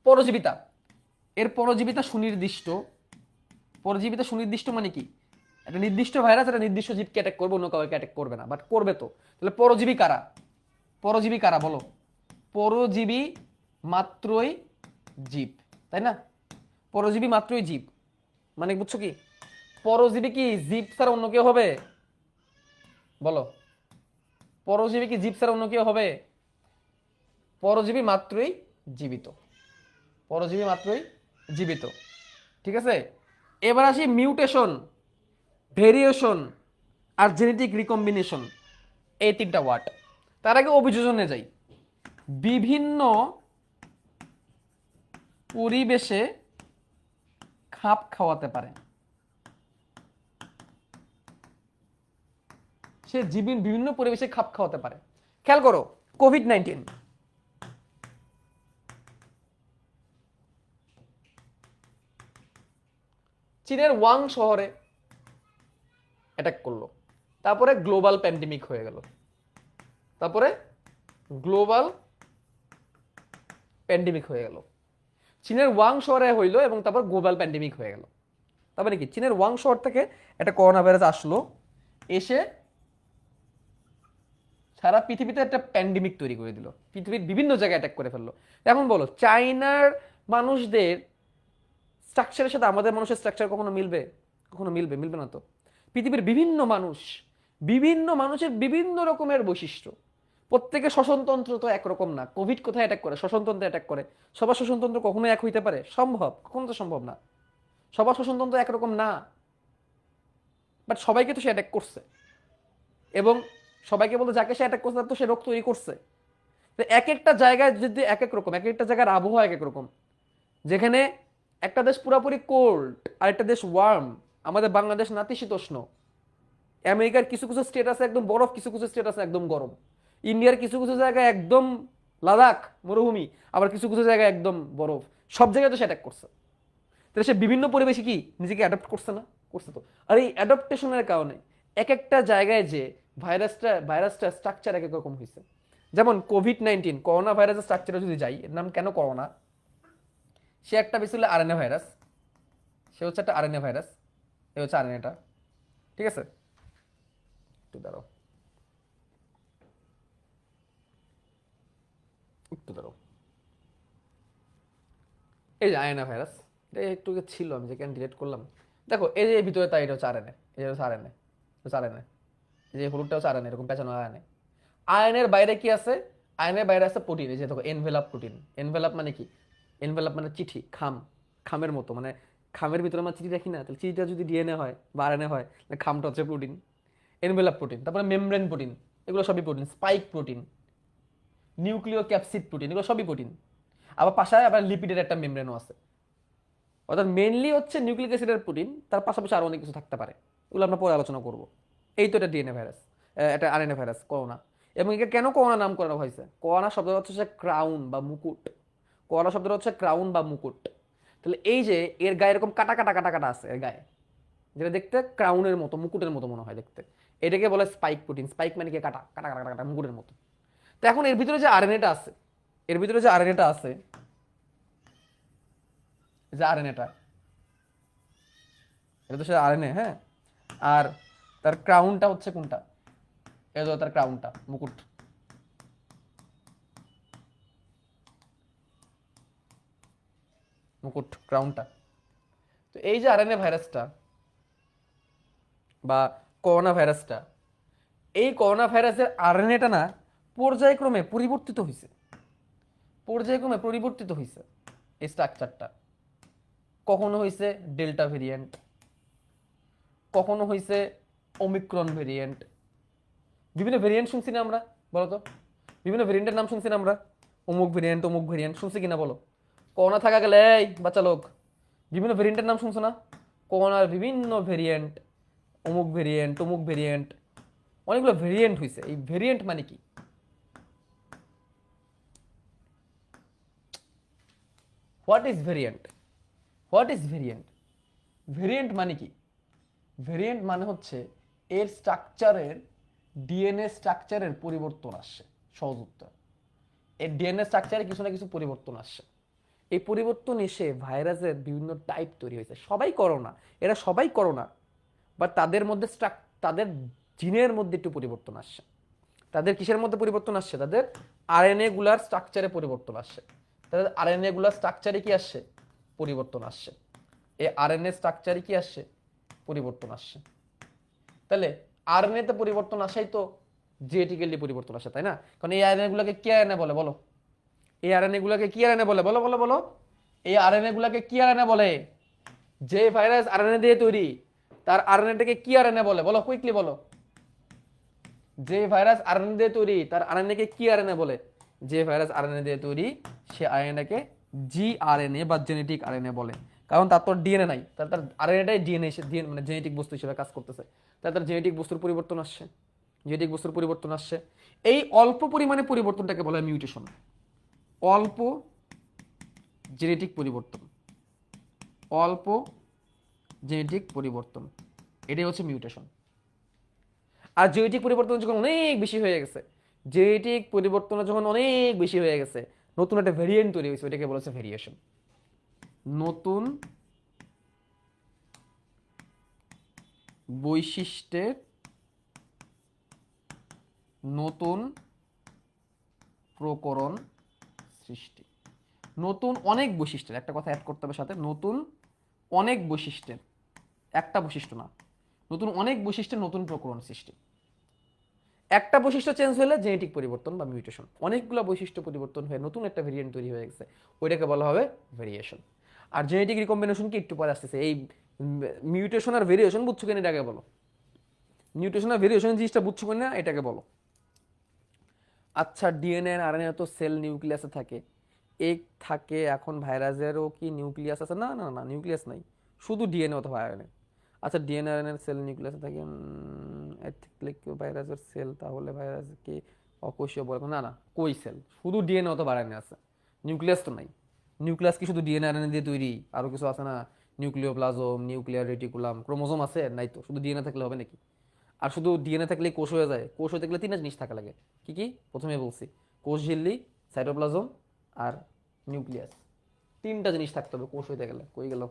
পরজীবিতা, এর পরজীবিতা সুনির্দিষ্ট। পরজীবিতা সুনির্দিষ্ট মানে কি? একটা নির্দিষ্ট ভাইরাস একটা নির্দিষ্ট জীবকে অ্যাটাক করবে, অন্য কাউকে অ্যাটাক করবে না, বাট করবে তো। তাহলে পরজীবী কারা? পরজীবী কারা বলো? পরজীবী মাত্রই জীব, তাই না? পরজীবী মাত্রই জীব মানে বুঝছো কি? পরজীবী কি জীব ছাড়া অন্য কেউ হবে? বলো, পরজীবী কি জীব ছাড়া অন্য কেউ হবে? পরজীবী মাত্রই জীবিত, পরজীবী মাত্রই জীবিত, ঠিক আছে? এবার আসি মিউটেশন, ভেরিয়েশন আর জেনেটিক রিকম্বিনেশন, এই তিনটা ওয়ার্ড। তার আগে অভিযোজনে যাই। বিভিন্ন পরিবেশে খাপ খাওয়াতে পারে, সে বিভিন্ন পরিবেশে খাপ খাওয়াতে পারে। খেয়াল করো, কোভিড-19 চীনের ওয়াং শহরে অ্যাটাক করলো, তারপরে গ্লোবাল প্যান্ডেমিক হয়ে গেল, তারপরে গ্লোবাল প্যান্ডেমিক হয়ে গেল। চীনের ওয়াং শহরে হইলো এবং তারপর গ্লোবাল প্যান্ডেমিক হয়ে গেল। তারপরে কি? চীনের ওয়াং শহর থেকে একটা করোনা ভাইরাস আসলো, এসে সারা পৃথিবীতে একটা প্যান্ডেমিক তৈরি করে দিল, পৃথিবীর বিভিন্ন জায়গায় অ্যাটাক করে ফেললো। এখন বলো, চায়নার মানুষদের স্ট্রাকচারের সাথে আমাদের মানুষের স্ট্রাকচার কখনো মিলবে? কখনো মিলবে? মিলবে না তো। পৃথিবীর বিভিন্ন মানুষ, বিভিন্ন মানুষের বিভিন্ন রকমের বৈশিষ্ট্য, প্রত্যেকের শ্বসনতন্ত্র তো একরকম না। কোভিড কোথায় অ্যাটাক করে? শ্বসনতন্ত্রে অ্যাটাক করে। সবার শ্বসনতন্ত্র কখনো এক হইতে পারে? সম্ভব? কখনো তো সম্ভব না। সবার শ্বসনতন্ত্র একরকম না, বাট সবাইকে তো সে অ্যাটাক করছে, এবং সবাইকে বলতে যাকে সে অ্যাটাক করছে তার তো সে রোগ তৈরি করছে। তো এক একটা জায়গায় যদি এক এক রকম, এক একটা জায়গার আবহাওয়া এক এক রকম, যেখানে একটা দেশ পুরাপুরি কোল্ড আর একটা দেশ ওয়ার্ম, আমাদের বাংলাদেশ নাতিশীতোষ্ণ, আমেরিকার কিছু কিছু স্টেট আছে একদম বরফ, কিছু কিছু স্টেট আছে একদম গরম, ইন্ডিয়ার কিছু কিছু জায়গায় একদম লাদাখ মরুভূমি, আবার কিছু কিছু জায়গায় একদম বরফ। সব জায়গায় তো সে অ্যাটাক করছে। তাহলে সে বিভিন্ন পরিবেশে কি নিজেকে অ্যাডাপ্ট করছে না? করছে তো। আর এই অ্যাডাপ্টেশনের কারণে এক একটা জায়গায় যে ভাইরাসটা স্ট্রাকচার এক এক রকম হয়েছে। যেমন কোভিড-19 করোনা ভাইরাসের স্ট্রাকচারে যদি যাই, এর নাম কেন করোনা? সে একটা বেসিক্যালি আরএনএ ভাইরাস, সে হচ্ছে একটা আরএনএ ভাইরাস, এ হচ্ছে আরএনএটা, ঠিক আছে? একটু দাঁড়াও, একটু দাঁড়াও। এই যে আরএনএ ভাইরাস, এটা একটু ছিল, আমি যেখানে ডিলিট করলাম। দেখো এই যে ভিতরে, তাই এটা হচ্ছে আরএনএ, এই যে হচ্ছে আরএনএ, হচ্ছে আরএনএ, এই যে হলুদটা হচ্ছে আরএনএ, এরকম পেঁচানো আরএনএ। আয়নের বাইরে কি আছে? আয়নের বাইরে আছে প্রোটিন। এই যে দেখো এনভেলাপ প্রোটিন। এনভেলাপ মানে কি? এনভেলাপ মানে চিঠি, খাম, খামের মতো, মানে খামের ভিতরে আমরা চিঠি রাখি না? তাহলে চিঠিটা যদি ডিএনএ হয় বা আরএনএ হয়, তাহলে খামটা হচ্ছে প্রোটিন, এনভেলাপ প্রোটিন। তারপরে মেমব্রেন প্রোটিন, এগুলো সবই প্রোটিন। স্পাইক প্রোটিন, নিউক্লিয় ক্যাপসিড প্রোটিন, এগুলো সবই প্রোটিন। আবার পাশায় আবার লিপিডের একটা মেমব্রেনও আছে। অর্থাৎ মেনলি হচ্ছে নিউক্লিক অ্যাসিডের প্রোটিন, তার পাশাপাশি আরো অনেক কিছু থাকতে পারে, এগুলো আমরা পরে আলোচনা করব। এই তো এটা ডিএনএ ভাইরাস, এটা আরএনএ ভাইরাস করোনা। এবং একে কেন করোনা নাম করা হয়েছে? করোনা শব্দটা হচ্ছে ক্রাউন বা মুকুট। করোনা শব্দটা হচ্ছে ক্রাউন বা মুকুট। তাহলে এই যে এর গায়ে এরকম কাটা কাটা কাটা কাটা আছে এর গায়ে, যেটা দেখতে ক্রাউনের মতো, মুকুটের মতো মনে হয় দেখতে, এটাকে বলে স্পাইক প্রোটিন। স্পাইক মানে কি? কাটা কাটা কাটা কাটা, মুকুটের মতো। তো এখন এর ভিতরে যে আরএনএটা আছে, এর ভিতরে যে আরএনএটা আছে, যে আরএনএটা, এটা তো সে আরএনএ, হ্যাঁ। আর তার ক্রাউনটা হচ্ছে কোনটা? এই যে তার ক্রাউনটা, মুকুট, মুকুট, ক্রাউনটা। তো এই যে আরএনএ ভাইরাসটা বা করোনা ভাইরাসটা, এই করোনা ভাইরাসের আরএনএটা না পর্যায়ক্রমে পরিবর্তিত হয়েছে, পর্যায়ক্রমে পরিবর্তিত হয়েছে এই স্ট্রাকচারটা। কখনো হয়েছে ডেল্টা ভেরিয়েন্ট, কখনো হয়েছে ওমিক্রন ভেরিয়েন্ট। বিভিন্ন ভেরিয়েন্ট শুনছি না আমরা, বলো তো? বিভিন্ন ভেরিয়েন্টের নাম শুনছি না আমরা, অমুক ভেরিয়েন্ট অমুক ভেরিয়েন্ট, শুনছি কিনা বলো? করোনা থাকা গেলে এই বাচ্চা লোক, বিভিন্ন ভেরিয়েন্টের নাম শুনছো না? করোনার বিভিন্ন ভেরিয়েন্ট, অমুক ভেরিয়েন্ট অমুক ভেরিয়েন্ট, অনেকগুলো ভেরিয়েন্ট হয়েছে। এই ভেরিয়েন্ট মানে কি? What is variant? What is variant? Variant মানে কি? ভেরিয়েন্ট মানে হচ্ছে এর স্ট্রাকচারের, ডিএনএ স্ট্রাকচারের পরিবর্তন আসছে। সহজ উত্তর, এর ডিএনএ স্ট্রাকচারে কিছু না কিছু পরিবর্তন আসছে। এই পরিবর্তন এসে ভাইরাসের বিভিন্ন টাইপ তৈরি হয়েছে। সবাই করোনা, এরা সবাই করোনা, বাট তাদের মধ্যে তাদের জিনের মধ্যে একটু পরিবর্তন আসছে। তাদের কিসের মধ্যে পরিবর্তন আসছে? তাদের আরএনএ গুলার স্ট্রাকচারে পরিবর্তন আসছে। তাদের আরএনএ গুলার স্ট্রাকচারে কি আসছে? পরিবর্তন আসছে। এই আরএনএ স্ট্রাকচারে কি আসছে? পরিবর্তন আসছে। তাহলে আরএনএ তে পরিবর্তন আসাই তো জেনেটিক্যালি পরিবর্তন আসে, তাই না? কারণ এই আরএনএ গুলাকে কি আরএনএ বলে বলো? এই আরএনএ গুলাকে কি আরএনএ বলে? বলো বলো বলো। এই আরএনএ গুলাকে কি আরএনএ বলে? যে ভাইরাস আরএনএ দিয়ে তৈরি, তার আরএনএটাকে কি আরএনএ বলে? বলো, কুইকলি বলো। যে ভাইরাস আরএনএ দিয়ে তৈরি, তার আরএনএকে কি আরএনএ বলে? যে ভাইরাস আরএনএ দিয়ে তৈরি, সে আরএনএকে জিআরএনএ বা জেনেটিক আরএনএ বলে। কারণ তার তো ডিএনএ নাই, তার আরএনএটাই ডিএনএ, মানে জেনেটিক বস্তু হিসেবে কাজ করতেছে। তার জেনেটিক বস্তুর পরিবর্তন আসছে, জেনেটিক বস্তুর পরিবর্তন আসছে। এই অল্প পরিমাণে পরিবর্তনটাকে বলা হয় মিউটেশন। অল্প জেনেটিক পরিবর্তন, অল্প জেনেটিক পরিবর্তন, এটাই হচ্ছে মিউটেশন। আর জেনেটিক পরিবর্তন যখন অনেক বেশি হয়ে গেছে, জেনেটিক পরিবর্তন যখন অনেক বেশি হয়ে গেছে, নতুন একটা ভেরিয়েন্ট তৈরি হয়েছে, ওইটাকে বলেছে ভেরিয়েশন। নতুন বৈশিষ্ট্যের নতুন প্রকরণ সৃষ্টি। নতুন অনেক বৈশিষ্ট্যের, একটা কথা অ্যাড করতে হবে সাথে, নতুন অনেক বৈশিষ্ট্যের, একটা বৈশিষ্ট্য না, নতুন অনেক বৈশিষ্ট্যের নতুন প্রকরণ সৃষ্টি। একটা বৈশিষ্ট্য চেঞ্জ হলে জেনেটিক পরিবর্তন বা মিউটেশন, অনেকগুলো বৈশিষ্ট্য পরিবর্তন হয়ে নতুন একটা ভেরিয়েন্ট তৈরি হয়ে গেছে, ওইটাকে বলা হবে ভেরিয়েশন। আর জেনেটিক রিকম্বিনেশন কি একটু পরে আসতেছে। এই মিউটেশন আর ভেরিয়েশন বুঝছো কিনা এটাকে বলো? মিউটেশন আর ভেরিয়েশন জিনিসটা বুঝছো কিনা এটাকে বলো। আচ্ছা, ডিএনএ আর আরএনএ তো সেল নিউক্লিয়াসে থাকে, এই থাকে, এখন ভাইরাসেরও কি নিউক্লিয়াস আছে? না না না, নিউক্লিয়াস নাই, শুধু ডিএনএ অথবা আরএনএ। আচ্ছা, ডিএনএ আরএনএ সেল নিউক্লিয়াসে থাকে, ভাইরাসের সেল, তাহলে ভাইরাস কি অকোষীয় বলে? না না, কই সেল, শুধু ডিএনএ অথবা আরএনএ আছে, নিউক্লিয়াস তো নাই। নিউক্লিয়াস কি শুধু ডিএনএ আরএনএ দিয়ে তৈরি? আরো কিছু আছে না, নিউক্লিওপ্লাজম, নিউক্লিয়ার রেটিকুলাম, ক্রোমোজোম আছে? নাই তো, শুধু ডিএনএ থাকলে হবে নাকি? আর শুধু ডিএনএ থাকলেই কোষ হয়ে যায়? কোষ হতে গেলে তিনটা জিনিস থাকা লাগে। কি কি? প্রথমে বলছি, কোষ ঝিল্লি, সাইটোপ্লাজম আর নিউক্লিয়াস। তিনটা জিনিস থাকতে হবে কোষ হইতে গেলে। কই গেল?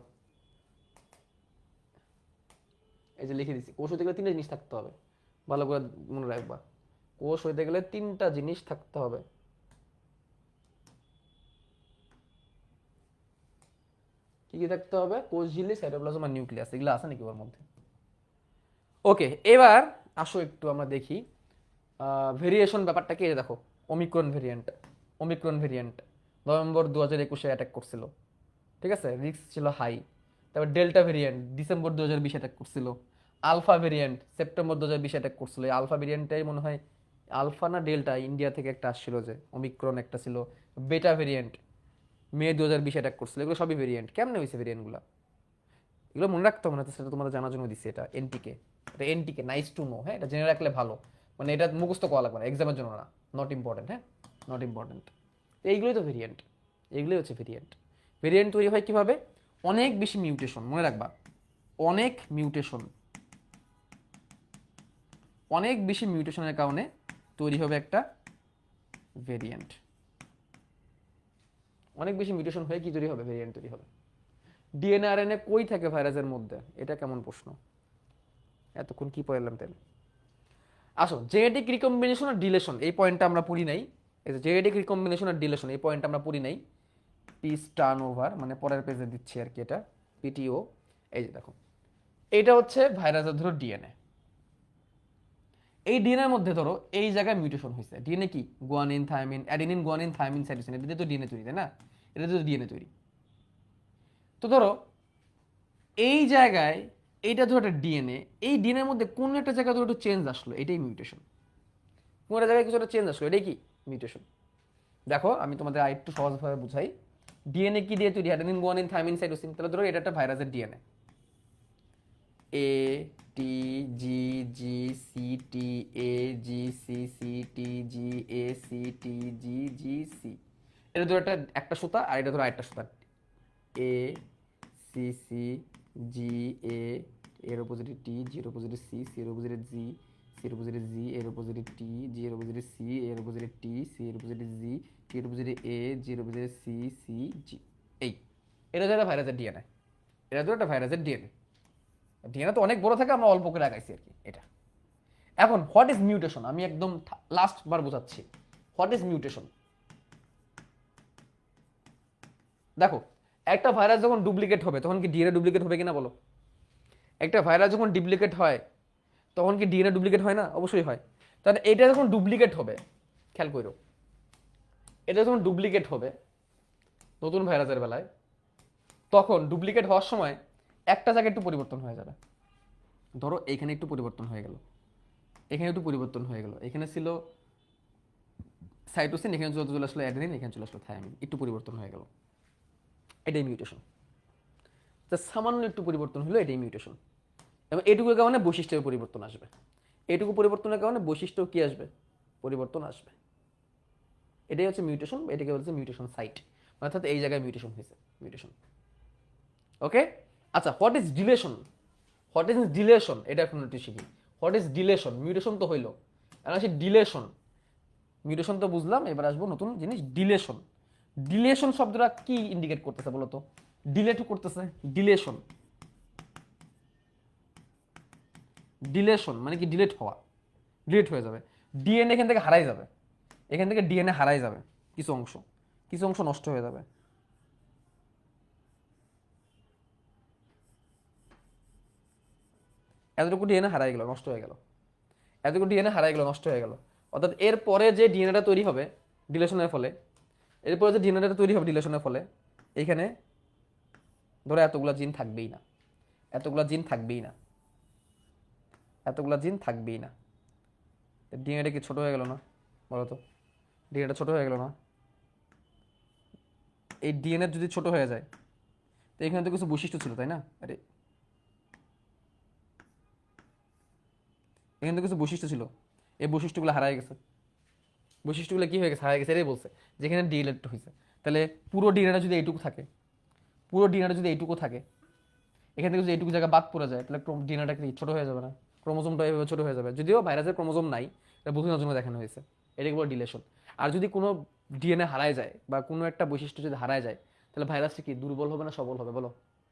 এই যে লিখে দিছি, কোষ হইতে গেলে তিনটা জিনিস থাকতে হবে, ভালো করে মনে রাখবা। কোষ হইতে গেলে তিনটা জিনিস থাকতে হবে। কি কি থাকতে হবে? কোষ ঝিল্লি, সাইটোপ্লাজম আর নিউক্লিয়াস। এগুলো আছে নাকি ওর মধ্যে? ওকে, এবার আসো একটু আমরা দেখি ভেরিয়েশন ব্যাপারটা কি। দেখো, Omicron variant, Omicron variant November 2021-এ অ্যাটাক করছিল, ঠিক আছে, রিস্ক ছিল হাই। তারপর ডেল্টা ভেরিয়েন্ট ডিসেম্বর 2020 অ্যাটাক করছিল। আলফা ভেরিয়েন্ট সেপ্টেম্বর 2020 অ্যাটাক করছিল। এই আলফা ভেরিয়েন্টটাই মনে হয়, আলফা না ডেল্টা, ইন্ডিয়া থেকে একটা আসছিল, যে ওমিক্রন একটা ছিল। বেটা ভেরিয়েন্ট মে 2020 অ্যাটাক করছিল। এগুলো সবই ভেরিয়েন্ট। কেমনে হয়েছে ভেরিয়েন্টগুলো? এগুলো মনে রাখতে হবে না, সেটা তোমাদের জানার জন্য দিচ্ছি। এটা এনটিকে, এটা এনটিকে, নাইস টু নো। হ্যাঁ, এটা জেনে রাখলে ভালো, মানে এটা মুখস্থ করা লাগবে না এক্সামের জন্য, না, নট ইম্পর্টেন্ট। হ্যাঁ, নট ইম্পর্টেন্ট। এইগুলোই তো ভেরিয়েন্ট, এইগুলোই হচ্ছে ভেরিয়েন্ট। ভেরিয়েন্ট তৈরি হয় কিভাবে? অনেক বেশি মিউটেশন, মনে রাখবা, অনেক মিউটেশন, অনেক বেশি মিউটেশনের কারণে তৈরি হবে একটা ভেরিয়েন্ট। অনেক বেশি মিউটেশন হয়ে কি তৈরি হবে, ভেরিয়েন্ট তৈরি হবে। ডিএনএ আরএনএ কই থাকে ভাইরাসের মধ্যে, এটা কেমন প্রশ্ন, এতক্ষণ কি পড়লাম তাহলে। আসো, জেনেটিক রিকম্বিনেশন আর ডিলেশন, এই পয়েন্টটা আমরা পড়ি নাই। এই যে জেনেটিক রিকম্বিনেশন আর ডিলেশন, এই পয়েন্টটা আমরা পড়ি নাই। পিস টার্ন ওভার, মানে পরের পেজে দিচ্ছি আর কি, এটা পিটিও। এই যে দেখো, এইটা হচ্ছে ভাইরাসের ধরো ডিএনএ। এই ডিএনএ এর মধ্যে ধরো এই জায়গায় মিউটেশন হয়েছে। ডিএনএ কি, guanine thymine adenine guanine thymine cytosine, এটা দিয়ে তো ডিএনএ তৈরি, তাই না? এটা দিয়ে তো ডিএনএ তৈরি। তো ধরো এই জায়গায় এইটা ধরো একটা ডিএনএ, এই ডিএনএ এর মধ্যে কোন একটা জায়গায় ধরো একটু চেঞ্জ আসলো, এটাই মিউটেশন। কোন একটা জায়গায় কিছু একটা চেঞ্জ আসলো, এটাই কি মিউটেশন। দেখো আমি তোমাদের আরেকটু সহজভাবে বুঝাই। ডিএনএ কি দিয়ে তৈরি, অ্যাডেনিন গুয়ানিন থায়ামিন সাইটোসিন। তাহলে ধরো এটা একটা ভাইরাসের DNA, A T G G C T A G C C T G A C T G G C. এটা ধরো একটা একটা সুতা, আর এটা ধরো আরেকটা সুতা, এ সি সি জি এ, এর অপোজিটে টি, জি এর অপোজিটে সি, সি এর অপোজিটে জি, সি এর অপোজিটে জি, এর অপোজিটে টি, জি এর অপোজিটে সি, এর অপোজিটে টি, সি এর অপোজিটে জি, টি এর অপোজিটে এ, জি এর অপোজিটে সি, সি জি। এই এটা তো একটা ভাইরাসের ডিএনএ, এটা তো একটা ভাইরাসের ডিএনএ। ডিএনএ তো অনেক বড় থাকে, আমরা অল্প করে লাগাইছি আর কি এটা। এখন হোয়াট ইজ মিউটেশন, আমি একদম লাস্ট বার বোঝাচ্ছি। হোয়াট ইজ মিউটেশন, দেখো একটা ভাইরাস যখন ডুপ্লিকেট হবে তখন কি ডিএনএ ডুপ্লিকেট হবে কিনা বলো। একটা ভাইরাস যখন ডুপ্লিকেট হয় তখন কি ডিএনএ ডুপ্লিকেট হয় না? অবশ্যই হয়। তাহলে এটা যখন ডুপ্লিকেট হবে, খেয়াল করো, এটা যখন ডুপ্লিকেট হবে নতুন ভাইরাসের বেলায়, তখন ডুপ্লিকেট হওয়ার সময় একটা জায়গায় একটু পরিবর্তন হয়ে যাবে। ধরো এখানে একটু পরিবর্তন হয়ে গেল, এখানে একটু পরিবর্তন হয়ে গেল, এখানে ছিল সাইটোসিন, এখানে চলে আসলো অ্যাডেনিন, এখানে চলে আসলো থায়ামিন, একটু পরিবর্তন হয়ে গেল, এটাই মিউটেশন। সামান্য একটু পরিবর্তন হলো, এটাই মিউটেশন। এবং এটুকুর কারণে বৈশিষ্ট্যের পরিবর্তন আসবে, এটুকু পরিবর্তনের কারণে বৈশিষ্ট্য কি আসবে, পরিবর্তন আসবে। এটাই হচ্ছে মিউটেশন, এটাকে বলছে মিউটেশন সাইট, অর্থাৎ এই জায়গায় মিউটেশন হয়েছে, মিউটেশন। ওকে, আচ্ছা what is deletion, what is deletion, এটা এখন একটু শিখি। হোয়াট ইজ ডিলেশন, মিউটেশন তো হইলো, এখন আসি ডিলেশন। মিউটেশন তো বুঝলাম, এবার আসবো নতুন জিনিস, ডিলেশন। ডিলেশন শব্দটা কি ইন্ডিকেট করতেছে বলতো, ডিলেট করতেছে, ডিলেশন। ডিলেশন মানে কি, ডিলেট হওয়া, ডিলেট হয়ে যাবে, ডিএনএ এখান থেকে হারাই যাবে, এখান থেকে ডিএনএ হারাই যাবে, কিছু অংশ, কিছু অংশ নষ্ট হয়ে যাবে। এতটুকু ডিএনএ হারাই গেল, নষ্ট হয়ে গেল, এতটুকু ডিএনএ হারাই গেল, নষ্ট হয়ে গেল। অর্থাৎ এরপরে যে ডিএনএটা তৈরি হবে ডিলেশনের ফলে, এরপরে যে ডিএনএটা তৈরি হবে ডিলেশনের ফলে, এইখানে ধরো এতগুলা জিন থাকবেই না, এতগুলা জিন থাকবেই না, এতগুলা জিন থাকবেই না। ডিএনএটা কি ছোট হয়ে গেল না, বলো তো, ডিএনএটা ছোট হয়ে গেল না? এই ডিএনএ যদি ছোট হয়ে যায়, তো এখানে তো কিছু বৈশিষ্ট্য ছিল, তাই না? আরে এখানে তো কিছু বৈশিষ্ট্য ছিল, এই বৈশিষ্ট্যগুলো হারাই গেছে, বৈশিষ্ট্যগুলো কি হয়ে গেছে, হারাই গেছে, এটাই বলছে যেখানে ডিএনএ হয়েছে। তাহলে পুরো ডিএনএ যদি এইটুকু থাকে, পুরো ডিএনএ যদি এইটুকু থাকে, এখান থেকে যদি এইটুকু জায়গা বাদ পড়ে যায়, তাহলে ডিএনএটা কি ছোট হয়ে যাবে না? ক্রোমোজোমটা এভাবে ছোট হয়ে যাবে, যদিও ভাইরাসের ক্রোমোজোম নাই, এটা বোঝানোর জন্য দেখানো হয়েছে, এটাকে বলে ডিলেশন। আর যদি কোনো ডিএনএ হারায় যায় বা কোনো একটা বৈশিষ্ট্য যদি হারায় যায়, তাহলে ভাইরাসটা কি দুর্বল হবে না সবল হবে বলো?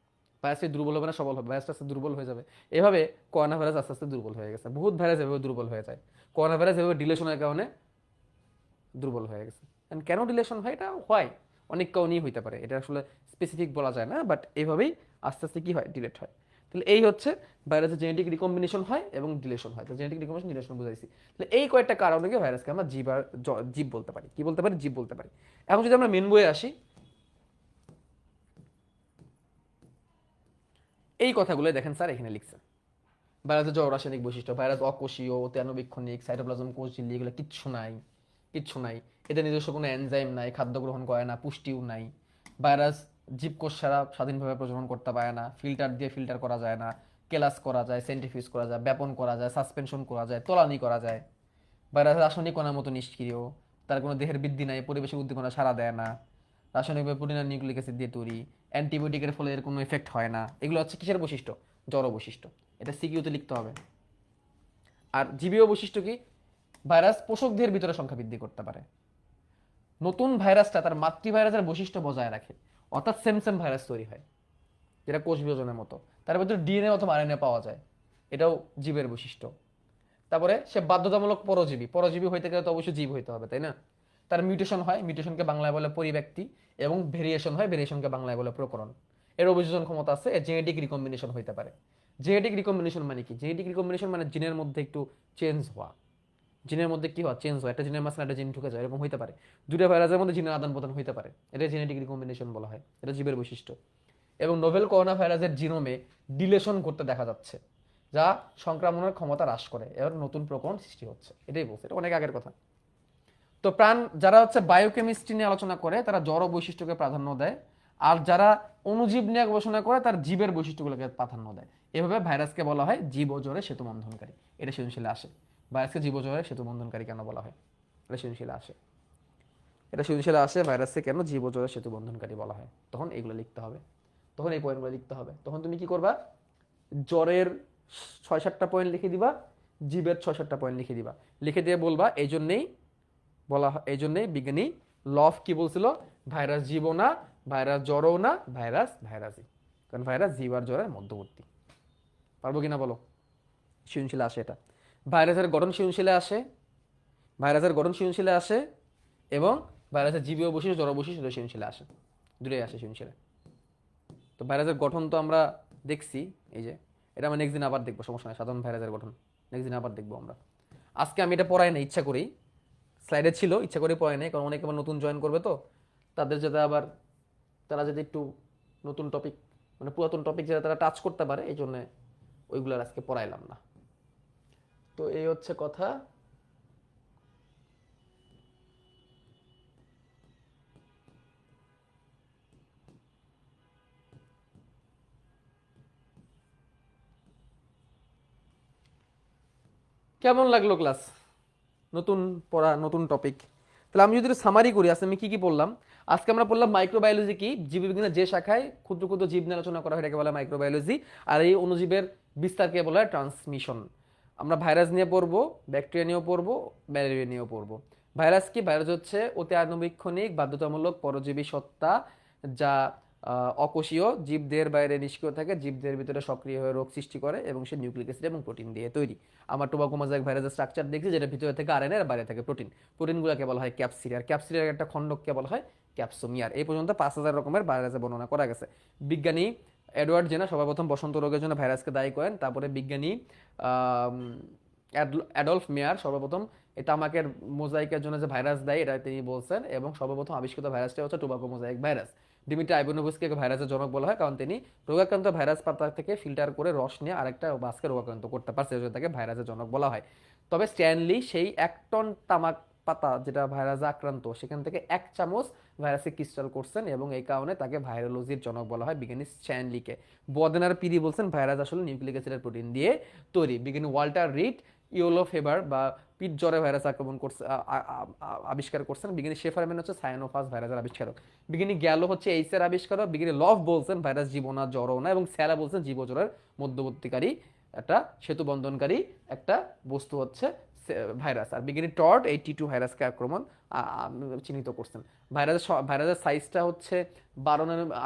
ভাইরাসটি দুর্বল হবে না সবল হবে? ভাইরাসটা আস্তে দুর্বল হয়ে যাবে। এভাবে করোনা ভাইরাস আস্তে আস্তে দুর্বল হয়ে গেছে, বহুত ভাইরাস এভাবে দুর্বল হয়ে যায়, করোনা ভাইরাস এভাবে ডিলেশনের কারণে দুর্বল হয়ে গেছে। কেন ডিলেশন হয়, এটা হয় অনেক কারণেই হইতে পারে, এটা আসলে স্পেসিফিক বলা যায় না, বাট এইভাবেই আস্তে আস্তে কি হয়, ডিলেট হয়। তাহলে এই হচ্ছে ভাইরাসের জেনেটিক রিকম্বিনেশন হয় এবং ডিলেশন হয়। তো জেনেটিক রিকম্বিনেশন, ডিলেশন বুঝাইছি। তাহলে এই কয়েকটা কারণে ভাইরাসকে আমরা জীব আর জীব বলতে পারি, কি বলতে পারি, জীব বলতে পারি। এখন যদি আমরা মেন বইয়ে আসি, এই কথাগুলো দেখেন স্যার এখানে লিখছে, ভাইরাসের জৈব রাসায়নিক বৈশিষ্ট্য, ভাইরাস অকোষীয়, অত্যানুবীক্ষণিক, সাইটোপ্লাজম কোষ ঝিল্লি, এগুলো কিচ্ছু নাই, কিচ্ছু নাই। এদের নিজস্ব কোনো এনজাইম নাই, খাদ্য গ্রহণ করে না, পুষ্টিও নাই। ভাইরাস জীবকোষ ছাড়া স্বাধীনভাবে প্রজনন করতে পারে না, ফিল্টার দিয়ে ফিল্টার করা যায় না, কেলাস করা যায়, সেন্ট্রিফিউজ করা যায়, ব্যাপন করা যায়, সাসপেনশন করা যায়, তোলানি করা যায়। ভাইরাস রাসায়নিক কণার মতো নিষ্ক্রিয়, তার কোনো দেহের বৃদ্ধি নাই, পরিবেশের উদ্দীপনা সাড়া দেয় না, রাসায়নিকভাবে প্রোটিন আর নিউক্লিক অ্যাসিড দিয়ে তৈরি, অ্যান্টিবায়োটিকের ফলে এর কোনো এফেক্ট হয় না। এগুলো হচ্ছে কিসের বৈশিষ্ট্য, জড় বৈশিষ্ট্য, এটা সিকিউতে লিখতে হবে। আর জীবীয় বৈশিষ্ট্য কি, ভাইরাস পোষক দেহের ভিতরে সংখ্যা বৃদ্ধি করতে পারে, নতুন ভাইরাসটা তার মাতৃভাইরাসের বৈশিষ্ট্য বজায় রাখে, অর্থাৎ সেম সেম ভাইরাস তৈরি হয়, যেটা কোষ বিভাজনের মতো, তার ভিতরে ডিএনএ অথবা আরএনএ পাওয়া যায়, এটাও জীবের বৈশিষ্ট্য। তারপরে সে বাধ্যতামূলক পরজীবী, পরজীবী হইতে গেলে তো অবশ্যই জীব হইতে হবে, তাই না? তার মিউটেশন হয়, মিউটেশনকে বাংলায় বলে পরিব্যক্তি, এবং ভেরিয়েশন হয়, ভেরিয়েশনকে বাংলায় বলে প্রকরণ। এর অভিযোজন ক্ষমতা আছে, জেনেটিক রিকম্বিনেশন হইতে পারে। জেনেটিক রিকম্বিনেশন মানে কি? জেনেটিক রিকম্বিনেশন মানে জিনের মধ্যে একটু চেঞ্জ হওয়া, জিনের মধ্যে কি হয়, চেঞ্জ হয়, একটা জিনের মাঝখানে একটা জিন ঢুকে যায়, এরকম হইতে পারে। দুটো ভাইরাসের মধ্যে জিনের আদান প্রদান হইতে পারে, এটা জেনেটিক রিকম্বিনেশন বলা হয়, এটা জীবের বৈশিষ্ট্য। এবং নোভেল করোনা ভাইরাসের জিনোমে ডিলেশন করতে দেখা যাচ্ছে, যা সংক্রমণের ক্ষমতা হ্রাস করে, এর নতুন প্রকরণ সৃষ্টি হচ্ছে, এটাই বলছে, এটা অনেক আগের কথা। তো প্রাণ যারা হচ্ছে বায়োকেমিস্ট্রি নিয়ে আলোচনা করে তারা জড় বৈশিষ্ট্যকে প্রাধান্য দেয়, আর যারা অণুজীব নিয়ে গবেষণা করে তার জীবের বৈশিষ্ট্যগুলোকে প্রাধান্য দেয়। এভাবে ভাইরাসকে বলা হয় জীব ও জড়ের সেতু বন্ধনকারী। এটা সৃজনশীলে আসে, ভাইরাসকে জীব ও জড়ের সেতু বন্ধনকারী কেন বলা হয়, এটা সৃজনশীলে আসে। এটা সৃজনশীলে আসে, ভাইরাসকে কেন জীব ও জড়ের সেতু বন্ধনকারী বলা হয়, তখন এগুলো লিখতে হবে, তখন এই পয়েন্টগুলো লিখতে হবে। তখন তুমি কি করবা, জ্বরের 6-7টা পয়েন্ট লিখে দিবা, জীবের 6-7টা পয়েন্ট লিখে দিবা, লিখে দিয়ে বলবা এই জন্যেই বলা হয়, এই জন্যই বিজ্ঞানী লফ কি বলছিল, ভাইরাস জীবও না, ভাইরাস জ্বরও না, ভাইরাস ভাইরাসই, কারণ ভাইরাস জীব আর জ্বরের মধ্যবর্তী। পারবো কিনা বলো? সৃজনশীলে আসে এটা। ভাইরাসের গঠন সৃজনশীলে আসে, ভাইরাসের গঠন সৃজনশীলে আসে, এবং ভাইরাসের জীবীয় বৈশিষ্ট্য জড় বৈশিষ্ট্য সৃজনশীলে আসে, দুটোই আসে সৃজনশীলে। তো ভাইরাসের গঠন তো আমরা দেখছি, এই যে এটা আমরা নেক্সট দিন আবার দেখবো, সমস্যা নাই, সাধারণ ভাইরাসের গঠন নেক্সট দিন আবার দেখবো আমরা। আজকে আমি এটা পড়াই না ইচ্ছা করেই, স্লাইডে ছিল ইচ্ছা করে পড়াই নাই, কারণ অনেকে আবার নতুন জয়েন করবে, তো তাদের যাতে আবার তারা যদি একটু নতুন টপিক মানে পুরাতন টপিক যাতে তারা টাচ করতে পারে, এই জন্য ওইগুলো আজকে পড়াইলাম না। তো এই হচ্ছে কথা। কেমন লাগলো ক্লাস? নতুন পড়া, নতুন টপিক। তাহলে আমি যদি সামারি করি, আজকে আমি কি কি পড়লাম? আজকে আমরা পড়লাম মাইক্রোবায়োলজি কি, জীববিজ্ঞানের যে শাখায় ক্ষুদ্র ক্ষুদ্র জীব নিয়ে আলোচনা করা হয় এটাকে বলা হয় মাইক্রোবায়োলজি। আর এই অণুজীবের বিস্তারকে বলা হয় ট্রান্সমিশন। আমরা ভাইরাস নিয়ে পড়বো, ব্যাকটেরিয়া নিয়েও পড়বো, ব্যাকটেরিয়া নিয়েও পড়বো। ভাইরাস কি? ভাইরাস হচ্ছে অতি আণুবীক্ষণিক বাধ্যতামূলক পরজীবী সত্তা, যা অকোষীয়, জীবদের বাইরে নিষ্ক্রিয় থাকে, জীবদের ভিতরে সক্রিয় হয়ে রোগ সৃষ্টি করে, এবং সে নিউক্লিক অ্যাসিড এবং প্রোটিন দিয়ে তৈরি। আমার টোবাকো মোজাইক ভাইরাসের স্ট্রাকচার দেখছি, যেটা ভিতরে থেকে আরএনএ আর বাইরে থেকে প্রোটিন, প্রোটিনগুলোকে বলা হয় ক্যাপসিলিয়ার, ক্যাপসিলিয়ার একটা খণ্ডককে বলা হয় ক্যাপসোমিয়ার। এই পর্যন্ত 5000 রকমের ভাইরাসের বর্ণনা করা গেছে। বিজ্ঞানী এডওয়ার্ড জেনার সর্বপ্রথম বসন্ত রোগের জন্য ভাইরাসকে দায়ী করেন। তারপরে বিজ্ঞানী অ্যাডলফ মেয়ার সর্বপ্রথম এই তামাকের মোজাইকের জন্য যে ভাইরাস দেয় এটা তিনি বলছেন, এবং সর্বপ্রথম আবিষ্কৃত ভাইরাসটা হচ্ছে টোবাকো মোজাইক ভাইরাস। ডিমিট্রি আইভানোভিচকে ভাইরাসের জনক বলা হয়, কারণ তিনি রোগাক্রান্ত ভাইরাস পাতা থেকে ফিল্টার করে রস নিয়ে আরেকটা বাসকে রোগাক্রান্ত করতে পারছে, এই জন্য তাকে ভাইরাসের জনক বলা হয়। তবে স্ট্যানলি সেই 1 টন তামাক পাতা যেটা ভাইরাসে আক্রান্ত, সেখান থেকে 1 চামচ ভাইরাসে ক্রিস্টাল করছেন, এবং এই কারণে তাকে ভাইরোলজির জনক বলা হয় বিজ্ঞানী স্ট্যানলিকে। বদেনার পিরি বলছেন ভাইরাস আসলে নিউক্লিক অ্যাসিডের প্রোটিন দিয়ে তৈরি। বিজ্ঞানী ওয়াল্টার রিড ইয়েলো ফেভার বা পিট জ্বরে ভাইরাস আক্রমণ করছে, আবিষ্কার করছেন। বিজ্ঞানী শেফারম্যান হচ্ছে সায়ানোফাস ভাইরাসের আবিষ্কারক। বিজ্ঞানী গ্যালো হচ্ছে এইস এর আবিষ্কারক। বিজ্ঞানী লভ বলছেন ভাইরাস জীবনা জ্বরও না, এবং স্যালা বলছেন জীবজ্বরের মধ্যবর্তীকারী একটা সেতু বন্ধনকারী একটা বস্তু হচ্ছে ভাইরাস। আর বিজ্ঞানী টড এই টি2 ভাইরাসকে আক্রমণ চিহ্নিত করছেন। ভাইরাসের সাইজটা হচ্ছে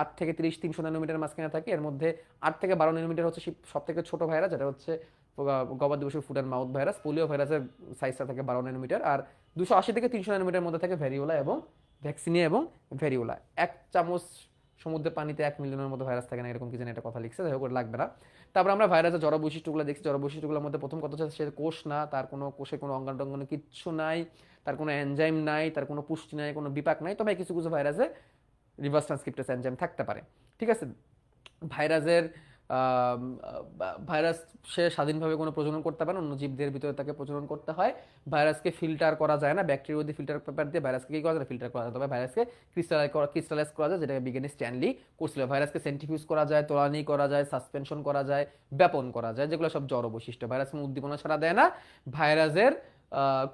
8 থেকে 300 ন্যানোমিটার মাঝখানে থাকে। এর মধ্যে 8 থেকে 12 ন্যানোমিটার হচ্ছে সব থেকে ছোট ভাইরাস, যেটা হচ্ছে গবাদি পশুর food and mouth virus. Polio ভাইরাসের সাইজটা থাকে 12 ন্যানোমিটার। আর 280 থেকে 300 ন্যানোমিটার মধ্যে থাকে ভ্যারিওলা এবং ভ্যাকসিনিয়া এবং ভ্যারিওলা। 1 চামচ সমুদ্রের পানিতে 1 মিলিয়নের মতো ভাইরাস থাকে না, এরকম কি জানি একটা কথা লিখছে, যাই হোক লাগবে না। তারপর আমরা ভাইরাসের জড় বৈশিষ্ট্যগুলো দেখছি। জড় বৈশিষ্ট্যগুলোর মধ্যে প্রথম কথা হচ্ছে সে কোষ না, তার কোনো কোষে কোনো অঙ্গাণু কিচ্ছু নাই, তার কোনো এনজাইম নাই, তার কোনো পুষ্টি নাই, কোনো বিপাক নাই। তবে কিছু কিছু ভাইরাসে রিভার্স ট্রান্সক্রিপ্টেজ এনজাইম থাকতে পারে, ঠিক আছে। ভাইরাসের ভাইরাস সে স্বাধীনভাবে কোনো প্রজনন করতে পারে, অন্য জীবদের ভিতরে তাকে প্রজনন করতে হয়। ভাইরাসকে ফিল্টার করা যায় না, ব্যাকটেরিয়া দিয়ে ফিল্টার পেপার দিয়ে ভাইরাসকে কি করা যায়, ফিল্টার করা যায়। তবে ভাইরাসকে ক্রিস্টালাইজ করা যায়, যেটাকে বিজ্ঞানী স্ট্যানলি করছিল। ভাইরাসকে সেন্ট্রিফিউজ করা যায়, তোলানি করা যায়, সাসপেনশন করা যায়, ব্যাপন করা যায়, যেগুলো সব জড় বৈশিষ্ট্য। ভাইরাস কোনো উদ্দীপনা ছাড়া দেয় না। ভাইরাসের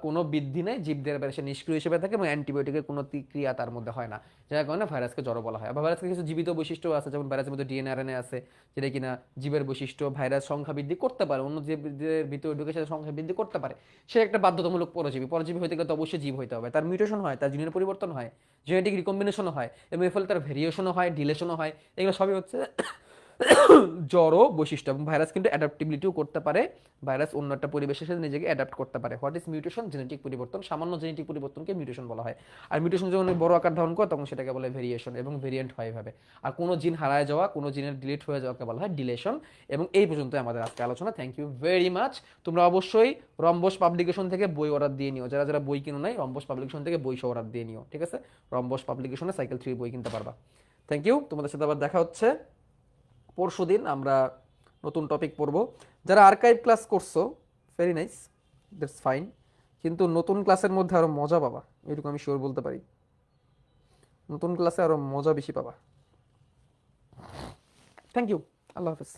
কোনো বৃদ্ধি নেই, জীবদের সে নিষ্ক্রিয় হিসেবে থাকে এবং অ্যান্টিবায়োটিকের কোনো ক্রিয়া তার মধ্যে হয় না, যার কারণে ভাইরাসকে জ্বর বলা হয়। আবার ভাইরাসের কিছু জীবিত বৈশিষ্ট্য আছে, যেমন ভাইরাসের মধ্যে ডিএনএ আরএনএ আছে, যেটা কিনা জীবের বৈশিষ্ট্য, ভাইরাস সংখ্যা বৃদ্ধি করতে পারে, অন্য জীবদের ভিতরে ঢুকে সেটা সংখ্যা বৃদ্ধি করতে পারে। সে একটা বাধ্যতামূলক পরজীবী। পরজীবী হইতে গেলে তো অবশ্যই জীব হইতে হবে, তার মিউটেশন হয়, তার জিনের পরিবর্তন হয়, জেনেটিক রিকম্বিনেশনও হয়, এবং এর ফলে তার ভেরিয়েশনও হয়, ডিলেশনও হয়। এগুলো সবই হচ্ছে জড় বৈশিষ্ট্য। এবং ভাইরাস কিন্তু অ্যাডাপ্টিবিলিটিও করতে পারে, ভাইরাস অন্য একটা পরিবেশের সাথে নিজেকে অ্যাডাপ্ট করতে পারে। What is mutation? জেনেটিক পরিবর্তন। সামান্য জেনেটিক পরিবর্তনকে মিউটেশন বলা হয়। আর মিউটেশন যখন অনেক বড় আকার ধারণ করে তখন সেটাকে বলে ভেরিয়েশন, এবং ভেরিয়েন্ট হয় এভাবে। আর কোনো জিন হারায় যাওয়া, কোনো জিনের ডিলিট হয়ে যাওয়াকে বলা হয় ডিলেশন। এবং এই পর্যন্ত আমাদের আজকে আলোচনা। Thank you very much. তোমরা অবশ্যই রম্বস পাবলিকেশন থেকে বই অর্ডার দিয়ে নিও, যারা যারা বই কিনো নাই রম্বস পাবলিকেশন থেকে বই অর্ডার দিয়ে নিও, ঠিক আছে? রম্বস পাবলিকেশনে সাইকেল 3 বই কিনতে পারবা। থ্যাংক ইউ, তোমাদের সাথে আবার দেখা হচ্ছে পরশুদিন। আমরা নতুন টপিক পড়ব। যারা আর্কাইভ ক্লাস করছো, ভেরি নাইস, দ্যাটস ফাইন, কিন্তু নতুন ক্লাসের মধ্যে আরো মজা পাবা, এটুকু আমি শিওর বলতে পারি। নতুন ক্লাসে আরো মজা বেশি পাবা। থ্যাংক ইউ, আল্লাহ হাফেজ।